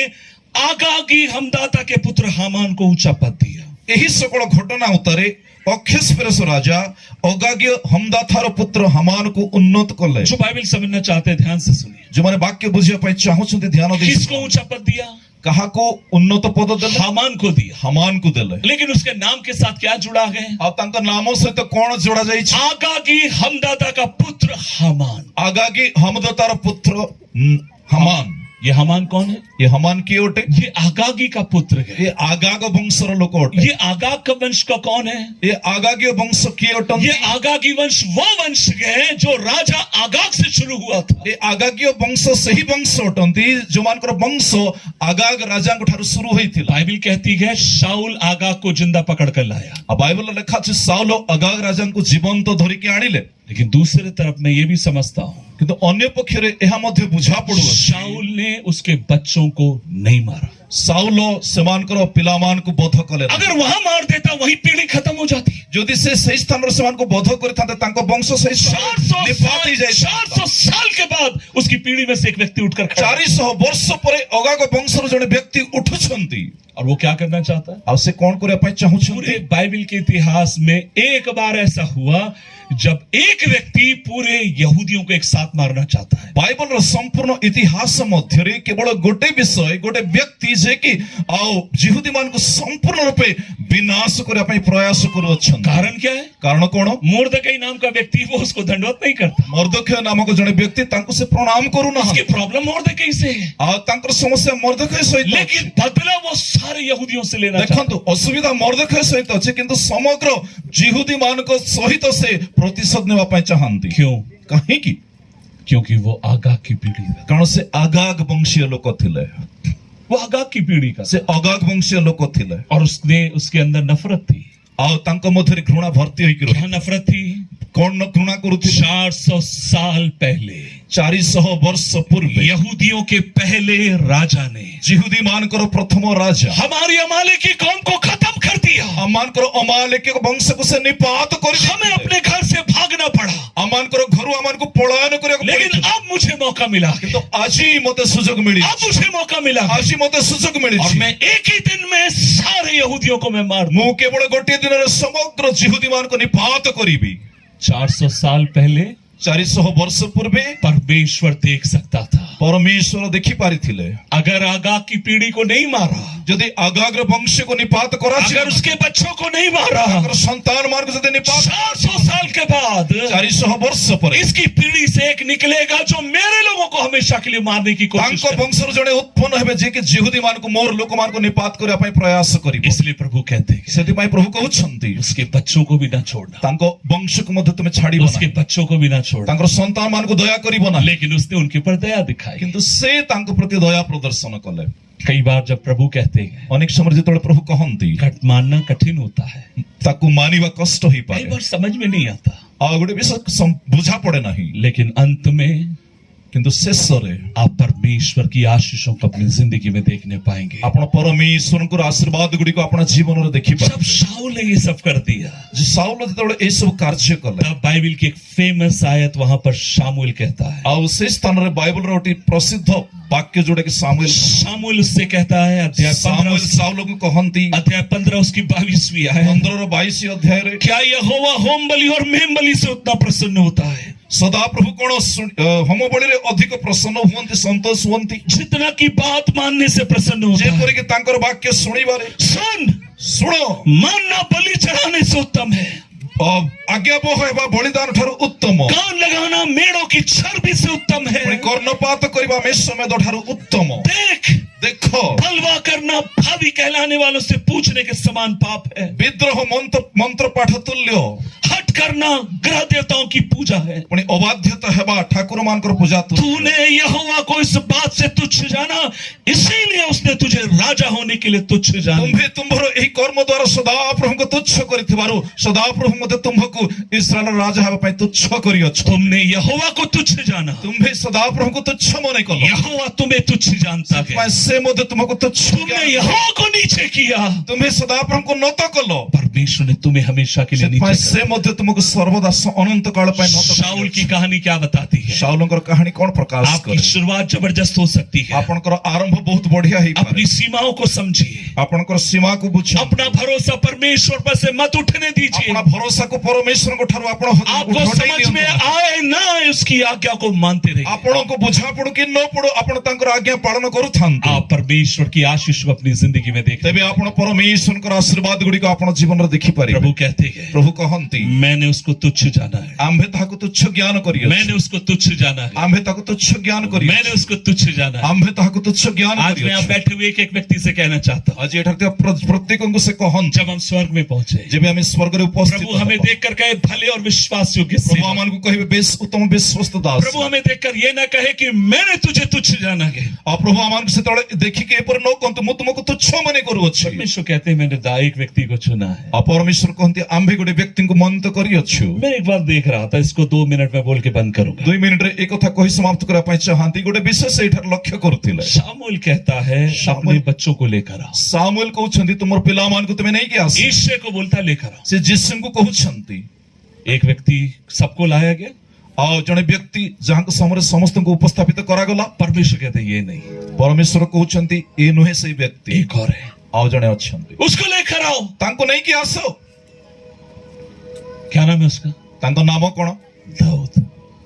S1: आगागी हमदाता के पुत्र हामान को ऊंचा पद दिया।
S2: ଏହି ସକଳ ଘଟଣା ଉତ୍ତାରେ ଅକ୍ଷସ୍ପେରସ ରାଜା ଅଗାଗ୍ୟ ହମଦାଥାର ପୁତ୍ର ହାମାନକୁ ଉନ୍ନତ କଲେ।
S1: जो बाइबल समझना चाहते हैं ध्यान से सुनिए।
S2: ଯେଉଁମାନେ ବାକ୍ୟ ବୁଝିବା ପାଇଁ ଚାହୁଁଛନ୍ତି ଧ୍ୟାନ ଦେଇ
S1: किसको ऊंचा पद दिया?
S2: କାହାକୁ ଉନ୍ନତ ପଦ ଦେଲେ?
S1: हामान को दिया।
S2: ହାମାନକୁ ଦେଲେ।
S1: लेकिन उसके नाम के साथ क्या जुड़ा है?
S2: ଆଉ ତାଙ୍କ ନାମ ସହିତ କଣ ଯୋଡା ଯାଇଛି?
S1: आगागी हमदाता का पुत्र हामान।
S2: ଆଗାଗୀ ହମଦତାର ପୁତ୍ର ହାମାନ।
S1: ये हामान कौन है?
S2: ଏ ହାମାନ କିଏ ଅଟେ?
S1: ये आगागी का पुत्र है।
S2: ଏ ଆଗାଗ ବଂଶର ଲୋକ ଅଟେ।
S1: ये आगाग का वंश का कौन है?
S2: ଏ ଆଗାଗୀୟ ବଂଶ କିଏ ଅଟନ୍ତି?
S1: ये आगागी वंश वो वंश है जो राजा आगाग से शुरू हुआ था।
S2: ଏ ଆଗାଗୀୟ ବଂଶ ସେହି ବଂଶ ଅଟନ୍ତି ଯୋଉମାନଙ୍କର ବଂଶ ଆଗାଗ ରାଜାଙ୍କ ଠାରୁ शुरू ହୋଇଥିଲା।
S1: बाइबल कहती है शाऊल आगाग को जिंदा पकड़ कर लाया।
S2: ଆଉ ବାଇବଲରେ ଲେଖା ଅଛି ସାଉଲ ଆଗାଗ ରାଜାଙ୍କୁ ଜୀବନ୍ତ ଧରିକି ଆଣିଲେ।
S1: लेकिन दूसरी तरफ मैं ये भी समझता हूँ,
S2: କିନ୍ତୁ ଅନ୍ୟ ପକ୍ଷରେ ଏହା ମଧ୍ୟ ବୁଝା ପଡୁଅଛି
S1: शाऊल ने उसके बच्चों को नहीं मारा।
S2: ସାଉଲ ସେମାନଙ୍କର ପିଲାମାନଙ୍କୁ ବଧ କଲେ ନାହିଁ।
S1: अगर वहां मार देता वही पीढ़ी खत्म हो जाती।
S2: ଯଦି ସେ ସେହି ସ୍ଥାନରେ ସେମାନଙ୍କୁ ବଧ କରିଥାନ୍ତେ ତାଙ୍କ ବଂଶ ସେହି ସ୍ଥାନରେ
S1: 400
S2: ନିପାତ ହେଇଯାଇଥାନ୍ତା।
S1: 400 साल के बाद उसकी पीढ़ी में से एक व्यक्ति उठकर खड़ा,
S2: 400 ବର୍ଷ ପରେ ଅଗାଗ ବଂଶର ଜଣେ ବ୍ୟକ୍ତି ଉଠୁଛନ୍ତି।
S1: और वो क्या करना चाहता है?
S2: ଆଉ ସେ କଣ କରିବା ପାଇଁ ଚାହୁଁଛନ୍ତି?
S1: पूरे बाइबल के इतिहास में एक बार ऐसा हुआ जब एक व्यक्ति पूरे यहूदियों को एक साथ मारना चाहता है।
S2: ବାଇବଲର ସମ୍ପୂର୍ଣ୍ଣ ଇତିହାସ ମଧ୍ୟରେ କେବଳ ଗୋଟେ ବିଷୟ, ଗୋଟେ ବ୍ୟକ୍ତି ଯେ କି ଆଉ ଜିହୁଦୀ ମାନଙ୍କୁ ସମ୍ପୂର୍ଣ୍ଣ ରୂପେ ବିନାଶ କରିବା ପାଇଁ ପ୍ରୟାସ କରୁଅଛନ୍ତି।
S1: कारण क्या है?
S2: କାରଣ କଣ?
S1: मुर्दकई नाम का व्यक्ति वो उसको दंडवत नहीं करता।
S2: ମର୍ଦ୍ଦକ୍ଷୟ ନାମକ ଜଣେ ବ୍ୟକ୍ତି ତାଙ୍କୁ ସେ ପ୍ରଣାମ
S1: उसकी
S2: କରୁନାହାନ୍ତି।
S1: प्रॉब्लम मुर्दकई से है,
S2: ଆଉ ତାଙ୍କର ସମସ୍ୟା ମର୍ଦ୍ଦକ୍ଷୟ ସହିତ ଅଛି।
S1: लेकिन बदला वो सारे यहूदियों से लेना चाहता
S2: ଦେଖନ୍ତୁ ଅସୁବିଧା ମର୍ଦ୍ଦକ୍ଷୟ ସହିତ ଅଛି, କିନ୍ତୁ ସମଗ୍ର ଜିହୁଦୀ ମାନଙ୍କ ସହିତ ସେ ପ୍ରତିଶୋଧ ନେବା ପାଇଁ ଚାହାନ୍ତି।
S1: है। क्यों?
S2: କାହିଁକି?
S1: क्योंकि वो आगाग की पीढ़ी है।
S2: କାରଣ ସେ ଆଗାଗ ବଂଶୀୟ ଲୋକ ଥିଲେ।
S1: वो आगाग की पीढ़ी का
S2: ସେ ଅଗାଗ ବଂଶୀୟ ଲୋକ ଥିଲେ।
S1: और उसने उसके अंदर नफरत थी।
S2: ଆଉ ତାଙ୍କ ମଧ୍ୟରେ ଘୃଣା ଭର୍ତ୍ତି ହୋଇକି
S1: क्या
S2: ରହିଥିଲା।
S1: नफरत थी?
S2: କଣ ଘୃଣା କରୁଥିଲେ?
S1: 400 साल पहले
S2: 400 ବର୍ଷ ପୂର୍ବେ
S1: यहूदियों के पहले राजा ने
S2: ଜିହୁଦୀ ମାନଙ୍କର ପ୍ରଥମ ରାଜା
S1: हमारी अमाले की कौम को खत्म कर दिया।
S2: ଆମମାନଙ୍କର ଅମାଲେକିକ ବଂଶକୁ ସେ ନିପାତ କରି
S1: हमें अपने घर से भागना पड़ा,
S2: ଆମମାନଙ୍କର ଘରୁ ଆମମାନଙ୍କୁ ପଳାୟନ କରିବାକୁ
S1: लेकिन
S2: ପଡ଼ିଥିଲା।
S1: अब मुझे मौका मिला है।
S2: କିନ୍ତୁ ଆଜି ମତେ ସୁଯୋଗ ମିଳିଛି।
S1: अब मुझे मौका मिला है।
S2: ଆଜି ମତେ ସୁଯୋଗ
S1: और
S2: ମିଳିଛି।
S1: मैं एक ही दिन में सारे यहूदियों को मैं मार दूं।
S2: ମୁଁ କେବଳ ଗୋଟିଏ ଦିନରେ ସମଗ୍ର ଜିହୁଦୀ ମାନଙ୍କୁ ନିପାତ କରିବି।
S1: 400 साल पहले
S2: 400 ବର୍ଷ ପୂର୍ବେ
S1: परमेश्वर देख सकता था।
S2: ପରମେଶ୍ୱର ଦେଖି ପାରିଥିଲେ।
S1: अगर आगाग की पीढ़ी को नहीं मारा,
S2: ଯଦି ଆଗାଗ୍ର ବଂଶକୁ ନିପାତ କରାଯିବ,
S1: अगर उसके बच्चों को नहीं मारा,
S2: ତାଙ୍କର ସନ୍ତାନ ମାନଙ୍କୁ ଯଦି ନିପାତ
S1: 400 साल के बाद
S2: 400 ବର୍ଷ ପରେ
S1: इसकी पीढ़ी से एक निकलेगा जो मेरे लोगों को हमेशा के लिए मारने की कोशिश
S2: ତାଙ୍କ
S1: करेगा।
S2: ବଂଶରୁ ଜଣେ ଉତ୍ପନ୍ନ ହେବେ ଯିଏକି ଜିହୁଦୀ ମାନଙ୍କୁ ମୋର ଲୋକମାନଙ୍କୁ ନିପାତ କରିବା ପାଇଁ ପ୍ରୟାସ କରିବ।
S1: इसलिए प्रभु कहते हैं कि
S2: ସେଥିପାଇଁ ପ୍ରଭୁ କହୁଛନ୍ତି
S1: उसके बच्चों को भी ना छोड़ना,
S2: ତାଙ୍କ ବଂଶକୁ ମଧ୍ୟ ତୁମେ ଛାଡ଼ିବ
S1: उसके
S2: ନାହିଁ।
S1: बच्चों को भी ना छोड़ा,
S2: ତାଙ୍କର ସନ୍ତାନ ମାନଙ୍କୁ ଦୟା କରିବ ନାହିଁ,
S1: लेकिन उसने उनके ऊपर दया दिखाई।
S2: କିନ୍ତୁ ସେ ତାଙ୍କ ପ୍ରତି ଦୟା ପ୍ରଦର୍ଶନ କଲେ।
S1: कई बार जब प्रभु कहते हैं,
S2: ଅନେକ ସମୟରେ ଯେତେବେଳେ ପ୍ରଭୁ କହନ୍ତି
S1: मानना कठिन होता है,
S2: ତାକୁ ମାନିବା କଷ୍ଟ
S1: कई
S2: ହେଇପାରେ,
S1: बार समझ में नहीं आता,
S2: ଆଉ ଗୋଟେ ବିଷୟ ବୁଝା ପଡେ ନାହିଁ,
S1: लेकिन अंत में
S2: କିନ୍ତୁ ଶେଷରେ
S1: आप परमेश्वर की आशीषों को अपनी जिंदगी में देखने पाएंगे।
S2: ଆପଣ ପରମେଶ୍ୱରଙ୍କର ଆଶୀର୍ବାଦ ଗୁଡ଼ିକୁ ଆପଣ ଜୀବନରେ
S1: जब
S2: ଦେଖିପାରିବେ।
S1: शाऊल ने ये सब कर दिया,
S2: ଯେ ସାଉଲ ଯେତେବେଳେ ଏଇ ସବୁ କାର୍ଯ୍ୟ କଲେ,
S1: तब बाइबल की एक फेमस आयत वहां पर शामुएल कहता है,
S2: ଆଉ ସେ ସ୍ଥାନରେ ବାଇବଲର ଗୋଟେ ପ୍ରସିଦ୍ଧ ବାକ୍ୟ ଯୋଉଟା କି ସାମୁଏଲ
S1: शामुएल उससे कहता है, अध्याय 15
S2: ସାଉଲକୁ କହନ୍ତି
S1: अध्याय 15 उसकी 22वीं आयत,
S2: 15-22 ଅଧ୍ୟାୟରେ,
S1: क्या यहोवा होम बलि और मेम बलि से उतना प्रसन्न होता है
S2: ସଦାପ୍ରଭୁ କଣ ହୋମ ବଳିରେ ଅଧିକ ପ୍ରସନ୍ନ ହୁଅନ୍ତି, ସନ୍ତୋଷ ହୁଅନ୍ତି,
S1: जितना की बात मानने से प्रसन्न होता है।
S2: ଯେପରିକି ତାଙ୍କର ବାକ୍ୟ ଶୁଣିବାରେ।
S1: सुन,
S2: ଶୁଣ,
S1: मानना बलि चढ़ाने से उत्तम है,
S2: ଆଜ୍ଞାବହ ହେବା ବଳିଦାନ ଠାରୁ ଉତ୍ତମ,
S1: कान लगाना मेढ़ों की चर्बी से उत्तम है।
S2: ପୁଣି କର୍ଣ୍ଣପାତ କରିବା ମେଷମେଦ ଠାରୁ ଉତ୍ତମ।
S1: देख,
S2: ଦେଖ,
S1: बलवा करना भावी कहलाने वालों से पूछने के समान पाप है।
S2: ବିଦ୍ରୋହ ମନ୍ତ୍ର ପାଠ ତୁଲ୍ୟ,
S1: हट करना ग्रह देवताओं की पूजा है।
S2: ପୁଣି ଅବାଧ୍ୟତା ହେବା ଠାକୁର ମାନଙ୍କର ପୂଜା ତୁଲ୍ୟ।
S1: तूने यहोवा को इस बात से तुच्छ जाना, इसीलिए उसने तुझे राजा होने के लिए तुच्छ जाना।
S2: ତୁମ୍ଭେ ତୁମ୍ଭର ଏହି କର୍ମ ଦ୍ୱାରା ସଦାପ୍ରଭୁଙ୍କୁ ତୁଚ୍ଛ କରିଥିବାରୁ ସଦାପ୍ରଭୁ ମଧ୍ୟ ତୁମ୍ଭକୁ ଇସ୍ରାଏଲର ରାଜା ହେବା ପାଇଁ ତୁଚ୍ଛ କରିଅଛ।
S1: तुमने यहोवा को तुच्छ जाना,
S2: ତୁମ୍ଭେ ସଦାପ୍ରଭୁଙ୍କୁ ତୁଚ୍ଛ ମନେ କଲ,
S1: यहोवा तुम्हें तुच्छ जानता है।
S2: ସେଥିପାଇଁ ସେ ମଧ୍ୟ ତୁମକୁ ତୁଚ୍ଛ
S1: तुमने यहोवा को नीचे किया,
S2: ତୁମ୍ଭେ ସଦାପ୍ରଭୁଙ୍କୁ ନତ କଲ,
S1: परमेश्वर ने तुम्हें हमेशा के लिए
S2: ସେଥିପାଇଁ
S1: नीचे
S2: ସେ ମଧ୍ୟ ତୁମକୁ ସର୍ବଦା ଅନନ୍ତ କାଳ ପାଇଁ ନତ
S1: किया। शाऊल
S2: କରିଅଛି।
S1: की कहानी क्या बताती है?
S2: शाऊलଙ୍କର କାହାଣୀ କଣ ପ୍ରକାଶ
S1: आपकी
S2: କରେ?
S1: शुरुआत जबरदस्त हो सकती है।
S2: ଆପଣଙ୍କର ଆରମ୍ଭ ବହୁତ ବଢିଆ ହେଇପାରେ,
S1: अपनी सीमाओं को समझिए,
S2: ଆପଣଙ୍କର ସୀମାକୁ ବୁଝ,
S1: अपना भरोसा परमेश्वर पर से मत उठने दीजिए।
S2: ଆପଣ ଭରସାକୁ ପରମେଶ୍ୱରଙ୍କ ଠାରୁ ଆପଣ
S1: आपको समझ में आए ना आए उसकी आज्ञा को मानते रहिए।
S2: ଆପଣଙ୍କୁ ବୁଝା ପଡୁ କି ନ ପଡୁ ଆପଣ ତାଙ୍କର ଆଜ୍ଞା ପାଳନ କରୁଥାନ୍ତୁ,
S1: आप परमेश्वर की आशीष को अपनी जिंदगी में देखते।
S2: ତେବେ ଆପଣ ପରମେଶ୍ୱରଙ୍କର ଆଶୀର୍ବାଦ ଗୁଡ଼ିକ ଆପଣ ଜୀବନରେ ଦେଖିପାରିବେ।
S1: प्रभु कहते हैं,
S2: ପ୍ରଭୁ କହନ୍ତି,
S1: मैंने उसको तुच्छ जाना है,
S2: ଆମ୍ଭେ ତାହାକୁ ତୁଚ୍ଛ ଜ୍ଞାନ କରିଅଛୁ,
S1: मैंने उसको तुच्छ जाना है,
S2: ଆମ୍ଭେ ତାକୁ ତୁଚ୍ଛ ଜ୍ଞାନ କରିଅଛୁ,
S1: मैंने उसको तुच्छ जाना है।
S2: ଆମ୍ଭେ ତାହାକୁ ତୁଚ୍ଛ ଜ୍ଞାନ
S1: आज मैं यहाँ
S2: କରିଅଛୁ।
S1: बैठे हुए एक व्यक्ति से कहना चाहता हूँ,
S2: ଆଜି ଏଠାରେ ଥିବା ପ୍ରତ୍ୟେକଙ୍କୁ ସେ କହନ୍ତି,
S1: जब हम स्वर्ग में पहुंचे,
S2: ଯେବେ ଆମେ ସ୍ୱର୍ଗରେ ଉପସ୍ଥିତ
S1: प्रभु हमें
S2: ହେବା,
S1: देखकर कहे भले और विश्वास योग्य
S2: ପ୍ରଭୁ
S1: सेवक।
S2: ଆମମାନଙ୍କୁ କହିବେ ବେଶ ଉତ୍ତମ ବିଶ୍ୱସ୍ତ ଦାସ।
S1: प्रभु हमें देखकर ये ना कहे कि मैंने तुझे तुच्छ जाना है।
S2: ଆଉ ପ୍ରଭୁ ଆମମାନଙ୍କୁ ସେତେବେଳେ ଦେଖିକି ଏପରି ନ କହନ୍ତୁ ମୁଁ ତୁମକୁ ତୁଚ୍ଛ ମନେ କରୁଅଛି।
S1: परमेश्वर कहते हैं मैंने एक व्यक्ति को चुना है।
S2: ଆଉ ପରମେଶ୍ୱର କହନ୍ତି ଆମ୍ଭେ ଗୋଟେ ବ୍ୟକ୍ତିଙ୍କୁ ମନୋନୀତ କରିଅଛୁ।
S1: मैं एक बार देख रहा था, इसको 2 मिनट में बोल के बंद करूंगा।
S2: 2 मिनिटରେ ଏ କଥା କହି ସମାପ୍ତ କରିବା ପାଇଁ ଚାହାନ୍ତି। ଗୋଟେ ବିଶେଷ ଏଇଠାରେ ଲକ୍ଷ୍ୟ କରୁଥିଲେ।
S1: शामुएल कहता है अपने बच्चों को लेकर आओ।
S2: ସାମୁଏଲ କହୁଛନ୍ତି ତୁମର ପିଲାମାନଙ୍କୁ ତୁମେ ନେଇକି ଆସ।
S1: ईशे को बोलता लेकर आओ।
S2: ସେ ଯୀଶୁଙ୍କୁ କହୁଛନ୍ତି।
S1: एक व्यक्ति सबको लाया गया,
S2: ଆଉ ଜଣେ ବ୍ୟକ୍ତି ଯାହାଙ୍କ ସମୟରେ ସମସ୍ତଙ୍କୁ ଉପସ୍ଥାପିତ କରାଗଲା।
S1: परमेश्वर कहते हैं ये नहीं,
S2: ପରମେଶ୍ୱର କହୁଛନ୍ତି ଏ ନୁହେଁ ସେଇ ବ୍ୟକ୍ତି,
S1: एक और है,
S2: ଆଉ ଜଣେ ଅଛନ୍ତି।
S1: उसको लेकर आओ।
S2: ତାଙ୍କୁ ନେଇକି ଆସ।
S1: क्या नाम है उसका?
S2: ତାଙ୍କ ନାମ କଣ?
S1: दाऊद।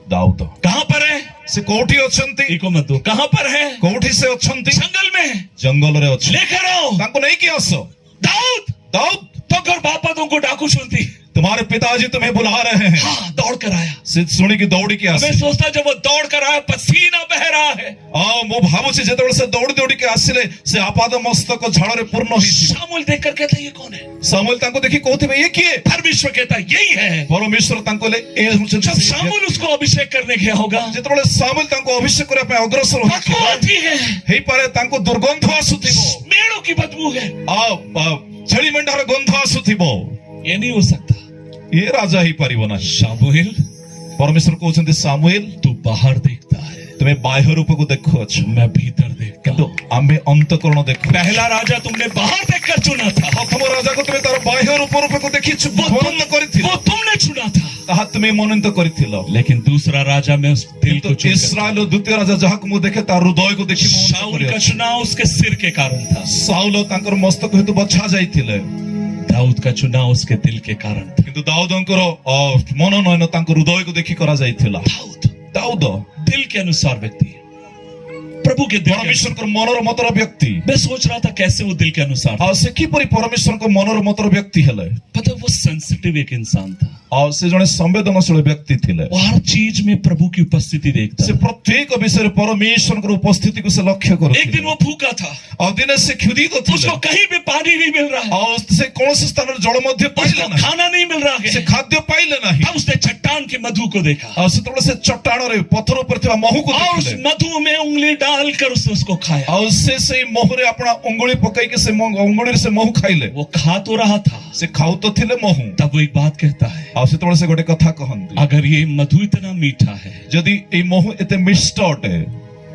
S2: ଦାଉଦ।
S1: कहां पर है?
S2: ସେ କୋଉଠି ଅଛନ୍ତି?
S1: इको मत दो, कहां पर है?
S2: କୋଉଠି ସେ ଅଛନ୍ତି?
S1: जंगल में।
S2: ଜଙ୍ଗଲରେ ଅଛି।
S1: लेकर आओ
S2: ତାଙ୍କୁ ନେଇକି ଆସ।
S1: दाऊद।
S2: ଦାଉଦ,
S1: तो घर बापा तुमको डाकू सुनती,
S2: तुम्हारे पिताजी तुम्हें बुला रहे हैं।
S1: हाँ दौड़ कर आया।
S2: ସେ ଶୁଣିକି ଦୌଡ଼ିକି
S1: मैं
S2: ଆସେ।
S1: सोचता जब वो दौड़ कर आया पसीना बह रहा है,
S2: ଆଉ ମୁଁ ଭାବୁଛି ଯେତେବେଳେ ସେ ଦୌଡ଼ି ଦୌଡ଼ିକି ଆସିଲେ ସେ ଆପାଦ ମସ୍ତକ ଝାଳରେ ପୂର୍ଣ୍ଣ ହେଇଯିବ।
S1: शामुएल देखकर कहता है ये कौन है?
S2: ସାମୁଏଲ ତାଙ୍କୁ ଦେଖି କହୁଥିବେ ଇଏ କିଏ?
S1: परमेश्वर कहता है यही है।
S2: ପରମେଶ୍ୱର ତାଙ୍କୁ କହିଲେ ଏ ହଉଛନ୍ତି
S1: जब
S2: ସେଇ
S1: शामुएल उसको अभिषेक करने गया होगा,
S2: ବ୍ୟକ୍ତି। ଯେତେବେଳେ ସାମୁଏଲ ତାଙ୍କୁ ଅଭିଷେକ କରିବା ପାଇଁ ଅଗ୍ରସର
S1: बदबू
S2: ହୋଇଥିଲେ
S1: आती है,
S2: ହେଇପାରେ ତାଙ୍କୁ ଦୁର୍ଗନ୍ଧ ଆସୁଥିବ।
S1: मेढ़ों की बदबू है।
S2: ଆଉ ଛେଳି ମେଣ୍ଢାର ଗନ୍ଧ ଆସୁଥିବ।
S1: ये नहीं हो सकता।
S2: ଇଏ ରାଜା ହେଇପାରିବ ନାହିଁ।
S1: शामुएल
S2: ପରମେଶ୍ୱର କହୁଛନ୍ତି ସାମୁଏଲ
S1: तू बाहर देखता है,
S2: ତୁମେ ବାହ୍ୟ ରୂପକୁ ଦେଖୁଅଛ
S1: मैं भीतर देखता
S2: କିନ୍ତୁ
S1: हूं।
S2: ଆମେ ଅନ୍ତଃକରଣ ଦେଖୁ।
S1: पहला राजा तुमने बाहर देखकर चुना था,
S2: ପ୍ରଥମ ରାଜାକୁ ତୁମେ ତାର ବାହ୍ୟ ରୂପକୁ ଦେଖିଛୁ, ମନୋନୀତ କରିଥିଲ,
S1: वो तुमने चुना था।
S2: ତାହା ତୁମେ ମନୋନୀତ କରିଥିଲ।
S1: लेकिन दूसरा राजा में उस दिल
S2: କିନ୍ତୁ
S1: को चुन
S2: ଇସ୍ରାଏଲ ଦ୍ୱିତୀୟ ରାଜା ଯାହାକୁ ମୁଁ ଦେଖେ ତାର ହୃଦୟକୁ ଦେଖି ମନୋନୀତ
S1: शाऊल का
S2: କରିଅଛି।
S1: चुनाव उसके सिर के कारण था,
S2: ସାଉଲ ତାଙ୍କର ମସ୍ତକ ହେତୁ ବଛା ଯାଇଥିଲେ
S1: दाऊद का चुनाव उसके दिल के कारण था।
S2: କିନ୍ତୁ ଦାଉଦଙ୍କର ମନୋନୟନ ତାଙ୍କ ହୃଦୟକୁ ଦେଖି କରାଯାଇଥିଲା।
S1: दाऊद
S2: ଦାଉଦ
S1: दिल के अनुसार व्यक्ति है। प्रभु के दिल के
S2: परमेश्वर मनर मतर व्यक्ति
S1: मैं सोच रहा था कैसे वो दिल के अनुसार था।
S2: से किपरि परमेश्वर मनर मतर व्यक्ति हेले
S1: पता है, वो सेंसिटिव एक इंसान था
S2: से जने संवेदनशील व्यक्ति थिले
S1: वो हर चीज में प्रभु की उपस्थिति देखता
S2: से
S1: था।
S2: प्रत्येक विषय परमेश्वर उपस्थिति को से लक्ष्य करो
S1: एक दिन वो भूखा था,
S2: और दिन से क्षुधित थिले
S1: उसको कहीं भी पानी नहीं मिल रहा है
S2: और से कौन से स्थान जल मध्य पाइले
S1: उसको
S2: नहीं
S1: खाना नहीं मिल रहा
S2: से
S1: है।
S2: खाद्य पाइले नहीं
S1: तब उसने चट्टान के मधु को देखा
S2: और से चट्टान रे पत्थर ऊपर थिबा महू को
S1: और उस
S2: देखले
S1: मधु में उंगली डालकर उसने उसको खाया।
S2: और से महू रे अपना उंगली पकाई के से उंगली से महू खाइले
S1: वो खा तो रहा था,
S2: से खाऊ तो थिले महू
S1: तब वो एक बात कहता है,
S2: और से गोटे कथा कहंती
S1: अगर ये मधु इतना मीठा है,
S2: यदि ए महू एते मिष्ट अटे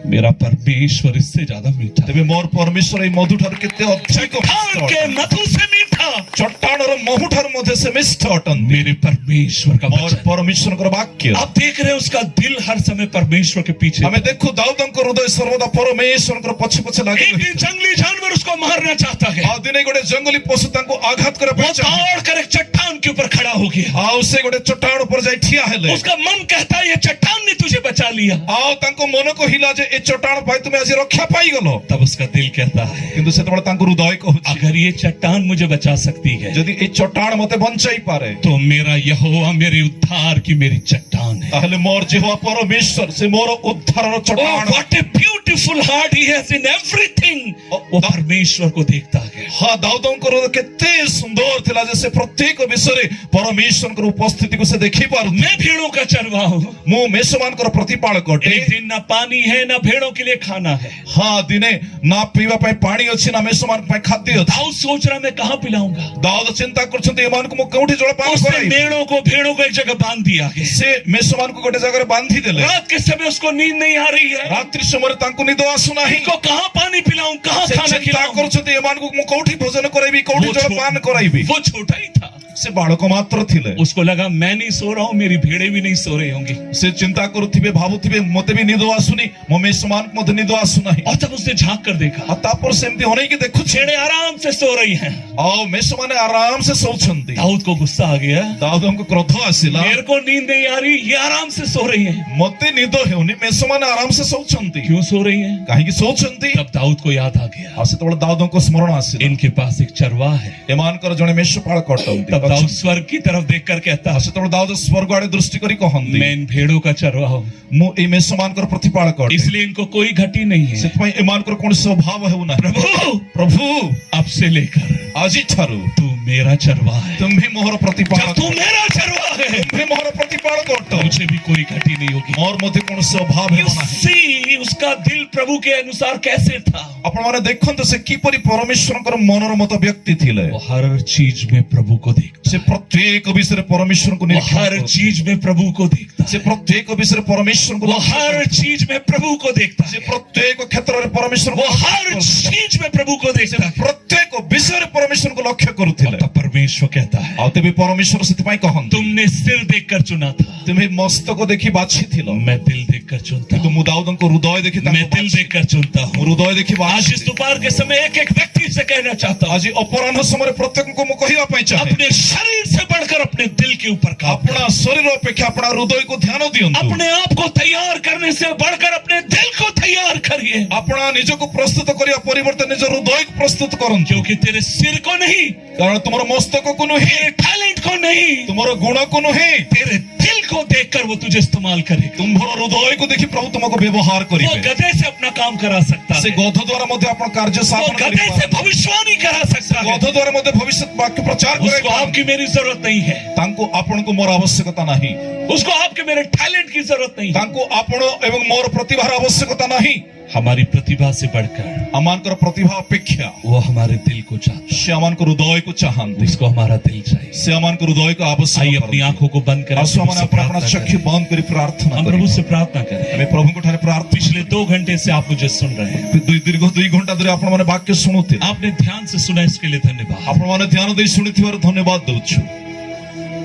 S1: मेरा परमेश्वर इससे ज्यादा मीठा है।
S2: तेबे मोर परमेश्वर ए मधु ठार केते अधिक
S1: चट्टान के मधु से मीठा
S2: चट्टान और महू ठार मध्य से मिष्ट अटन
S1: मेरे परमेश्वर का
S2: और
S1: वचन।
S2: परमेश्वर का वाक्य
S1: आप देख रहे हैं उसका दिल हर समय परमेश्वर के पीछे।
S2: हमें देखो दाऊदन को हृदय सर्वदा परमेश्वर को पछे पछे लागे
S1: एक दिन जंगली जानवर उसको मारना चाहता है,
S2: आ दिने गोटे जंगली पशु तांको आघात करे
S1: वो दौड़ कर एक चट्टान के ऊपर खड़ा हो गया।
S2: आ उसे गोटे चट्टान ऊपर जाई ठिया हेले
S1: उसका मन कहता है ये चट्टान ने तुझे बचा लिया।
S2: आ तांको मन को हिला जे ए चट्टान भाई तुम्हें आज रक्षा पाई गलो
S1: तब उसका दिल कहता है,
S2: किंतु सेतबेले तांको हृदय कहूची
S1: अगर ये चट्टान मुझे बचा सकती है
S2: यदि ए चट्टान मते बंचाई पारे
S1: तो मेरा यहोवा मेरे उद्धार की मेरी चट्टान है।
S2: ताहले मोर जेहोवा परमेश्वर से मोर उद्धारर चट्टान
S1: what a beautiful heart he has in everything. वो परमेश्वर को देखता है।
S2: हाँ दाऊदन को हृदय केते सुंदर थिला जैसे प्रत्येक विषय परमेश्वर को उपस्थिति को से देखि पारु
S1: मैं भेड़ों का चरवाहा हूँ,
S2: मु मेषमान को प्रतिपालक अटे
S1: एक दिन ना पानी है ना भेड़ों के लिए खाना है।
S2: हाँ दिने ना पीवा पाई पानी अछि ना मेषमान पाई खाद्य अछि
S1: दाऊद सोच रहा मैं कहाँ पिलाऊंगा।
S2: दाऊद चिंता करछन्ते एमान को मु कोठी जल पान
S1: उसने
S2: कराई
S1: भेड़ों को एक जगह बांध दिया है।
S2: से मेषमान को गोटे जगह बांधी देले
S1: रात के समय उसको नींद नहीं आ रही है,
S2: रात्रि समय तांको निद आसु नाही
S1: इनको कहाँ पानी पिलाऊं, कहाँ
S2: से
S1: खाना
S2: चिंता
S1: खिलाऊं।
S2: करछन्ते एमान को मु कोठी भोजन कराइबी कोठी जल पान कराइबी
S1: वो छोटा ही था,
S2: से बालक मात्र थिले
S1: उसको लगा मैं नहीं सो रहा हूँ, मेरी भेड़े भी नहीं सो रही होंगी।
S2: से चिंता करुथिबे भाबुथिबे मते भी निद आसुनी मो मेषमान को मते निद आसु नाही
S1: और तब उसने झांक कर देखा,
S2: आ तापर सेमती होने की देखु
S1: भेड़े आराम से सो रही हैं।
S2: आओ मेषमाने आराम से सोचन्ती
S1: दाऊद को गुस्सा आ गया,
S2: दाऊद हमको क्रोध आसिला
S1: मेरे को नींद नहीं आ रही, ये आराम से सो रही हैं।
S2: मते निद हेउनी मेषमाने आराम से सोचन्ती
S1: क्यों सो रही हैं?
S2: काहे की सोचन्ती
S1: तब दाऊद को याद आ गया,
S2: आ सेतबेले दाऊद को स्मरण आसिला
S1: इनके पास एक चरवाहा है।
S2: एमान कर जणे मेषपाल कटन्ती
S1: तब दाऊद स्वर्ग की तरफ देखकर कहता है,
S2: सेतबेले दाऊद स्वर्ग आड़े दृष्टि करी कहन्ती
S1: मैं इन भेड़ों का चरवाहा हूँ,
S2: मु ए मेषमान कर प्रतिपाल कर
S1: इसलिए इनको कोई घटी नहीं है।
S2: सेतपई एमान कर कोन स्वभाव हेउ ना
S1: प्रभु
S2: प्रभु
S1: अब से लेकर
S2: आजी थारु
S1: तू मेरा चरवाहा है।
S2: तुम भी मोहर प्रतिपाल
S1: जब तू मेरा चरवाहा है
S2: तुम भी मोहर प्रतिपाल करतो
S1: मुझे भी कोई घटी नहीं होगी।
S2: मोर मते कोन स्वभाव हेउ ना
S1: सी उसका दिल प्रभु के अनुसार कैसे था।
S2: आपण माने देखंत से किपरि परमेश्वरकर मनर मत व्यक्ति थिले
S1: वो हर चीज में प्रभु को देखता,
S2: से प्रत्येक विषय परमेश्वर को
S1: वो
S2: निरीक्षण
S1: हर
S2: करतो।
S1: चीज में प्रभु को देखता,
S2: से प्रत्येक विषय परमेश्वर को
S1: वो हर चीज में प्रभु को देखता
S2: से
S1: है,
S2: प्रत्येक क्षेत्र रे परमेश्वर
S1: वो
S2: को
S1: हर चीज में प्रभु को देखता है।
S2: प्रत्येक विषय रे परमेश्वर को लक्ष्य करुथिले
S1: तब परमेश्वर कहता है
S2: आते भी परमेश्वर सेति कहन
S1: तुमने सिर देखकर चुना था,
S2: तुम्हें मस्तक देखि बाछि थिलो
S1: मैं दिल देखकर चुनता
S2: किंतु
S1: हूँ,
S2: मुदाउदन को हृदय देखि
S1: मैं दिल देखकर चुनता हूँ।
S2: हृदय देखि
S1: आज इस दोपहर के समय एक एक व्यक्ति से कहना चाहता हूँ,
S2: आज अपराह्न समय प्रत्येक को मु कहिवा पई चाहे
S1: अपने शरीर से बढ़कर अपने दिल के ऊपर काम करो।
S2: अपना शरीर अपेक्षा अपना हृदय को ध्यान दियंतु
S1: अपने आप को तैयार करने से बढ़कर अपने दिल को तैयार करिए,
S2: अपना निज को प्रस्तुत करिया परिवर्तन निज हृदय को प्रस्तुत करन
S1: क्योंकि तेरे सिर को नहीं,
S2: कारण तुमरो मस्तक को नहीं
S1: तेरे टैलेंट को नहीं,
S2: तुमरो गुण को नहीं
S1: तेरे दिल को देखकर वो तुझे इस्तेमाल करेगा।
S2: तुम्हारा हृदय को देखि प्रभु तुमको व्यवहार
S1: वो
S2: करिवे
S1: गधे से अपना काम करा सकता
S2: से
S1: है,
S2: गध द्वारा मध्ये आपण कार्य
S1: वो
S2: साधन
S1: गधे से भविष्यवाणी करा सकता है।
S2: गध द्वारा मध्ये भविष्य वाक्य प्रचार करे
S1: उसको आपकी मेरी जरूरत नहीं है,
S2: तांको आपण को मोर आवश्यकता नाही
S1: उसको आपके मेरे टैलेंट की जरूरत नहीं है।
S2: तांको आपण एवं मोर प्रतिभार आवश्यकता नाही
S1: हमारी प्रतिभा से बढ़कर
S2: अमानकर प्रतिभा अपेक्षा
S1: वो हमारे दिल को चाहता है,
S2: से अमानकर हृदय को चाहन्ते
S1: उसको हमारा दिल चाहिए।
S2: से अमानकर हृदय को
S1: आइए
S2: आवश्यक
S1: अपनी आंखों को बंद करें,
S2: आसु अमान
S1: प्रभु से
S2: अपना
S1: प्रार्थना
S2: चक्षु
S1: करें।
S2: बंद करी प्रार्थना
S1: हम
S2: करी
S1: प्रभु से प्रार्थना करें।
S2: हमें प्रभु को ठारे प्रार्थना
S1: पिछले 2 घंटे से आप मुझे सुन रहे हैं,
S2: दीर्घ 2 घंटा धरि आपण माने वाक्य सुनुते
S1: आपने ध्यान से सुना, इसके लिए धन्यवाद।
S2: आपण माने ध्यान दे सुनिथिबार धन्यवाद दउछु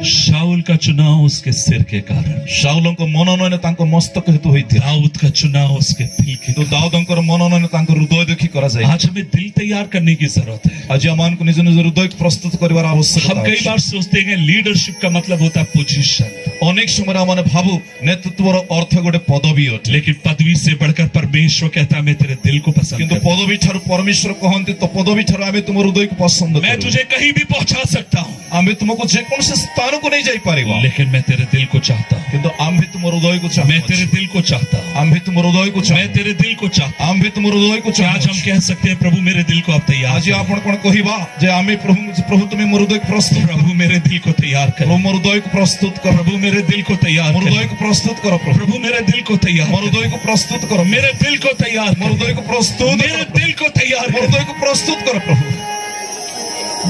S1: शाऊल का चुनाव उसके सिर के कारण,
S2: शाऊलଙ୍କ मनोनयन ତାଙ୍କ ମସ୍ତକ ହେତୁ ହୋଇଥିଲା,
S1: दाऊद का चुनाव उसके दिल के
S2: କିନ୍ତୁ ଦାଉଦଙ୍କର ମନୋନୟନ ତାଙ୍କ ହୃଦୟ ଦେଖି କରାଯାଏ।
S1: आज हमें दिल तैयार करने की जरूरत है।
S2: ଆଜି ଆମମାନଙ୍କୁ ନିଜ ନିଜ ହୃଦୟକୁ ପ୍ରସ୍ତୁତ କରିବାର ଆବଶ୍ୟକତା
S1: हम कई
S2: ଅଛି।
S1: बार सोचते हैं लीडरशिप का मतलब होता है पोजीशन,
S2: ଅନେକ ସମୟରେ ଆମେ ଭାବୁ ନେତୃତ୍ୱର ଅର୍ଥ ଗୋଟେ ପଦବୀ ଅଟେ,
S1: लेकिन पदवी से बढ़कर परमेश्वर कहता है मैं तेरे दिल को पसंद
S2: କିନ୍ତୁ
S1: करता हूं।
S2: ପଦବୀ ଠାରୁ ପରମେଶ୍ୱର କହନ୍ତି ତ ପଦବୀ ଠାରୁ ଆମେ ତୁମ ହୃଦୟକୁ ପସନ୍ଦ
S1: मैं
S2: କରୁ।
S1: तुझे कहीं भी पहुंचा सकता हूं,
S2: ଆମେ ତୁମକୁ ଯେକୌଣସି ସ୍ଥାନକୁ ନେଇ ଯାଇପାରିବା,
S1: लेकिन मैं तेरे दिल को चाहता हूं।
S2: କିନ୍ତୁ ଆମ୍ଭେ ତୁମ ହୃଦୟକୁ
S1: मैं तेरे
S2: ଚାହୁଁ,
S1: दिल को चाहता हूं।
S2: ଆମ୍ଭେ ତୁମ ହୃଦୟକୁ
S1: मैं
S2: ଚାହୁଁ,
S1: तेरे दिल को चाहता
S2: ଆମ୍ଭେ ତୁମ ହୃଦୟକୁ
S1: हूं। आज हम
S2: ଚାହୁଁ।
S1: कह सकते हैं प्रभु मेरे दिल को आप तैयार
S2: ଆଜି
S1: करो।
S2: ଆପଣ କଣ କହିବା ଯେ ଆମେ ପ୍ରଭୁ ତୁମେ ମୋ ହୃଦୟକୁ ପ୍ରସ୍ତୁତ କର,
S1: प्रभु मेरे दिल को तैयार
S2: ପ୍ରଭୁ
S1: करो।
S2: ମୋ ହୃଦୟକୁ ପ୍ରସ୍ତୁତ କର,
S1: प्रभु मेरे दिल को तैयार
S2: ମୋ
S1: करो।
S2: ହୃଦୟକୁ ପ୍ରସ୍ତୁତ କର ପ୍ରଭୁ,
S1: प्रभु मेरे दिल को तैयार
S2: ମୋ
S1: करो।
S2: ହୃଦୟକୁ ପ୍ରସ୍ତୁତ କର,
S1: मेरे दिल को तैयार
S2: ମୋ
S1: करो।
S2: ହୃଦୟକୁ ପ୍ରସ୍ତୁତ
S1: मेरे
S2: କର,
S1: दिल को तैयार
S2: ମୋ
S1: करो।
S2: ହୃଦୟକୁ ପ୍ରସ୍ତୁତ କର ପ୍ରଭୁ,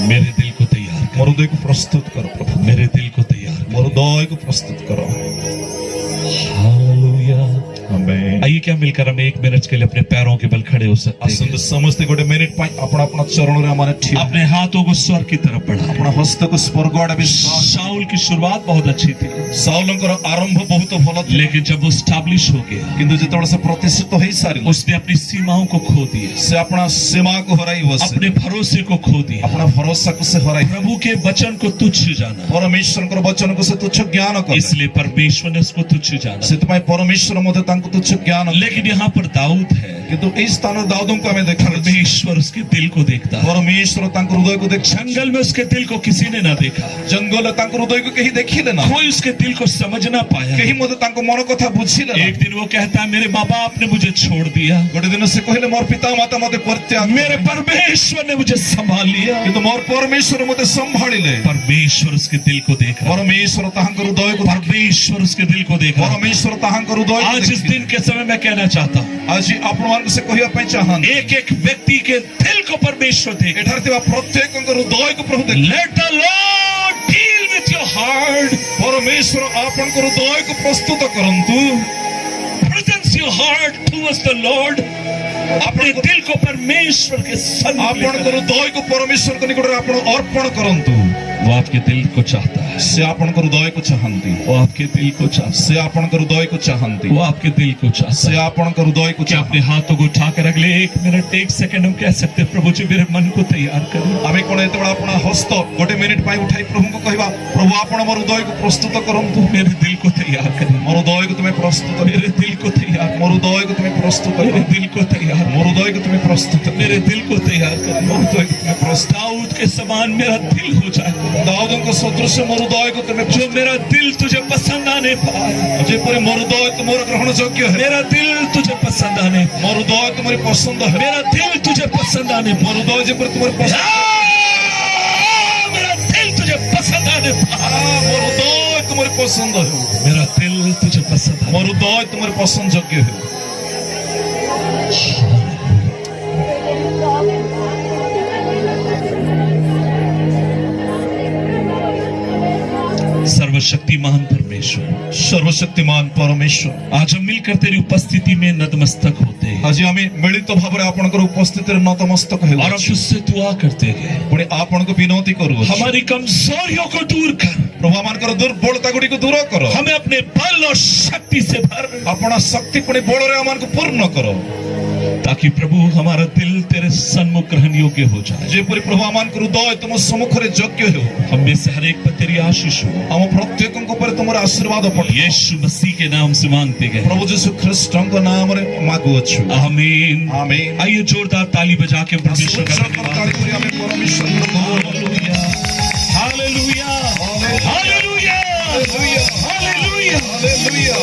S1: मेरे दिल को तैयार
S2: ମୋ
S1: करो।
S2: ହୃଦୟକୁ ପ୍ରସ୍ତୁତ କର ପ୍ରଭୁ,
S1: मेरे दिल को तैयार
S2: ମୋ ହୃଦୟକୁ ପ୍ରସ୍ତୁତ କର।
S1: करो। हालेलुया।
S2: ଆମେନ୍।
S1: आइए क्या मिलकर हम 1 मिनट के लिए अपने पैरों के बल खड़े हो सकते
S2: ଆସନ୍ତୁ
S1: हैं।
S2: ସମସ୍ତେ ଗୋଟେ ମିନିଟ ପାଇଁ ଆପଣ ଆପଣ ଚରଣରେ ଆମମାନେ ଠିଆ,
S1: अपने हाथों को स्वर्ग की तरफ बढ़ाएं।
S2: ଆପଣ ହସ୍ତକୁ ସ୍ୱର୍ଗ ଆଡେ ବିଶ୍ୱାସ।
S1: शाऊल की शुरुआत बहुत अच्छी थी,
S2: ସାଉଲଙ୍କର ଆରମ୍ଭ ବହୁତ ଭଲ ଥିଲା,
S1: लेकिन जब वो स्टैब्लिश हो गया
S2: କିନ୍ତୁ ଯେତେବେଳେ ସେ ପ୍ରତିଷ୍ଠିତ ହେଇସାରିଲେ
S1: उसने अपनी सीमाओं को खो दिया,
S2: ସେ ଆପଣା ସୀମାକୁ ହରାଇ ବସିଲେ,
S1: अपने भरोसे को खो दिया,
S2: अपना ଭରସାକୁ ସେ ହରାଇ,
S1: प्रभु के वचन को तुच्छ जाना।
S2: ପରମେଶ୍ୱରଙ୍କର ବଚନକୁ ସେ ତୁଚ୍ଛ ଜ୍ଞାନ କଲେ,
S1: इसलिए परमेश्वर ने उसको तुच्छ जाना।
S2: ସେଥିପାଇଁ ପରମେଶ୍ୱର ମଧ୍ୟ ତାଙ୍କୁ ତୁଚ୍ଛ ଜ୍ଞାନ କଲେ।
S1: लेकिन यहाँ पर दाऊद है,
S2: କିନ୍ତୁ ଏଇ ସ୍ଥାନରେ ଦାଉଦଙ୍କୁ ଆମେ ଦେଖିଲେ
S1: परमेश्वर उसके दिल को देखता है।
S2: ପରମେଶ୍ୱର ତାଙ୍କ ହୃଦୟକୁ ଦେଖ,
S1: जंगल में उसके दिल को किसी ने ना देखा,
S2: ଜଙ୍ଗଲ ତାଙ୍କ ହୃଦୟକୁ କେହି ଦେଖିଲେ ନା,
S1: कोई उसके दिल को समझ ना पाया।
S2: କେହି ମଧ୍ୟ ତାଙ୍କ ମନ କଥା ବୁଝିଲେ ନା।
S1: एक दिन वो कहता है मेरे माँ बाप ने मुझे छोड़ दिया,
S2: ଗୋଟେ ଦିନ ସେ କହିଲେ ମୋର ପିତା ମାତା ମୋତେ ପରିତ୍ୟାଗ,
S1: मेरे परमेश्वर ने मुझे संभाल लिया।
S2: କିନ୍ତୁ ମୋର ପରମେଶ୍ୱର ମୋତେ ସମ୍ଭାଳିଲେ।
S1: परमेश्वर उसके दिल को देख रहा है।
S2: ପରମେଶ୍ୱର ତାହାଙ୍କ ହୃଦୟକୁ,
S1: परमेश्वर उसके दिल को देख रहा है।
S2: ପରମେଶ୍ୱର ତାହାଙ୍କ ହୃଦୟକୁ
S1: आज इस
S2: ଦେଖିଲେ।
S1: दिन के समय मैं कहना चाहता हूँ,
S2: ଆଜି ଆପଣମାନଙ୍କୁ ସେ କହିବା ପାଇଁ ଚାହାନ୍ତି,
S1: एक एक व्यक्ति के दिल को परमेश्वर देख।
S2: ଏଠାରେ ଥିବା ପ୍ରତ୍ୟେକଙ୍କ ହୃଦୟକୁ ପ୍ରଭୁ ଦେଖ।
S1: Let the Lord deal with your heart,
S2: ପରମେଶ୍ୱର ଆପଣଙ୍କ ହୃଦୟକୁ ପ୍ରସ୍ତୁତ କରନ୍ତୁ,
S1: presents your heart towards the Lord। अपने दिल को परमेश्वर के सन्मुख
S2: ଆପଣଙ୍କ
S1: लेकर,
S2: ହୃଦୟକୁ ପରମେଶ୍ୱରଙ୍କ ନିକଟରେ ଆପଣ ଅର୍ପଣ କରନ୍ତୁ।
S1: वो आपके दिल को चाहता है,
S2: ସେ ଆପଣଙ୍କ ହୃଦୟକୁ ଚାହାନ୍ତି,
S1: वो आपके दिल को चाहता है,
S2: ସେ ଆପଣଙ୍କ ହୃଦୟକୁ ଚାହାନ୍ତି,
S1: वो आपके दिल को चाहता
S2: ସେ
S1: है।
S2: ଆପଣଙ୍କ ହୃଦୟକୁ
S1: क्या अपने
S2: ଚାହାନ୍ତି।
S1: हाथों को उठाकर अगले 1 मिनट 1 सेकंड हम कह सकते हैं प्रभु जी मेरे मन को तैयार करो।
S2: ଆମେ କଣ ଯେତେବେଳେ ଆପଣ ହସ୍ତ ଗୋଟେ ମିନିଟ ପାଇଁ ଉଠାଇ ପ୍ରଭୁଙ୍କୁ କହିବା, ପ୍ରଭୁ ଆପଣ ମୋର ହୃଦୟକୁ ପ୍ରସ୍ତୁତ କରନ୍ତୁ,
S1: मेरे दिल को तैयार करो,
S2: ମୋର ହୃଦୟକୁ ତୁମେ ପ୍ରସ୍ତୁତ,
S1: मेरे दिल को तैयार
S2: ମୋର ହୃଦୟକୁ ତୁମେ ପ୍ରସ୍ତୁତ
S1: करो,
S2: କର,
S1: मेरे दिल को तैयार,
S2: ମୋର ହୃଦୟକୁ ତୁମେ ପ୍ରସ୍ତୁତ କର,
S1: मेरे दिल को तैयार करो।
S2: ମୋର ହୃଦୟକୁ ତୁମେ ପ୍ରସ୍ତୁତ।
S1: दाऊद के समान मेरा दिल हो जाए,
S2: ଦାଉଦଙ୍କ ସଦୃଶ ମୋର ହୃଦୟକୁ ତୁମେ
S1: जो मेरा दिल तुझे पसंद आने पाए,
S2: ଯେପରି ମୋର ହୃଦୟ ତୁମର ଗ୍ରହଣ ଯୋଗ୍ୟ ହେବ,
S1: मेरा दिल तुझे पसंद आने पाए,
S2: ମୋର ହୃଦୟ ତୁମର ପସନ୍ଦ ହେବ,
S1: मेरा दिल तुझे पसंद आने
S2: ମୋର ହୃଦୟ ଯେପରି ତୁମର ପସନ୍ଦ,
S1: मेरा दिल तुझे पसंद आने पाए,
S2: ମୋର ହୃଦୟ ତୁମର ପସନ୍ଦ ହେବ,
S1: मेरा दिल तुझे पसंद आने
S2: ମୋର ହୃଦୟ ତୁମର ପସନ୍ଦ ଯୋଗ୍ୟ ହେବ।
S1: सर्वशक्तिमान परमेश्वर,
S2: सर्वशक्तिमान परमेश्वर,
S1: आज हम मिलकर तेरी उपस्थिति में नतमस्तक होते हैं
S2: ଆଜି ଆମେ ମିଳିତ ଭାବରେ ଆପଣଙ୍କର ଉପସ୍ଥିତିରେ ନତମସ୍ତକ
S1: और हम
S2: ହେଉଛୁ,
S1: तुझसे दुआ करते हैं,
S2: ପୁଣି ଆପଣଙ୍କୁ ବିନତି କରୁଅଛୁ,
S1: हमारी कमजोरियों को दूर कर,
S2: ପ୍ରଭୁ ଆମମାନଙ୍କର ଦୁର୍ବଳତା ଗୁଡ଼ିକୁ ଦୂର କର,
S1: हमें अपने बल और शक्ति से भर,
S2: ଆପଣ ଶକ୍ତି ପୁଣି ବଳରେ ଆମମାନଙ୍କୁ ପୂର୍ଣ୍ଣ କର,
S1: ताकि प्रभु हमारा दिल तेरे सन्मुख ग्रहण योग्य हो जाए।
S2: ଯେପରି ପ୍ରଭୁ ଆମମାନଙ୍କ ହୃଦୟ ତୁମ ସମ୍ମୁଖରେ ଯୋଗ୍ୟ ହେଉ।
S1: हम में से हर एक पर तेरी आशीष हो,
S2: ଆମ ପ୍ରତ୍ୟେକଙ୍କ ଉପରେ ତୁମର ଆଶୀର୍ବାଦ ପଠାଅ।
S1: यीशु मसीह के नाम से मांगते गए,
S2: ପ୍ରଭୁ ଯୀଶୁ ଖ୍ରୀଷ୍ଟଙ୍କ ନାମରେ ମାଗୁଅଛୁ,
S1: आमीन।
S2: ଆମେନ୍।
S1: आइए जोरदार ताली बजा के परमेश्वर का
S2: ଉଚ୍ଚ
S1: धन्यवाद
S2: କରତାଳି କରି ଆମେ ପରମେଶ୍ୱରଙ୍କୁ
S1: hallelujah, hallelujah, hallelujah, hallelujah.
S2: Hallelujah.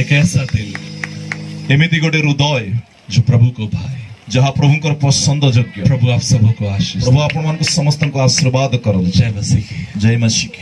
S1: एक ऐसा दिल
S2: ଏମିତି ଗୋଟେ ହୃଦୟ
S1: जो प्रभु को भाए।
S2: ଯାହା ପ୍ରଭୁଙ୍କର ପସନ୍ଦ ଯୋଗ୍ୟ।
S1: प्रभु आप सबको आशीष
S2: ପ୍ରଭୁ ଆପଣମାନଙ୍କୁ ସମସ୍ତଙ୍କୁ ଆଶୀର୍ବାଦ କରନ୍ତୁ।
S1: जय मसीह की।
S2: ଜୟ ମସିହ।